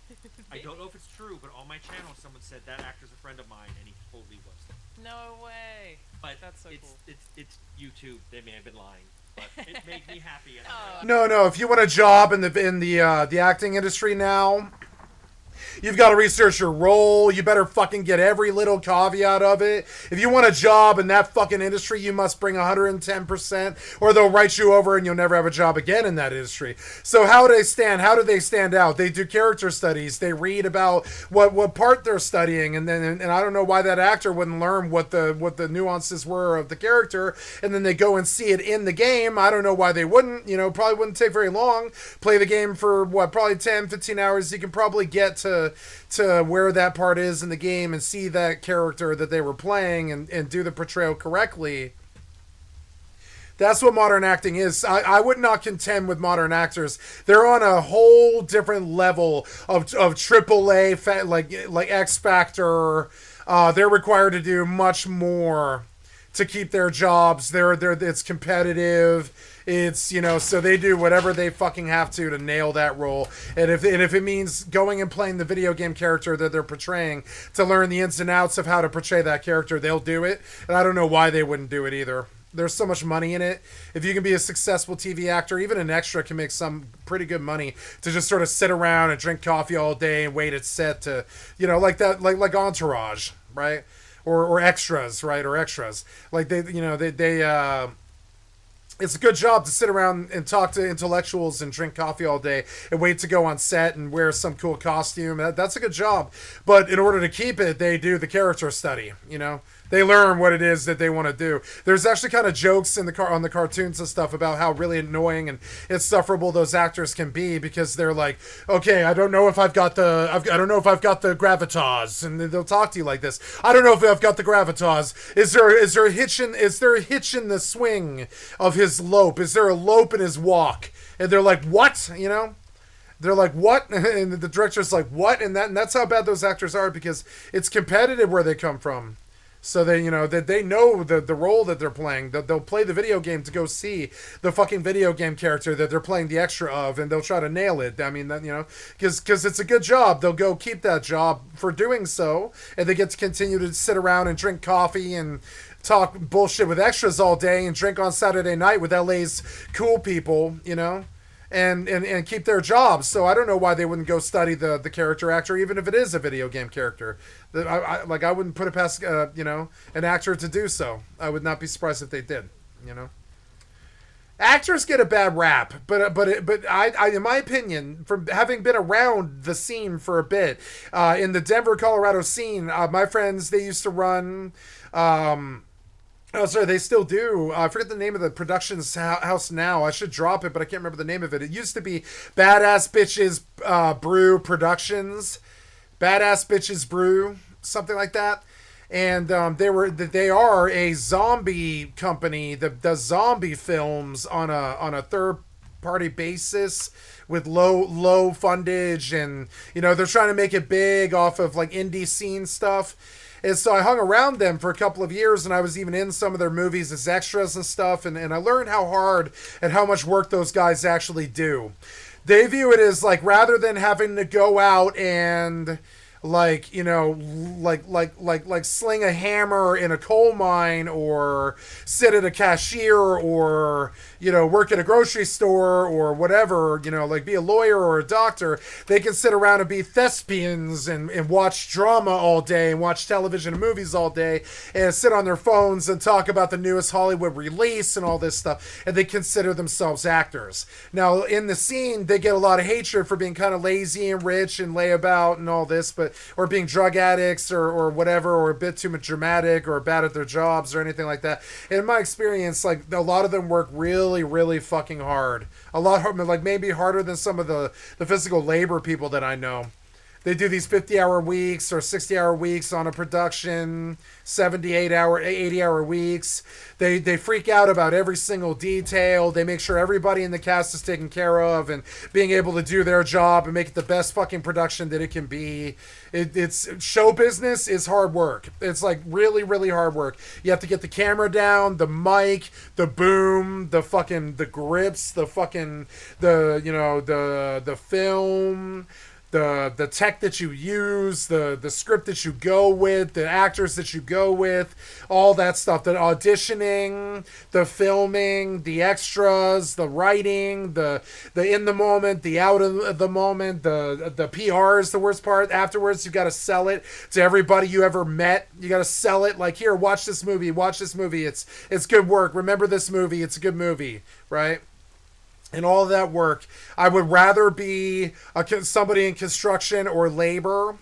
I don't know if it's true, but on my channel, someone said that actor's a friend of mine, and he totally was. No way. But That's so it's, cool. it's YouTube. They may have been lying, but it made me happy. And No. If you want a job in the acting industry now, you've got to research your role. You better fucking get every little caveat of it. If you want a job in that fucking industry, you must bring 110%, or they'll write you over and you'll never have a job again in that industry. So how do they stand? How do they stand out? They do character studies. They read about what part they're studying, and I don't know why that actor wouldn't learn what the nuances were of the character, and then they go and see it in the game. I don't know why they wouldn't. Probably wouldn't take very long. Play the game for probably 10, 15 hours. You can probably get to where that part is in the game and see that character that they were playing and do the portrayal correctly. That's what modern acting is. I would not contend with modern actors. They're on a whole different level of AAA, like X Factor. They're required to do much more to keep their jobs. It's competitive. It's, so they do whatever they fucking have to nail that role. And if it means going and playing the video game character that they're portraying to learn the ins and outs of how to portray that character, they'll do it. And I don't know why they wouldn't do it either. There's so much money in it. If you can be a successful TV actor, even an extra can make some pretty good money to just sort of sit around and drink coffee all day and wait at set to, like that, like Entourage, right? Or extras, right? Or extras. Like it's a good job to sit around and talk to intellectuals and drink coffee all day and wait to go on set and wear some cool costume. That's a good job. But in order to keep it, they do the character study, They learn what it is that they want to do. There's actually kind of jokes on the cartoons and stuff about how really annoying and insufferable those actors can be, because they're like, okay, I don't know if I've got the gravitas, and they'll talk to you like this. I don't know if I've got the gravitas. Is there a hitch in the swing of his lope? Is there a lope in his walk? And they're like, what? They're like, what? And the director's like, what? And that's how bad those actors are, because it's competitive where they come from. So they know the role that they're playing. They'll play the video game to go see the fucking video game character that they're playing the extra of, and they'll try to nail it. I mean, because it's a good job. They'll go keep that job for doing so, and they get to continue to sit around and drink coffee and talk bullshit with extras all day and drink on Saturday night with LA's cool people, and keep their jobs. So I don't know why they wouldn't go study the character actor, even if it is a video game character. I wouldn't put it past an actor to do so. I would not be surprised if they did. Actors get a bad rap, but I in my opinion, from having been around the scene for a bit, in the Denver, Colorado scene, my friends, they used to run. Oh, sorry, they still do. I forget the name of the production's house now. I should drop it, but I can't remember the name of it. It used to be Badass Bitches Brew Productions. Badass Bitches Brew, something like that. And they are a zombie company that does zombie films on a third party basis with low fundage, and they're trying to make it big off of like indie scene stuff. And so I hung around them for a couple of years, and I was even in some of their movies as extras and stuff, and I learned how hard and how much work those guys actually do. They view it as like, rather than having to go out and like sling a hammer in a coal mine, or sit at a cashier, or work at a grocery store, or whatever, like be a lawyer or a doctor, they can sit around and be thespians and watch drama all day and watch television and movies all day and sit on their phones and talk about the newest Hollywood release and all this stuff, and they consider themselves actors. Now in the scene, they get a lot of hatred for being kind of lazy and rich and layabout and all this, but or being drug addicts or whatever, or a bit too much dramatic or bad at their jobs or anything like that. In my experience, like a lot of them work really, really fucking hard. A lot, like maybe harder than some of the physical labor people that I know. They do these 50-hour weeks or 60-hour weeks on a production, 78-hour, 80-hour weeks. They freak out about every single detail. They make sure everybody in the cast is taken care of and being able to do their job and make it the best fucking production that it can be. It's show business is hard work. It's like really, really hard work. You have to get the camera down, the mic, the boom, the grips, the film, the tech that you use, the script that you go with, the actors that you go with, all that stuff, the auditioning, the filming, the extras, the writing, the in the moment, the out of the moment, the PR is the worst part. Afterwards, you got to sell it to everybody you ever met. You got to sell it like, here, watch this movie. It's good work. Remember this movie. It's a good movie, right? And all of that work, I would rather be somebody in construction or labor,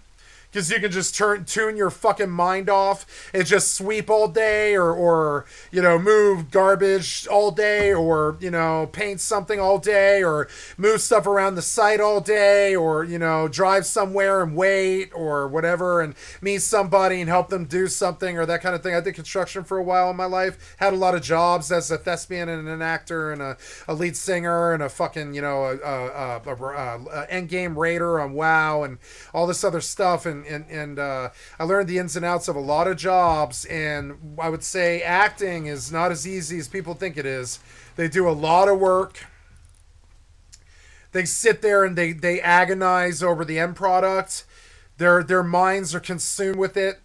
because you can just tune your fucking mind off and just sweep all day or move garbage all day or, paint something all day or move stuff around the site all day or, drive somewhere and wait or whatever and meet somebody and help them do something or that kind of thing. I did construction for a while in my life, had a lot of jobs as a thespian and an actor and a lead singer and a fucking, end game raider on WoW and all this other stuff. And I learned the ins and outs of a lot of jobs, and I would say acting is not as easy as people think it is. They do a lot of work. They sit there and they agonize over the end product. Their minds are consumed with it.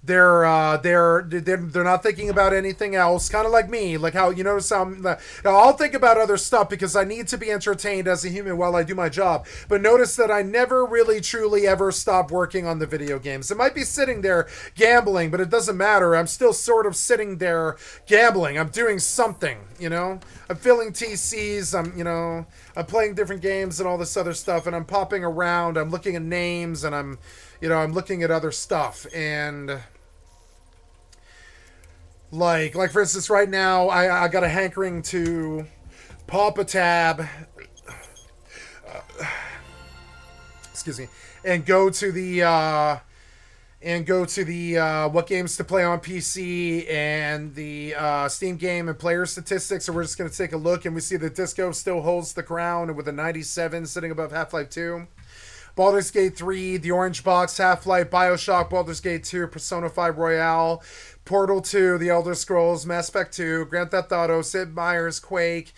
They're not thinking about anything else. Kind of like me, like how I'll think about other stuff because I need to be entertained as a human while I do my job. But notice that I never really truly ever stop working on the video games. I might be sitting there gambling, but it doesn't matter. I'm still sort of sitting there gambling. I'm doing something, I'm filling TCs. I'm playing different games and all this other stuff, and I'm popping around. I'm looking at names, and I'm looking at other stuff, and like for instance, right now I got a hankering to pop a tab, excuse me, and go to the what games to play on PC and the Steam game and player statistics. So we're just going to take a look, and we see that Disco still holds the crown with a 97 sitting above Half-Life 2. Baldur's Gate 3, The Orange Box, Half-Life, Bioshock, Baldur's Gate 2, Persona 5 Royale, Portal 2, The Elder Scrolls, Mass Effect 2, Grand Theft Auto, Sid Meier's Quake,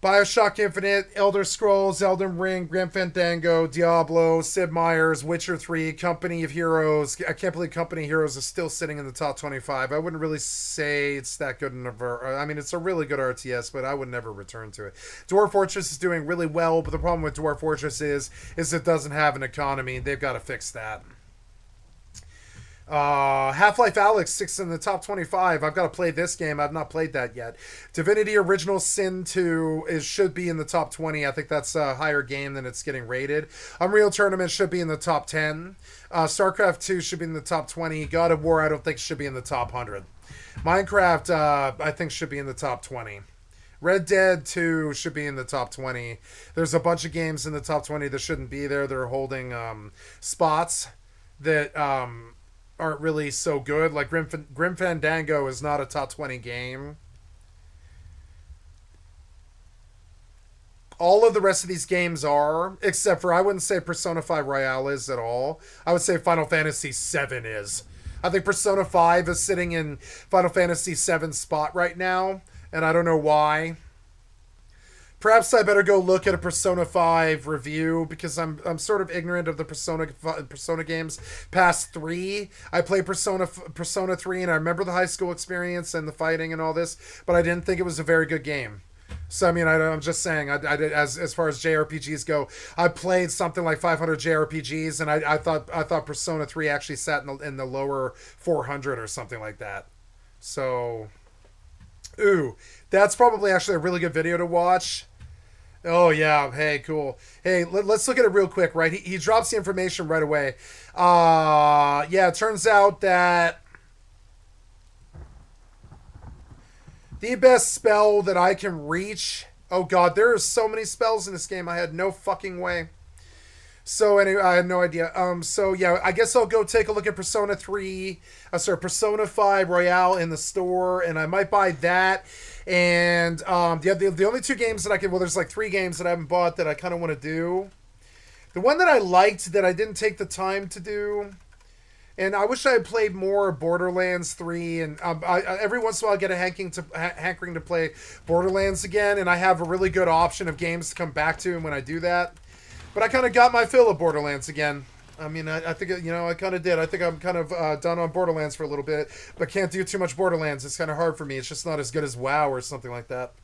Bioshock Infinite, Elder Scrolls, Elden Ring, Grim Fandango, Diablo, Sid Meier's, Witcher 3, Company of Heroes. I can't believe Company of Heroes is still sitting in the top 25. I wouldn't really say it's that good. It's a really good RTS, but I would never return to it. Dwarf Fortress is doing really well, but the problem with Dwarf Fortress is it doesn't have an economy. They've got to fix that. Half-Life Alyx 6 in the top 25. I've got to play this game. I've not played that yet. Divinity Original Sin 2 should be in the top 20. I think that's a higher game than it's getting rated. Unreal Tournament should be in the top 10. StarCraft 2 should be in the top 20. God of War I don't think should be in the top 100. Minecraft I think should be in the top 20. Red Dead 2 should be in the top 20. There's a bunch of games in the top 20 that shouldn't be there. They're holding spots that aren't really so good. Like Grim Fandango is not a top 20 game. All of the rest of these games are, except for, I wouldn't say Persona 5 Royale is at all. I would say Final Fantasy 7 is. I think Persona 5 is sitting in Final Fantasy 7's spot right now, and I don't know why. Perhaps I better go look at a Persona 5 review, because I'm sort of ignorant of the Persona games past 3. I played Persona 3, and I remember the high school experience and the fighting and all this, but I didn't think it was a very good game. So, I'm just saying, I did, as far as JRPGs go, I played something like 500 JRPGs, and I thought Persona 3 actually sat in the lower 400 or something like that. So, ooh, that's probably actually a really good video to watch. Oh yeah, hey, cool. Hey, let's look at it real quick, right? He drops the information right away. Yeah, it turns out that the best spell that I can reach. Oh god, there are so many spells in this game. I had no fucking way. So anyway, I had no idea. So yeah, I guess I'll go take a look at Persona 5 Royale in the store, and I might buy that. And the only 2 games that I can, well, there's like 3 games that I haven't bought that I kind of want to do. The one that I liked that I didn't take the time to do, and I wish I had played more Borderlands 3, and I every once in a while I get a hankering to play Borderlands again, and I have a really good option of games to come back to when I do that. But I kind of got my fill of Borderlands again. I mean, I think, I kind of did. I think I'm kind of done on Borderlands for a little bit, but can't do too much Borderlands. It's kind of hard for me. It's just not as good as WoW or something like that,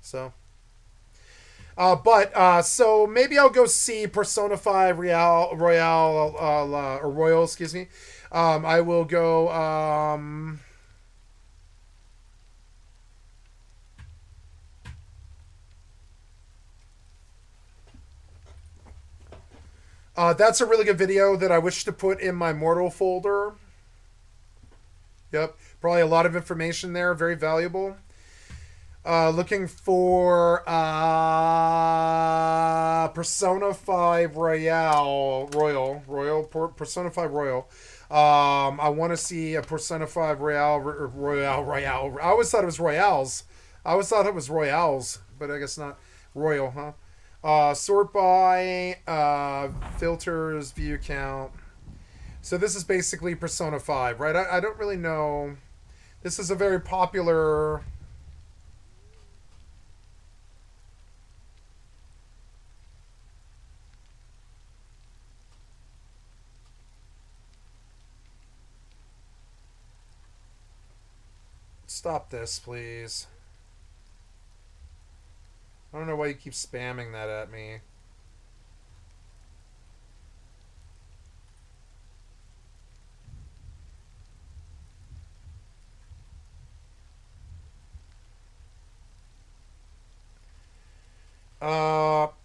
So, so maybe I'll go see Persona 5 Royal, excuse me. I will go, that's a really good video that I wish to put in my Mortal folder. Yep, probably a lot of information there, very valuable. Looking for Persona 5 Persona 5 Royal. I want to see a Persona 5 Royale. I always thought it was Royales. I always thought it was Royales, but I guess not. Royal, huh? Sort by, filters, view count. So this is basically Persona 5, right? I don't really know. This is a very popular... Stop this, please. I don't know why you keep spamming that at me.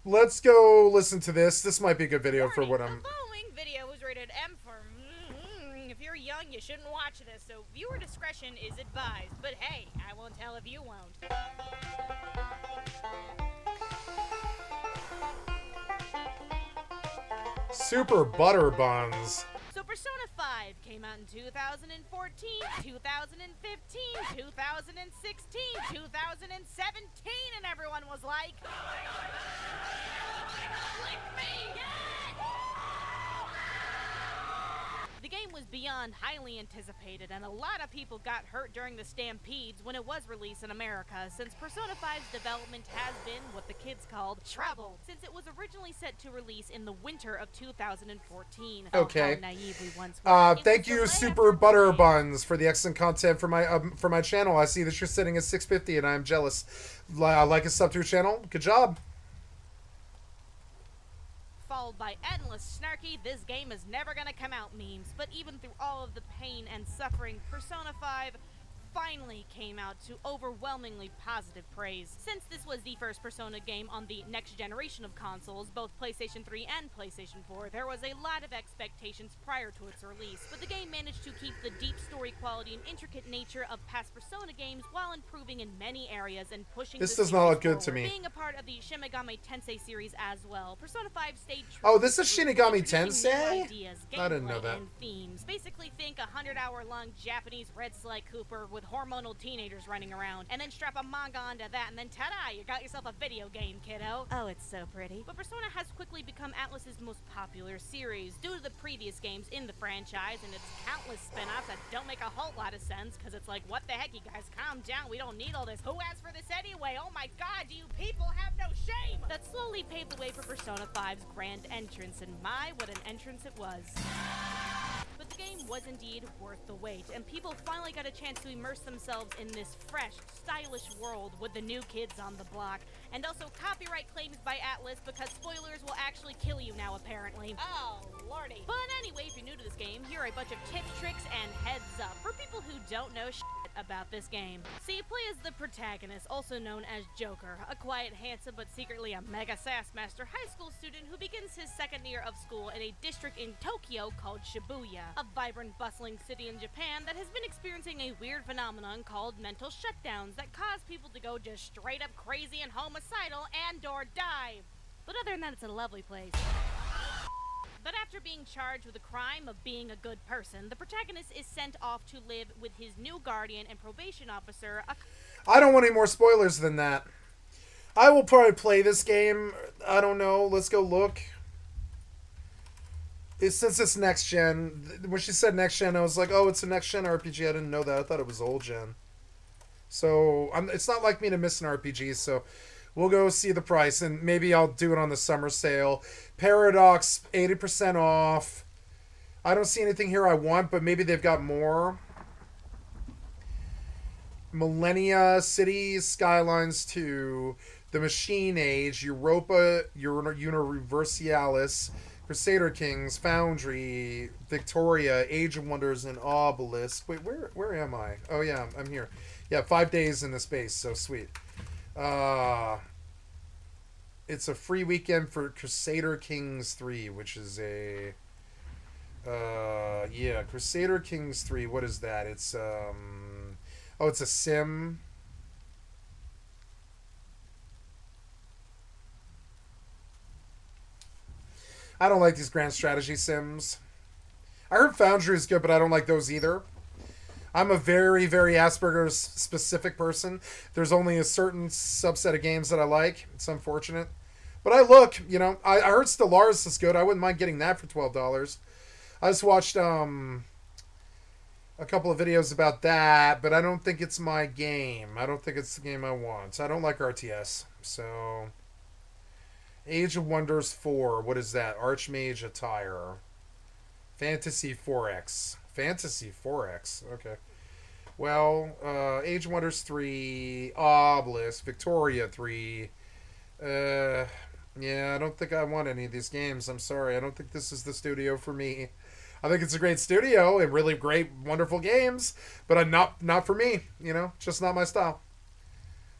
Let's go listen to this. This might be a good video for what I'm... The following video was rated M for... If you're young, you shouldn't watch this, so viewer discretion is advised. But hey, I won't tell if you won't. Super butter buns. So Persona 5 came out in 2014, 2015, 2016, 2017, and everyone was like... Oh my god! Click me! The game was beyond highly anticipated, and a lot of people got hurt during the stampedes when it was released in America, since Persona 5's development has been what the kids called trouble, since it was originally set to release in the winter of 2014. Okay. How naive we once were. Thank you, Super Butter Buns, for the excellent content for my channel. I see that you're sitting at 650, and I'm jealous. Like a sub to your channel. Good job. Followed by endless snarky, this game is never gonna come out memes. But even through all of the pain and suffering, Persona 5 finally came out to overwhelmingly positive praise. Since this was the first Persona game on the next generation of consoles, both PlayStation 3 and PlayStation 4, there was a lot of expectations prior to its release, but the game managed to keep the deep story quality and intricate nature of past Persona games while improving in many areas and pushing This the does not look series good to forward. me. Being a part of the Shin Megami Tensei series as well, Persona 5 stayed true. Oh, this is to its Shin Megami roots, introducing new Tensei? ideas, I didn't know gameplay, that. and themes. Basically think a 100-hour-long Japanese Red Sly Cooper with hormonal teenagers running around, and then strap a manga onto that, and then ta-da, you got yourself a video game, kiddo. Oh, it's so pretty. But Persona has quickly become Atlus's most popular series due to the previous games in the franchise and its countless spin-offs that don't make a whole lot of sense, because it's like, what the heck, you guys, calm down, we don't need all this. Who asked for this anyway? Oh my god, do you people have no shame? That slowly paved the way for Persona 5's grand entrance, and my, what an entrance it was. But the game was indeed worth the wait, and people finally got a chance to immerse themselves in this fresh, stylish world with the new kids on the block, and also copyright claims by Atlus, because spoilers will actually kill you now, apparently. Oh, lordy. But anyway, if you're new to this game, here are a bunch of tips, tricks, and heads up for people who don't know shit about this game. So you play as the protagonist, also known as Joker, a quiet, handsome, but secretly a mega sass master high school student who begins his second year of school in a district in Tokyo called Shibuya, a vibrant, bustling city in Japan that has been experiencing a weird phenomenon called mental shutdowns that cause people to go just straight up crazy and homicidal and or die. But other than that, it's a lovely place. But after being charged with the crime of being a good person, the protagonist is sent off to live with his new guardian and probation officer. I don't want any more spoilers than that. I will probably play this game. I don't know. Let's go look. Since it's next gen, when she said next gen, I was like, oh, it's a next gen RPG. I didn't know that. I thought it was old gen. So it's not like me to miss an RPG, so we'll go see the price, and maybe I'll do it on the summer sale. Paradox, 80% off. I don't see anything here I want, but maybe they've got more. Millennia, Cities, Skylines 2, The Machine Age, Europa, Universalis, Crusader Kings, Foundry, Victoria, Age of Wonders, and Obelisk. Wait, where am I? Oh, yeah, I'm here. Yeah, 5 days in the space, so sweet. It's a free weekend for Crusader Kings 3, which is a... yeah, Crusader Kings 3, what is that? It's, oh, it's a sim. I don't like these grand strategy sims. I heard Foundry is good, but I don't like those either. I'm a very, very Asperger's specific person. There's only a certain subset of games that I like. It's unfortunate. But I look, you know, I heard Stellaris is good. I wouldn't mind getting that for $12. I just watched a couple of videos about that, but I don't think it's my game. I don't think it's the game I want. I don't like RTS. So, Age of Wonders 4. What is that? Archmage Attire. Fantasy 4X. Fantasy 4X. Okay. Well, Age of Wonders 3, Obelisk, Victoria 3. Yeah, I don't think I want any of these games. I'm sorry. I don't think this is the studio for me. I think it's a great studio and really great, wonderful games, but not for me. You know, just not my style.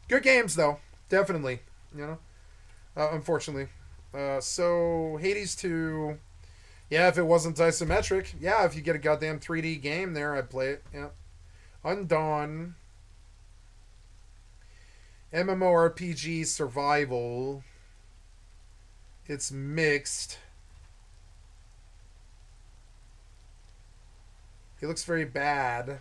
Good games though, definitely. You know, unfortunately. So Hades 2. Yeah, if it wasn't isometric. Yeah, if you get a goddamn 3D game there, I'd play it. Yeah. Undawn. MMORPG survival. It's mixed. It looks very bad.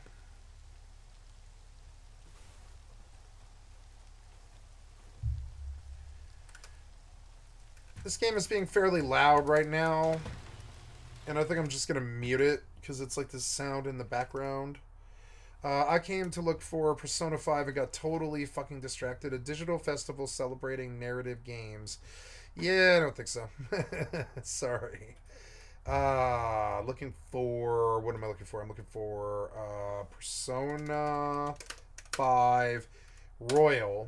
This game is being fairly loud right now. And I think I'm just going to mute it because it's like this sound in the background. I came to look for Persona 5 and got totally fucking distracted. A digital festival celebrating narrative games. Yeah, I don't think so. Sorry. Looking for... What am I looking for? I'm looking for Persona 5 Royal.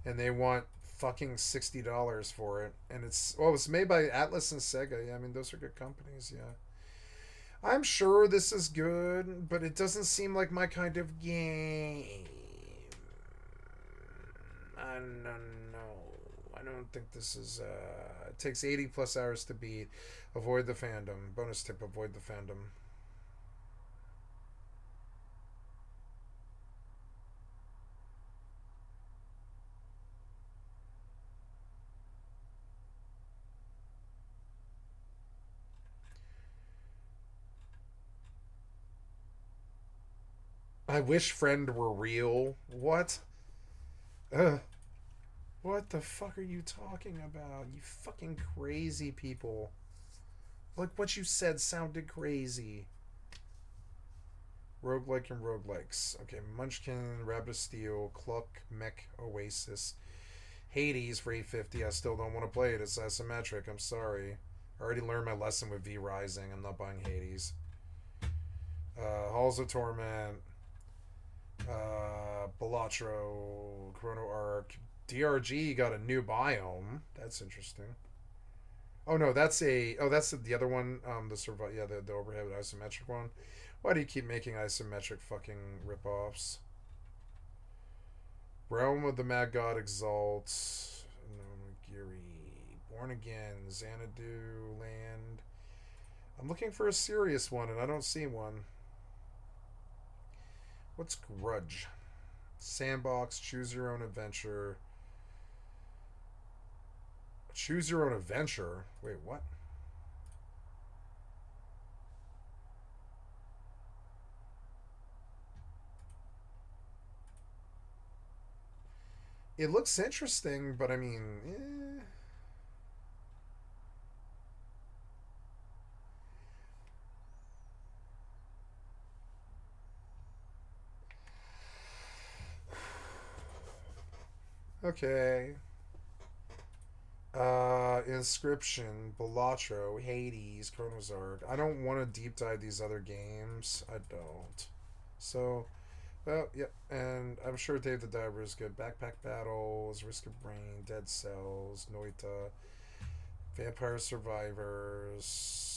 And they want fucking $60 for it. And it's... Well, it's made by Atlas and Sega. Yeah, I mean, those are good companies, yeah. I'm sure this is good, but it doesn't seem like my kind of game. I don't know. I don't think this is... it takes 80 plus hours to beat. Avoid the fandom. Bonus tip, avoid the fandom. I wish friend were real. What? What the fuck are you talking about? You fucking crazy people. Like, what you said sounded crazy. Roguelike and roguelikes. Okay, Munchkin, Rabbit of Steel, Cluck, Mech, Oasis. Hades for $8.50. I still don't want to play it. It's isometric. I'm sorry. I already learned my lesson with V Rising. I'm not buying Hades. Halls of Torment. Balatro, Chrono Arc, DRG got a new biome. That's interesting. Oh no, that's a. Oh, that's the other one. The survive. Yeah, the overhead isometric one. Why do you keep making isometric fucking ripoffs? Realm of the Mad God exalts. Nomagiri. Born Again. Xanadu Land. I'm looking for a serious one and I don't see one. What's Grudge? Sandbox. Choose your own adventure. Choose your own adventure? Wait, what? It looks interesting, but I mean, okay. Inscription, Balatro, Hades, Chronozark. I don't want to deep dive these other games. I don't. So, well, yep. And I'm sure Dave the Diver is good. Backpack Battles, Risk of Brain, Dead Cells, Noita, Vampire Survivors,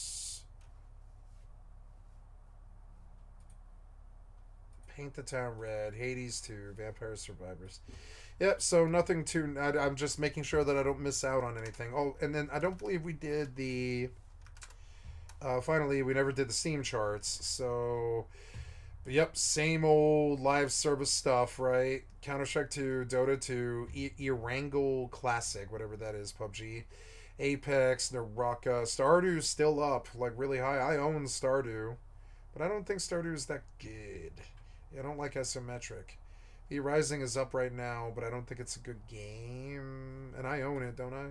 Paint the Town Red, Hades 2, Vampire Survivors. Yep, so nothing too... I'm just making sure that I don't miss out on anything. Oh, and then I don't believe we did the... finally, we never did the Steam charts, so... Yep, same old live service stuff, right? Counter-Strike 2, Dota 2, Erangel Classic, whatever that is, PUBG. Apex, Naraka. Stardew's still up, like, really high. I own Stardew, but I don't think Stardew is that good. Yeah, I don't like isometric. E Rising is up right now, but I don't think it's a good game. And I own it, don't I?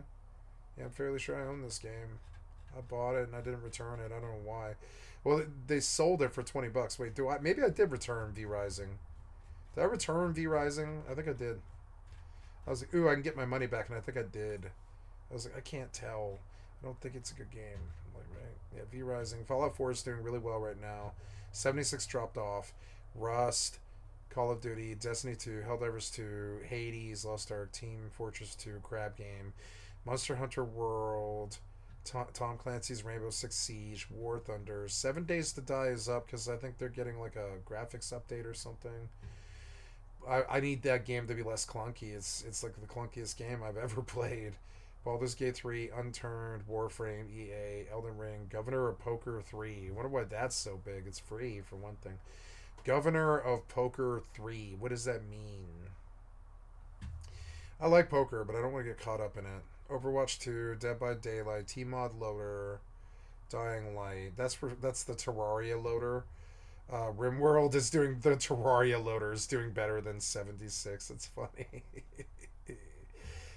Yeah, I'm fairly sure I own this game. I bought it and I didn't return it. I don't know why. Well, they sold it for $20. Wait, do I? Maybe I did return V Rising. Did I return V Rising? I think I did. I was like, ooh, I can get my money back, and I think I did. I was like, I can't tell. I don't think it's a good game. I'm like, right? Yeah, V Rising. Fallout 4 is doing really well right now. 76 dropped off. Rust, Call of Duty, Destiny 2, Helldivers 2, Hades, Lost Ark, Team Fortress 2, Crab Game, Monster Hunter World, Tom Clancy's Rainbow Six Siege, War Thunder. 7 Days to Die is up because I think they're getting like a graphics update or something. I need that game to be less clunky. It's like the clunkiest game I've ever played. Baldur's Gate 3, Unturned, Warframe, EA, Elden Ring, Governor of Poker 3. I wonder why that's so big. It's free, for one thing. Governor of Poker 3. What does that mean? I like poker, but I don't want to get caught up in it. Overwatch 2, Dead by Daylight, T-Mod Loader, Dying Light. That's the Terraria loader. RimWorld is doing... The Terraria loader is doing better than 76. It's funny.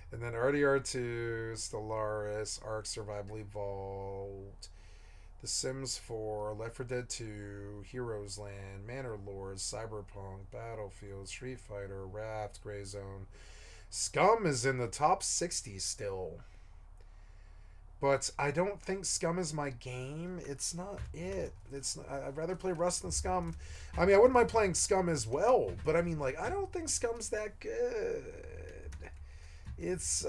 And then RDR2, Stellaris, Ark Survival Evolved, The Sims 4, Left 4 Dead 2, Heroes Land, Manor Lords, Cyberpunk, Battlefield, Street Fighter, Raft, Grey Zone. Scum is in the top 60 still. But I don't think Scum is my game. It's not it. I'd rather play Rust than Scum. I mean, I wouldn't mind playing Scum as well, but I mean, like, I don't think Scum's that good. It's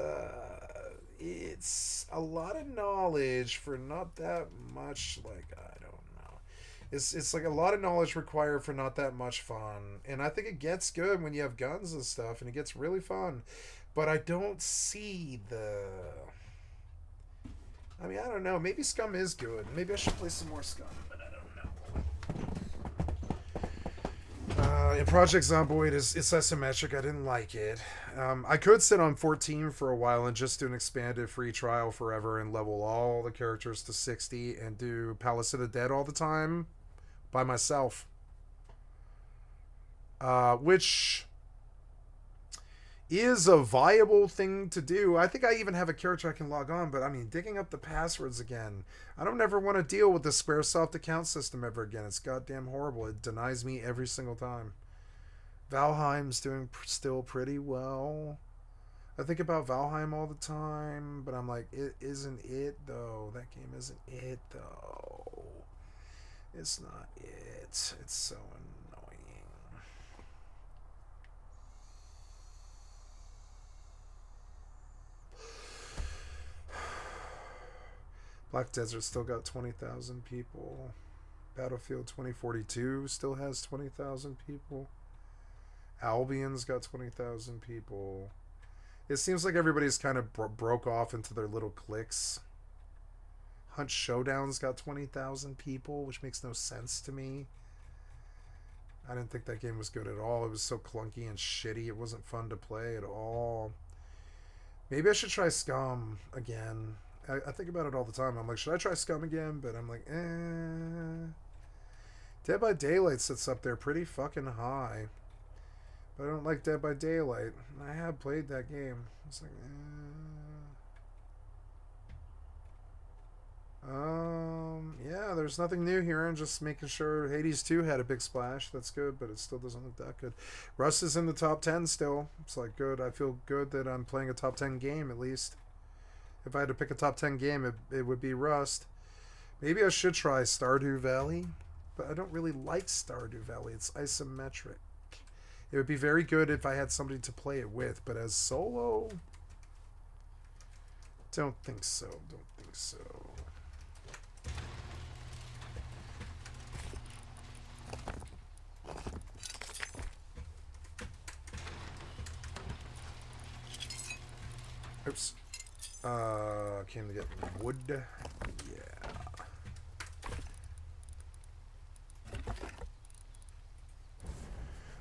a lot of knowledge for not that much. Like, I don't know. It's like a lot of knowledge required for not that much fun. And I think it gets good when you have guns and stuff, and it gets really fun. But I don't see the... I mean, I don't know. Maybe Scum is good. Maybe I should play some more Scum, but I don't know. And Project Zomboid it's isometric. I didn't like it. I could sit on 14 for a while and just do an expanded free trial forever and level all the characters to 60 and do Palace of the Dead all the time by myself. Which is a viable thing to do. I think I even have a character I can log on, but I mean, digging up the passwords again. I don't ever want to deal with the Squaresoft account system ever again. It's goddamn horrible. It denies me every single time. Valheim's doing still pretty well. I think about Valheim all the time, but I'm like, it isn't it though. That game isn't it though. It's not it. It's so annoying. Black Desert still got 20,000 people. Battlefield 2042 still has 20,000 people. Albion's got 20,000 people. It seems like everybody's kind of broke off into their little cliques. Hunt Showdown's got 20,000 people, which makes no sense to me. I didn't think that game was good at all. It was so clunky and shitty. It wasn't fun to play at all. Maybe I should try Scum again. I think about it all the time. I'm like, should I try Scum again? But I'm like, Dead by Daylight sits up there pretty fucking high. But I don't like Dead by Daylight. I have played that game. It's like, yeah, there's nothing new here. I'm just making sure Hades 2 had a big splash. That's good, but it still doesn't look that good. Rust is in the top 10 still. It's like good. I feel good that I'm playing a top 10 game at least. If I had to pick a top 10 game, it would be Rust. Maybe I should try Stardew Valley, but I don't really like Stardew Valley. It's isometric. It would be very good if I had somebody to play it with, but as solo, don't think so. Don't think so. Oops. Came to get wood. Yeah.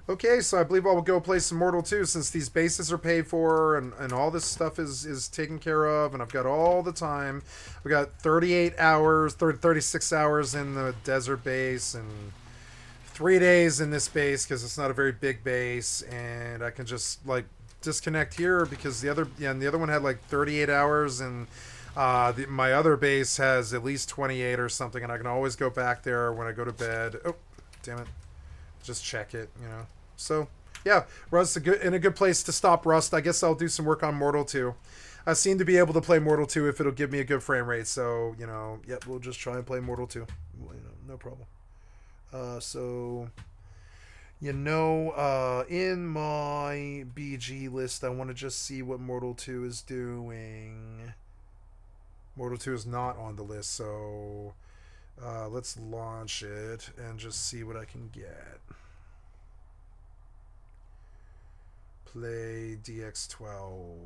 Okay, so I believe I'll go play some Mortal 2 since these bases are paid for and all this stuff is taken care of and I've got all the time. We got 38 hours, 36 hours in the desert base and 3 days in this base because it's not a very big base, and I can just like disconnect here because the other one had like 38 hours and my other base has at least 28 or something, and I can always go back there when I go to bed. Oh, damn it. Just check it, you know. So, yeah, Rust's in a good place to stop Rust. I guess I'll do some work on Mortal 2. I seem to be able to play Mortal 2 if it'll give me a good frame rate. So, you know, yep, we'll just try and play Mortal 2. You know, no problem. So, you know, in my BG list, I want to just see what Mortal 2 is doing. Mortal 2 is not on the list, so let's launch it and just see what I can get. Play DX12.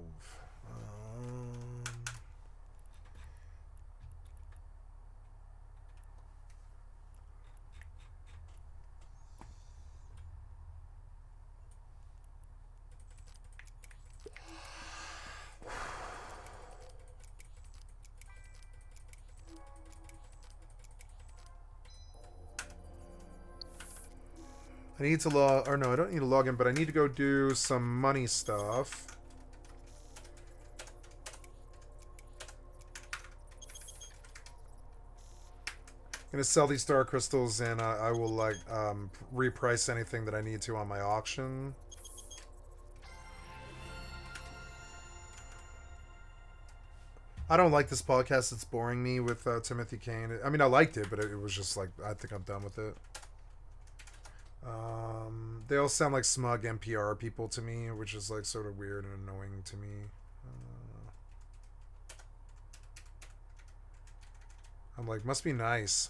I need to log, or no, I don't need to log in, but I need to go do some money stuff. I'm gonna sell these star crystals, and I will like reprice anything that I need to on my auction. I don't like this podcast. It's boring me with Timothy Kane. I mean, I liked it, but it was just like, I think I'm done with it. They all sound like smug NPR people to me, which is like sort of weird and annoying to me. I'm like, must be nice.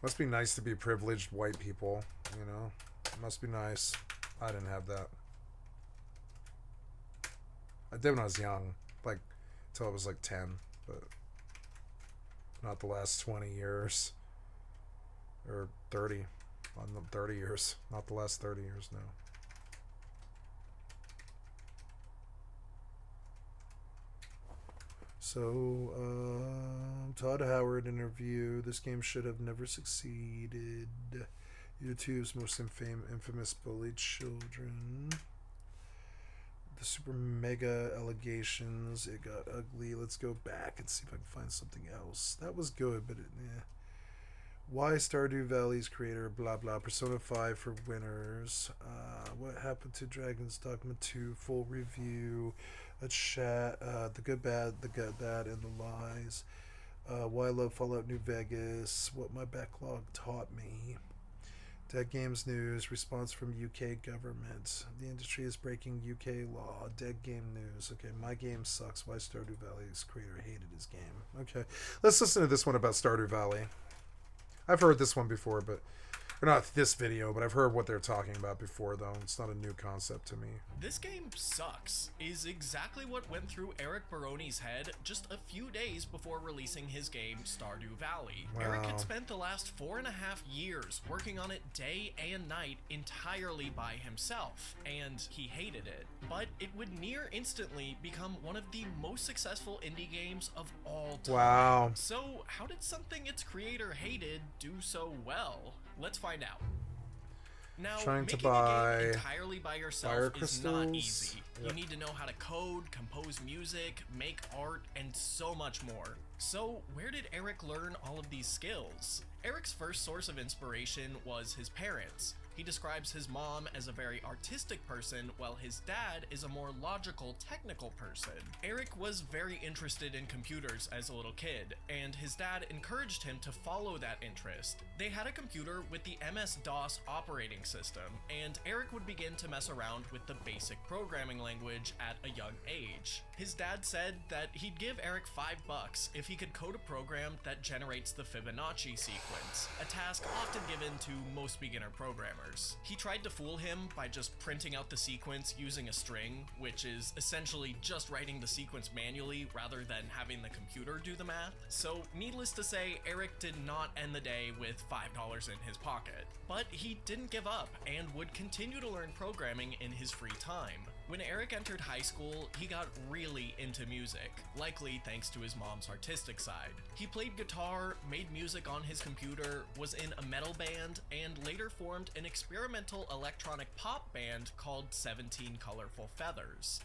Must be nice to be privileged white people, you know? Must be nice. I didn't have that. I did when I was young, like, until I was like 10, but not the last 20 years. Or 30. On the 30 years, not the last 30 years, no. So, Todd Howard interview. This game should have never succeeded. YouTube's most infamous bullied children. The super mega allegations. It got ugly. Let's go back and see if I can find something else. That was good, but yeah. Why Stardew Valley's creator, blah blah. Persona 5 for winners. What happened to Dragon's Dogma 2? Full review. A chat. The good, bad, and the lies. Why I love Fallout New Vegas. What my backlog taught me. Dead Games News, response from UK government. The industry is breaking UK law. Dead Game News. Okay, my game sucks. Why Stardew Valley's creator hated his game. Okay, let's listen to this one about Stardew Valley. I've heard this one before, but... Or not this video, but I've heard what they're talking about before, though. It's not a new concept to me. This game sucks is exactly what went through Eric Baroni's head just a few days before releasing his game Stardew Valley. Wow. Eric had spent the last 4.5 years working on it day and night entirely by himself, and he hated it. But it would near instantly become one of the most successful indie games of all time. Wow. So how did something its creator hated do so well? Let's find out. Now, Trying to making a buy game entirely by yourself fire is not crystals. easy. Yep. You need to know how to code, compose music, make art, and so much more. So, where did Eric learn all of these skills? Eric's first source of inspiration was his parents. He describes his mom as a very artistic person, while his dad is a more logical, technical person. Eric was very interested in computers as a little kid, and his dad encouraged him to follow that interest. They had a computer with the MS-DOS operating system, and Eric would begin to mess around with the basic programming language at a young age. His dad said that he'd give Eric $5 if he could code a program that generates the Fibonacci sequence, a task often given to most beginner programmers. He tried to fool him by just printing out the sequence using a string, which is essentially just writing the sequence manually rather than having the computer do the math. So, needless to say, Eric did not end the day with $5 in his pocket. But he didn't give up and would continue to learn programming in his free time. When Eric entered high school, he got really into music, likely thanks to his mom's artistic side. He played guitar, made music on his computer, was in a metal band, and later formed an experimental electronic pop band called 17 Colorful Feathers.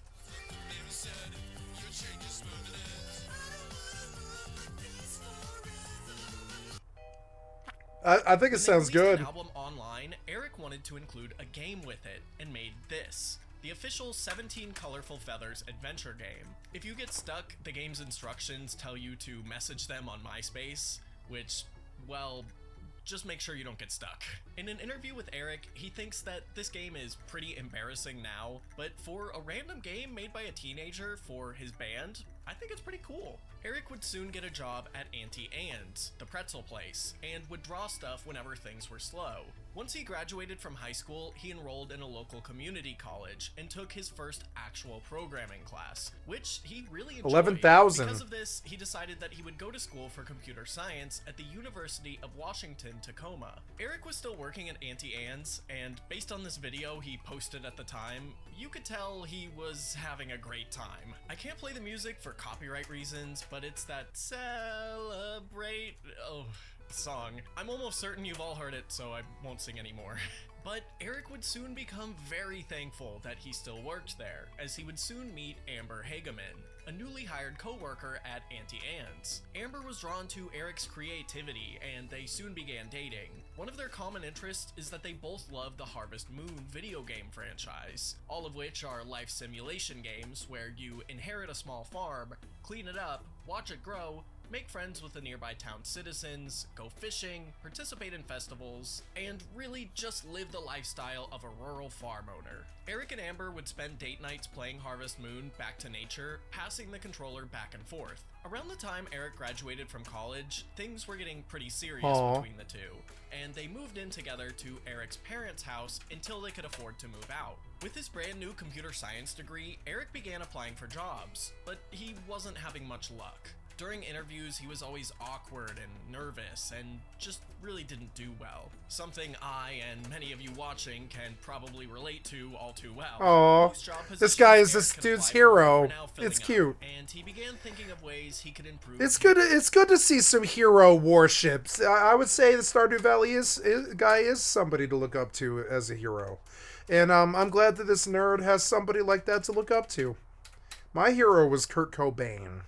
I think it When they sounds released good. an album online, Eric wanted to include a game with it and made this, the official 17 Colorful Feathers adventure game. If you get stuck, the game's instructions tell you to message them on MySpace, which, well, just make sure you don't get stuck. In an interview with Eric, he thinks that this game is pretty embarrassing now, but for a random game made by a teenager for his band, I think it's pretty cool. Eric would soon get a job at Auntie Anne's, the pretzel place, and would draw stuff whenever things were slow. Once he graduated from high school, he enrolled in a local community college and took his first actual programming class, which he really enjoyed. 11,000. Because of this, he decided that he would go to school for computer science at the University of Washington, Tacoma. Eric was still working at Auntie Anne's, and based on this video he posted at the time, you could tell he was having a great time. I can't play the music for copyright reasons, but it's that celebrate song. I'm almost certain you've all heard it, so I won't sing anymore. But Eric would soon become very thankful that he still worked there, as he would soon meet Amber Hageman, a newly hired co-worker at Auntie Anne's. Amber was drawn to Eric's creativity, and they soon began dating. One of their common interests is that they both love the Harvest Moon video game franchise, all of which are life simulation games where you inherit a small farm, clean it up, watch it grow, make friends with the nearby town citizens, go fishing, participate in festivals, and really just live the lifestyle of a rural farm owner. Eric and Amber would spend date nights playing Harvest Moon Back to Nature, passing the controller back and forth. Around the time Eric graduated from college, things were getting pretty serious between the two, and they moved in together to Eric's parents' house until they could afford to move out. With his brand new computer science degree, Eric began applying for jobs, but he wasn't having much luck. During interviews, he was always awkward and nervous and just really didn't do well. Something I and many of you watching can probably relate to all too well. Aw, Most job this positions guy is Eric this could dude's apply for hero. were now filling It's up, cute. and he began thinking of ways he could improve. It's good. It's good to see some hero warships. I would say the Stardew Valley guy is somebody to look up to as a hero, and I'm glad that this nerd has somebody like that to look up to. My hero was Kurt Cobain.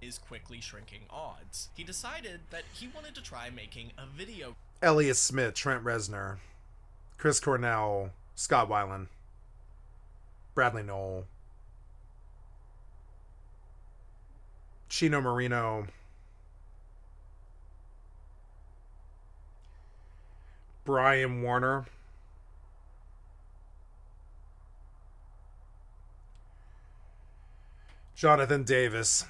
His quickly shrinking odds. He decided that he wanted to try making a video Elliot Smith, Trent Reznor, Chris Cornell, Scott Weiland, Bradley Noel, Chino Marino, Brian Warner, Jonathan Davis.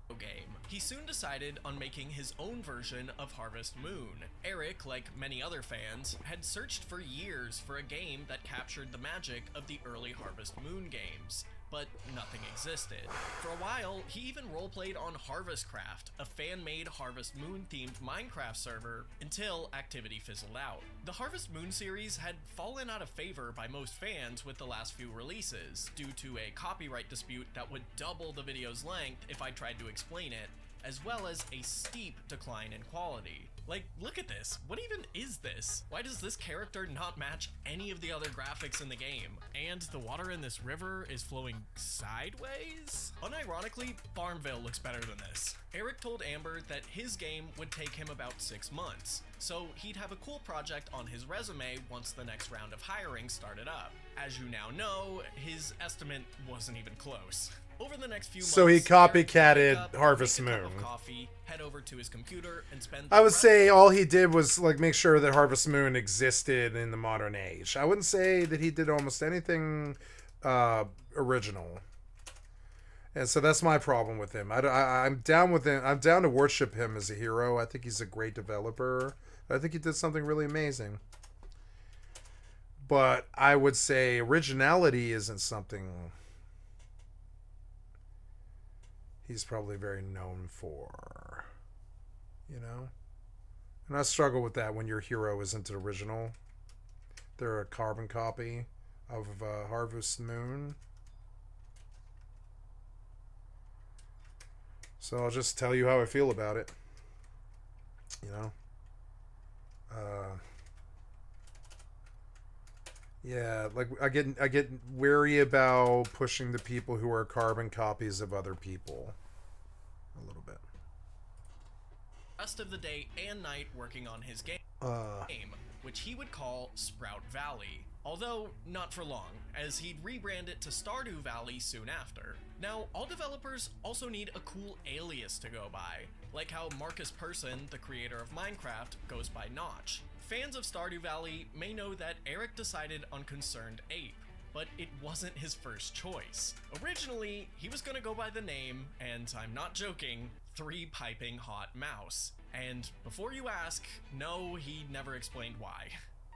Game. He soon decided on making his own version of Harvest Moon. Eric, like many other fans, had searched for years for a game that captured the magic of the early Harvest Moon games, but nothing existed. For a while, he even roleplayed on Harvestcraft, a fan-made Harvest Moon-themed Minecraft server, until activity fizzled out. The Harvest Moon series had fallen out of favor by most fans with the last few releases, due to a copyright dispute that would double the video's length if I tried to explain it, as well as a steep decline in quality. Like, look at this. What even is this? Why does this character not match any of the other graphics in the game? And the water in this river is flowing sideways? Unironically, Farmville looks better than this. Eric told Amber that his game would take him about 6 months, so he'd have a cool project on his resume once the next round of hiring started up. As you now know, his estimate wasn't even close. Over the next few months, So he Eric would copycatted wake up, Harvest make a cup Moon. of coffee, head over to his computer, and spend I would say all he did was like make sure that Harvest Moon existed in the modern age. I wouldn't say that he did almost anything original. And so that's my problem with him. I'm down with him. I'm down to worship him as a hero. I think he's a great developer. I think he did something really amazing. But I would say originality isn't something he's probably very known for, you know? And I struggle with that when your hero isn't an original. They're a carbon copy of Harvest Moon. So I'll just tell you how I feel about it, you know? Yeah, like I get wary about pushing the people who are carbon copies of other people a little bit. Rest of the day and night working on his game, which he would call Sprout Valley. Although, not for long, as he'd rebrand it to Stardew Valley soon after. Now, all developers also need a cool alias to go by, like how Marcus Persson, the creator of Minecraft, goes by Notch. Fans of Stardew Valley may know that Eric decided on Concerned Ape, but it wasn't his first choice. Originally, he was gonna go by the name, and I'm not joking, 3 Piping Hot Mouse. And before you ask, no, he never explained why.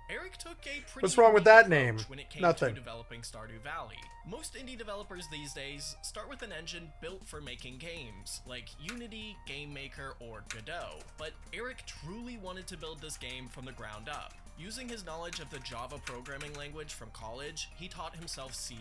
Eric took a pretty What's wrong with unique that name? approach when it came Nothing. to developing Stardew Valley. Most indie developers these days start with an engine built for making games, like Unity, Game Maker, or Godot. But Eric truly wanted to build this game from the ground up. Using his knowledge of the Java programming language from college, he taught himself C#,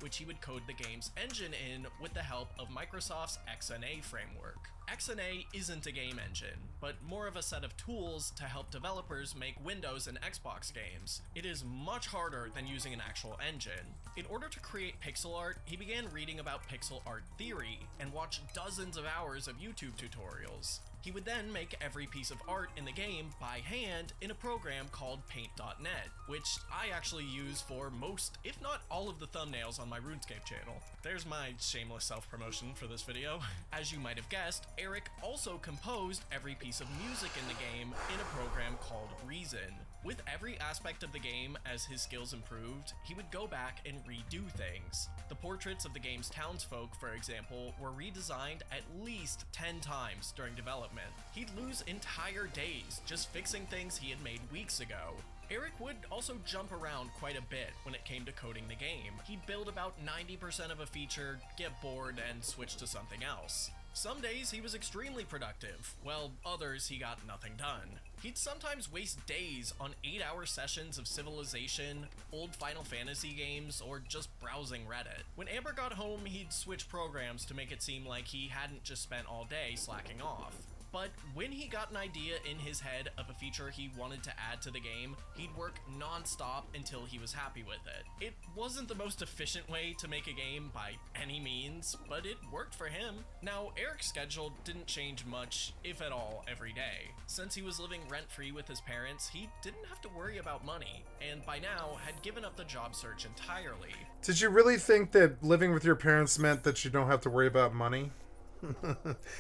which he would code the game's engine in with the help of Microsoft's XNA framework. XNA isn't a game engine, but more of a set of tools to help developers make Windows and Xbox games. It is much harder than using an actual engine. In order to create pixel art, he began reading about pixel art theory and watched dozens of hours of YouTube tutorials. He would then make every piece of art in the game by hand in a program called Paint.net, which I actually use for most, if not all of the thumbnails on my RuneScape channel. There's my shameless self-promotion for this video. As you might have guessed, Eric also composed every piece of music in the game in a program called Reason. With every aspect of the game as his skills improved, he would go back and redo things. The portraits of the game's townsfolk, for example, were redesigned at least 10 times during development. He'd lose entire days just fixing things he had made weeks ago. Eric would also jump around quite a bit when it came to coding the game. He'd build about 90% of a feature, get bored, and switch to something else. Some days he was extremely productive, while others he got nothing done. He'd sometimes waste days on 8-hour sessions of Civilization, old Final Fantasy games, or just browsing Reddit. When Amber got home, he'd switch programs to make it seem like he hadn't just spent all day slacking off. But when he got an idea in his head of a feature he wanted to add to the game, he'd work non-stop until he was happy with it. It wasn't the most efficient way to make a game by any means, but it worked for him. Now, Eric's schedule didn't change much, if at all, every day. Since he was living rent-free with his parents, he didn't have to worry about money, and by now had given up the job search entirely. Did you really think that living with your parents meant that you don't have to worry about money?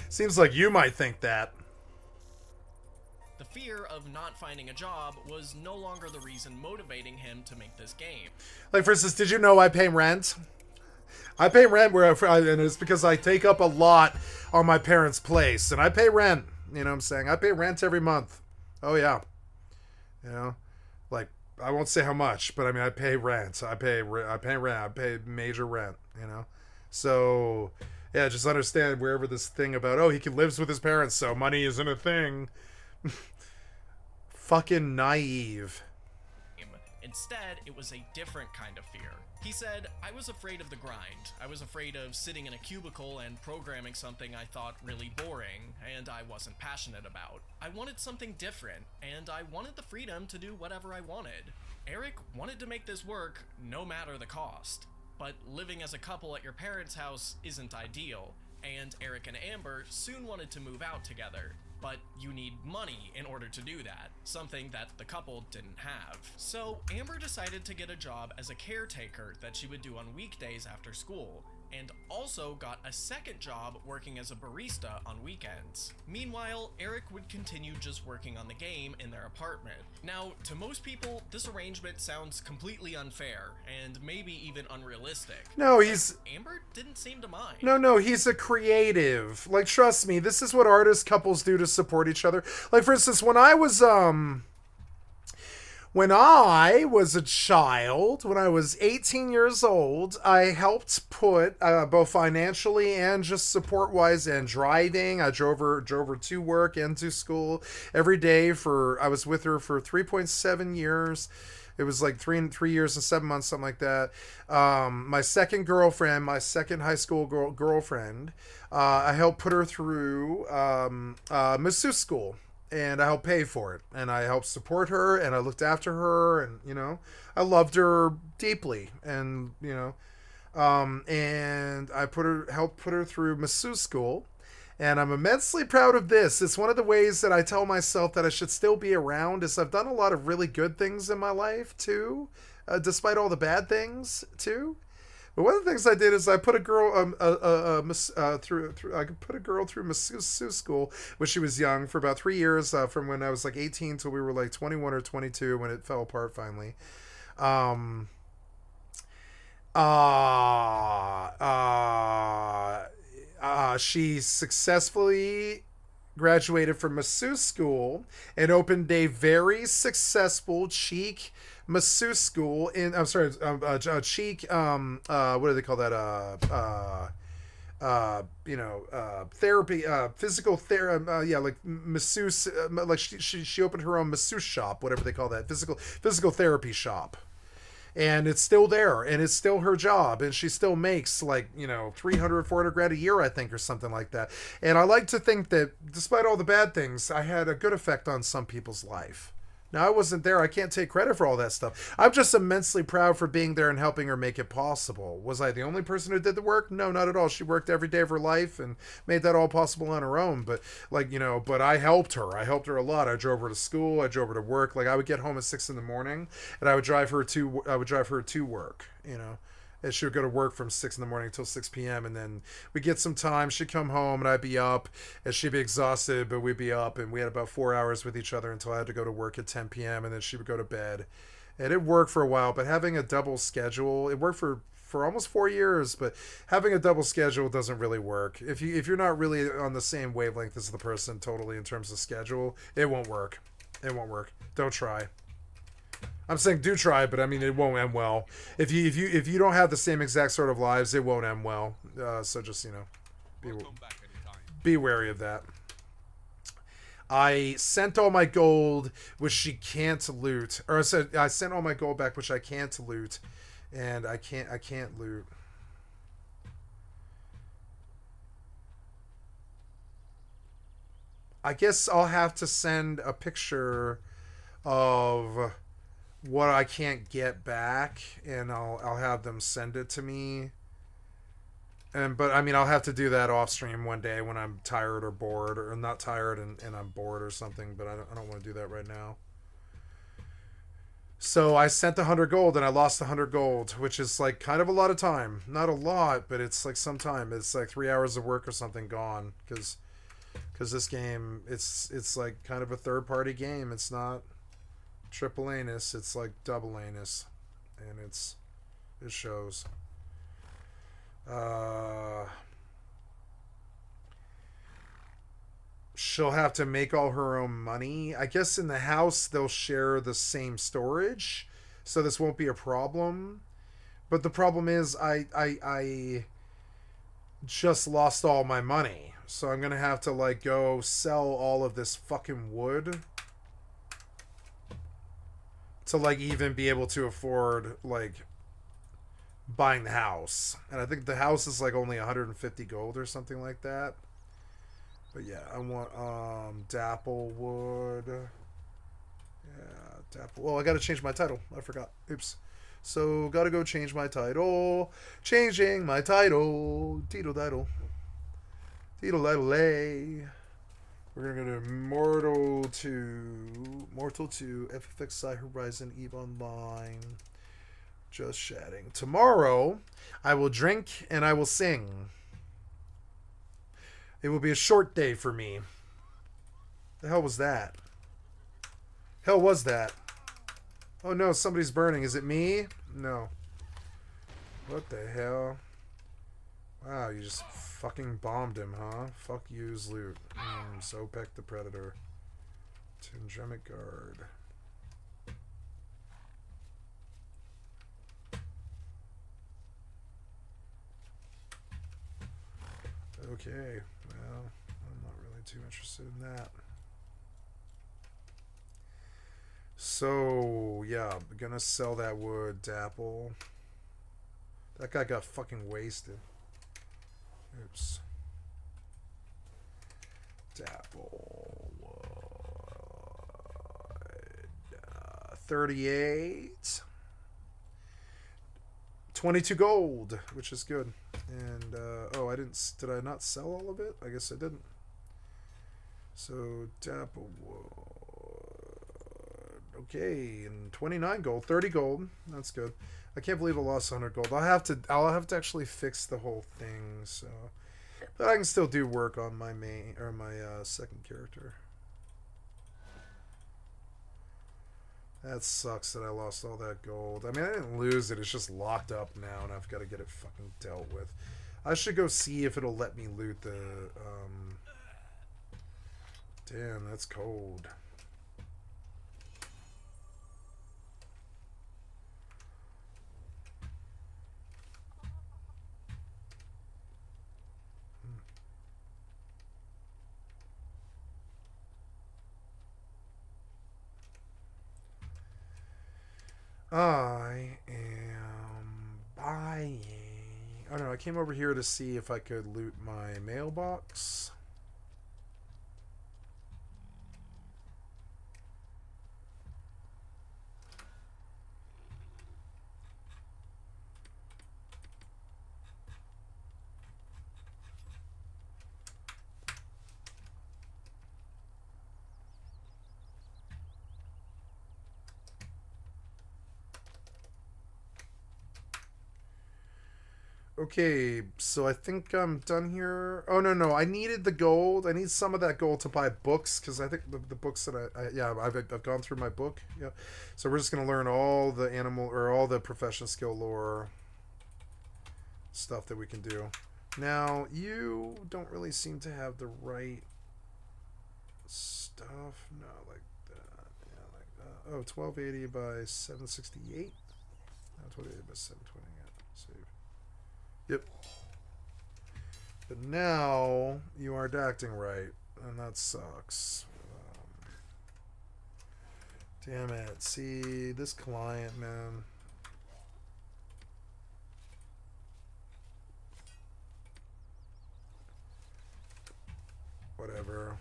Seems like you might think that. The fear of not finding a job was no longer the reason motivating him to make this game. Like, for instance, did you know I pay rent? I pay rent and it's because I take up a lot on my parents' place, and I pay rent. You know what I'm saying? I pay rent every month. Oh yeah. You know, like, I won't say how much, but I mean, I pay rent. I pay rent. I pay major rent. You know, so. Yeah, just understand wherever this thing about, oh, he lives with his parents, so money isn't a thing. Fucking naive. Instead, it was a different kind of fear. He said, I was afraid of the grind. I was afraid of sitting in a cubicle and programming something I thought really boring, and I wasn't passionate about. I wanted something different, and I wanted the freedom to do whatever I wanted. Eric wanted to make this work, no matter the cost. But living as a couple at your parents' house isn't ideal, and Eric and Amber soon wanted to move out together. But you need money in order to do that, something that the couple didn't have. So Amber decided to get a job as a caretaker that she would do on weekdays after school, and also got a second job working as a barista on weekends. Meanwhile, Eric would continue just working on the game in their apartment. Now, to most people, this arrangement sounds completely unfair, and maybe even unrealistic. No, he's... Amber didn't seem to mind. No, he's a creative. Like, trust me, this is what artist couples do to support each other. Like, for instance, when I was a child, when I was 18 years old, I helped put, both financially and just support-wise and driving. I drove her to work and to school every day I was with her for 3.7 years. It was like 3 years and 7 months, something like that. My second girlfriend, my second high school girlfriend, I helped put her through masseuse school. And I helped pay for it, and I helped support her, and I looked after her, and, you know, I loved her deeply, and, you know, and I helped put her through masseuse school, and I'm immensely proud of this. It's one of the ways that I tell myself that I should still be around, is I've done a lot of really good things in my life, too, despite all the bad things, too. But one of the things I did is I put a girl through masseuse school when she was young for about 3 years, from when I was like 18 till we were like 21 or 22 when it fell apart finally. She successfully graduated from masseuse school and opened a very successful cheek masseuse school in cheek what do they call that therapy, physical therapy, like masseuse, like she opened her own masseuse shop, whatever they call that, physical therapy shop. And it's still there, and it's still her job, and she still makes like, you know, 300, 400 grand a year, I think, or something like that. And I like to think that despite all the bad things, I had a good effect on some people's life. Now, I wasn't there. I can't take credit for all that stuff. I'm just immensely proud for being there and helping her make it possible. Was I the only person who did the work? No, not at all. She worked every day of her life and made that all possible on her own. But, like, you know, but I helped her. I helped her a lot. I drove her to school. I drove her to work. Like, I would get home at 6 in the morning, and I would drive her to work, you know. And she would go to work from 6 in the morning until 6 p.m. And then we'd get some time. She'd come home, and I'd be up, and she'd be exhausted, but we'd be up, and we had about 4 hours with each other until I had to go to work at 10 p.m., and then she would go to bed. And it worked for a while, but having a double schedule, it worked for almost 4 years, but having a double schedule doesn't really work. If you're not really on the same wavelength as the person totally in terms of schedule, it won't work. It won't work. Don't try. I'm saying do try, but I mean, it won't end well. If you don't have the same exact sort of lives, it won't end well. So just, you know, be wary of that. I sent all my gold, which she can't loot, or I sent all my gold back, which I can't loot, and I can't loot. I guess I'll have to send a picture of what I can't get back, and I'll have them send it to me. But I mean, I'll have to do that off stream one day when I'm tired or bored, or not tired and I'm bored or something. But I don't want to do that right now. So I sent 100 gold and I lost 100 gold, which is like kind of a lot of time. Not a lot, but it's like some time. It's like 3 hours of work or something gone because this game it's like kind of a third party game. It's not triple anus. It's like double anus, and it shows. She'll have to make all her own money. I guess in the house they'll share the same storage, so this won't be a problem. But the problem is I just lost all my money, so I'm gonna have to like go sell all of this fucking wood to like even be able to afford like buying the house. And I think the house is like only 150 gold or something like that. But yeah, I want dapple wood. Yeah, dapple. Well, I gotta change my title. I forgot. Oops. So gotta go change my title. Changing my title. Diddle diddle. Diddle diddle lay. We're gonna go to Mortal 2, FFXI Horizon EVE Online. Just chatting. Tomorrow, I will drink and I will sing. It will be a short day for me. The hell was that? Hell was that? Oh no, somebody's burning. Is it me? No. What the hell? Wow, you just fucking bombed him, huh? Fuck you's loot. Zopek the Predator. Tindremic Guard. Okay, well, I'm not really too interested in that. So, yeah, I'm gonna sell that wood, Dapple. That guy got fucking wasted. Oops. Dapple wood. 38. 22 gold, which is good. And oh, did I not sell all of it? I guess I didn't. So dapple wood. Okay, and 29 gold, 30 gold. That's good. I can't believe I lost 100 gold. I'll have to actually fix the whole thing. So, but I can still do work on my main or my second character. That sucks that I lost all that gold. I mean, I didn't lose it. It's just locked up now, and I've got to get it fucking dealt with. I should go see if it'll let me loot the... Damn, that's cold. I am buying... Oh no, I came over here to see if I could loot my mailbox. Okay, so I think I'm done here. Oh, no. I needed the gold. I need some of that gold to buy books, because I think the books that I've gone through my book. Yeah. So we're just going to learn all the all the profession skill lore stuff that we can do. Now, you don't really seem to have the right stuff. No, like that. Yeah, like that. Oh, 1280 by 768. No, 1280 by 720. Yeah, save. Yep. But now you aren't acting right, and that sucks. Damn it. See, this client, man. Whatever.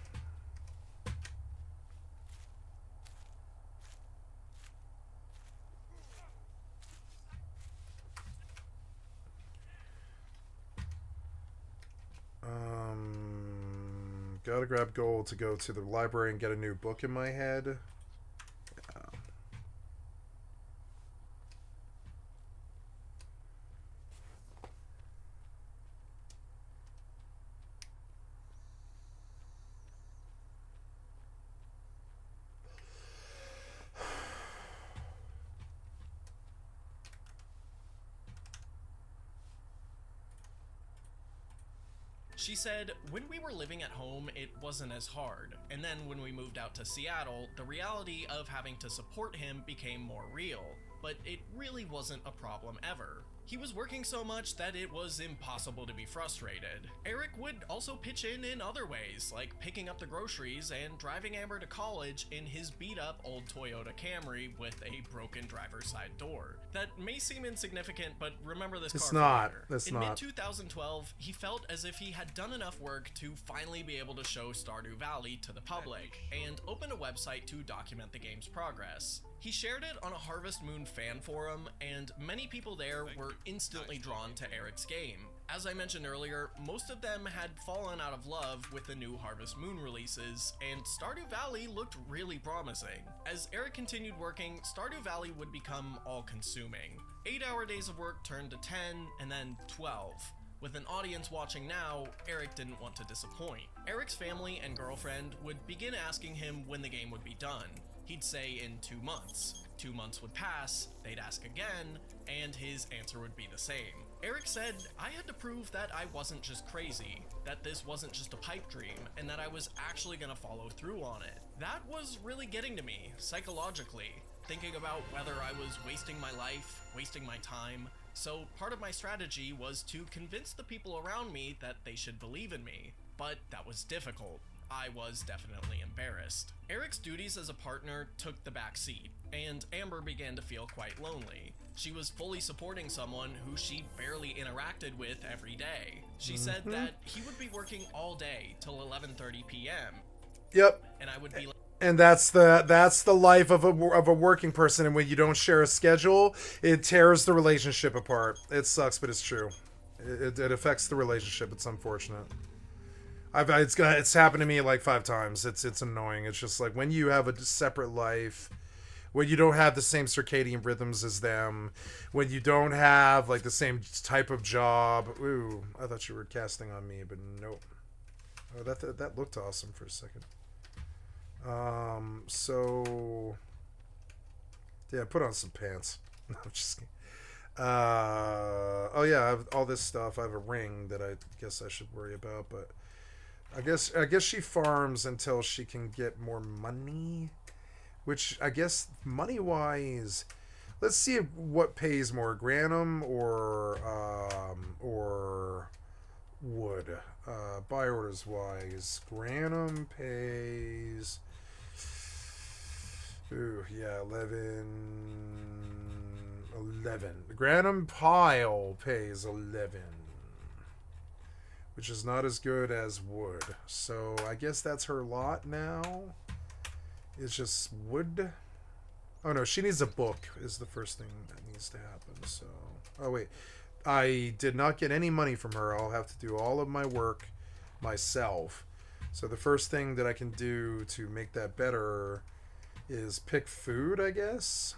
gotta grab gold to go to the library and get a new book in my head. She said, when we were living at home, it wasn't as hard. And then when we moved out to Seattle, the reality of having to support him became more real. But it really wasn't a problem ever. He was working so much that it was impossible to be frustrated. Eric would also pitch in other ways, like picking up the groceries and driving Amber to college in his beat-up old Toyota Camry with a broken driver's side door. That may seem insignificant, but remember this car It's for not. later. It's In not. mid-2012, he felt as if he had done enough work to finally be able to show Stardew Valley to the public, and opened a website to document the game's progress. He shared it on a Harvest Moon fan forum, and many people there were instantly drawn to Eric's game. As I mentioned earlier, most of them had fallen out of love with the new Harvest Moon releases, and Stardew Valley looked really promising. As Eric continued working, Stardew Valley would become all-consuming. 8-hour days of work turned to 10, and then 12. With an audience watching now, Eric didn't want to disappoint. Eric's family and girlfriend would begin asking him when the game would be done. He'd say in 2 months. 2 months would pass, they'd ask again, and his answer would be the same. Eric said, I had to prove that I wasn't just crazy, that this wasn't just a pipe dream, and that I was actually gonna follow through on it. That was really getting to me, psychologically, thinking about whether I was wasting my life, wasting my time. So part of my strategy was to convince the people around me that they should believe in me, but that was difficult. I was definitely embarrassed. Eric's duties as a partner took the back seat, and Amber began to feel quite lonely. She was fully supporting someone who she barely interacted with every day. She said that he would be working all day till 11:30 p.m. Yep. and I would be like, And that's the life of a working person. And when you don't share a schedule, it tears the relationship apart. It sucks, but it's true. It affects the relationship. It's unfortunate. It's happened to me like 5 times. It's annoying. It's just like when you have a separate life, when you don't have the same circadian rhythms as them, when you don't have like the same type of job. Ooh, I thought you were casting on me, but nope. Oh, that looked awesome for a second. So yeah, put on some pants. No, I'm just kidding. Oh yeah, I have all this stuff. I have a ring that I guess I should worry about, but I guess she farms until she can get more money, which I guess money wise, let's see what pays more, Granum or wood. Buy orders wise, Granum pays. Ooh, yeah, 11. The Granum Pile pays 11. Which is not as good as wood. So I guess that's her lot now. It's just wood. Oh no, she needs a book is the first thing that needs to happen. So, oh wait. I did not get any money from her. I'll have to do all of my work myself. So the first thing that I can do to make that better is pick food, I guess,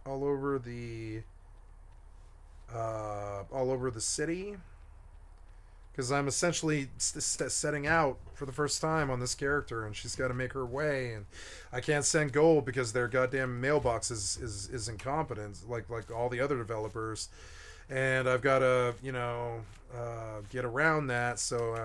all over the city, because I'm essentially setting out for the first time on this character, and she's got to make her way, and I can't send gold because their goddamn mailbox is incompetent, like all the other developers, and I've got to get around that. So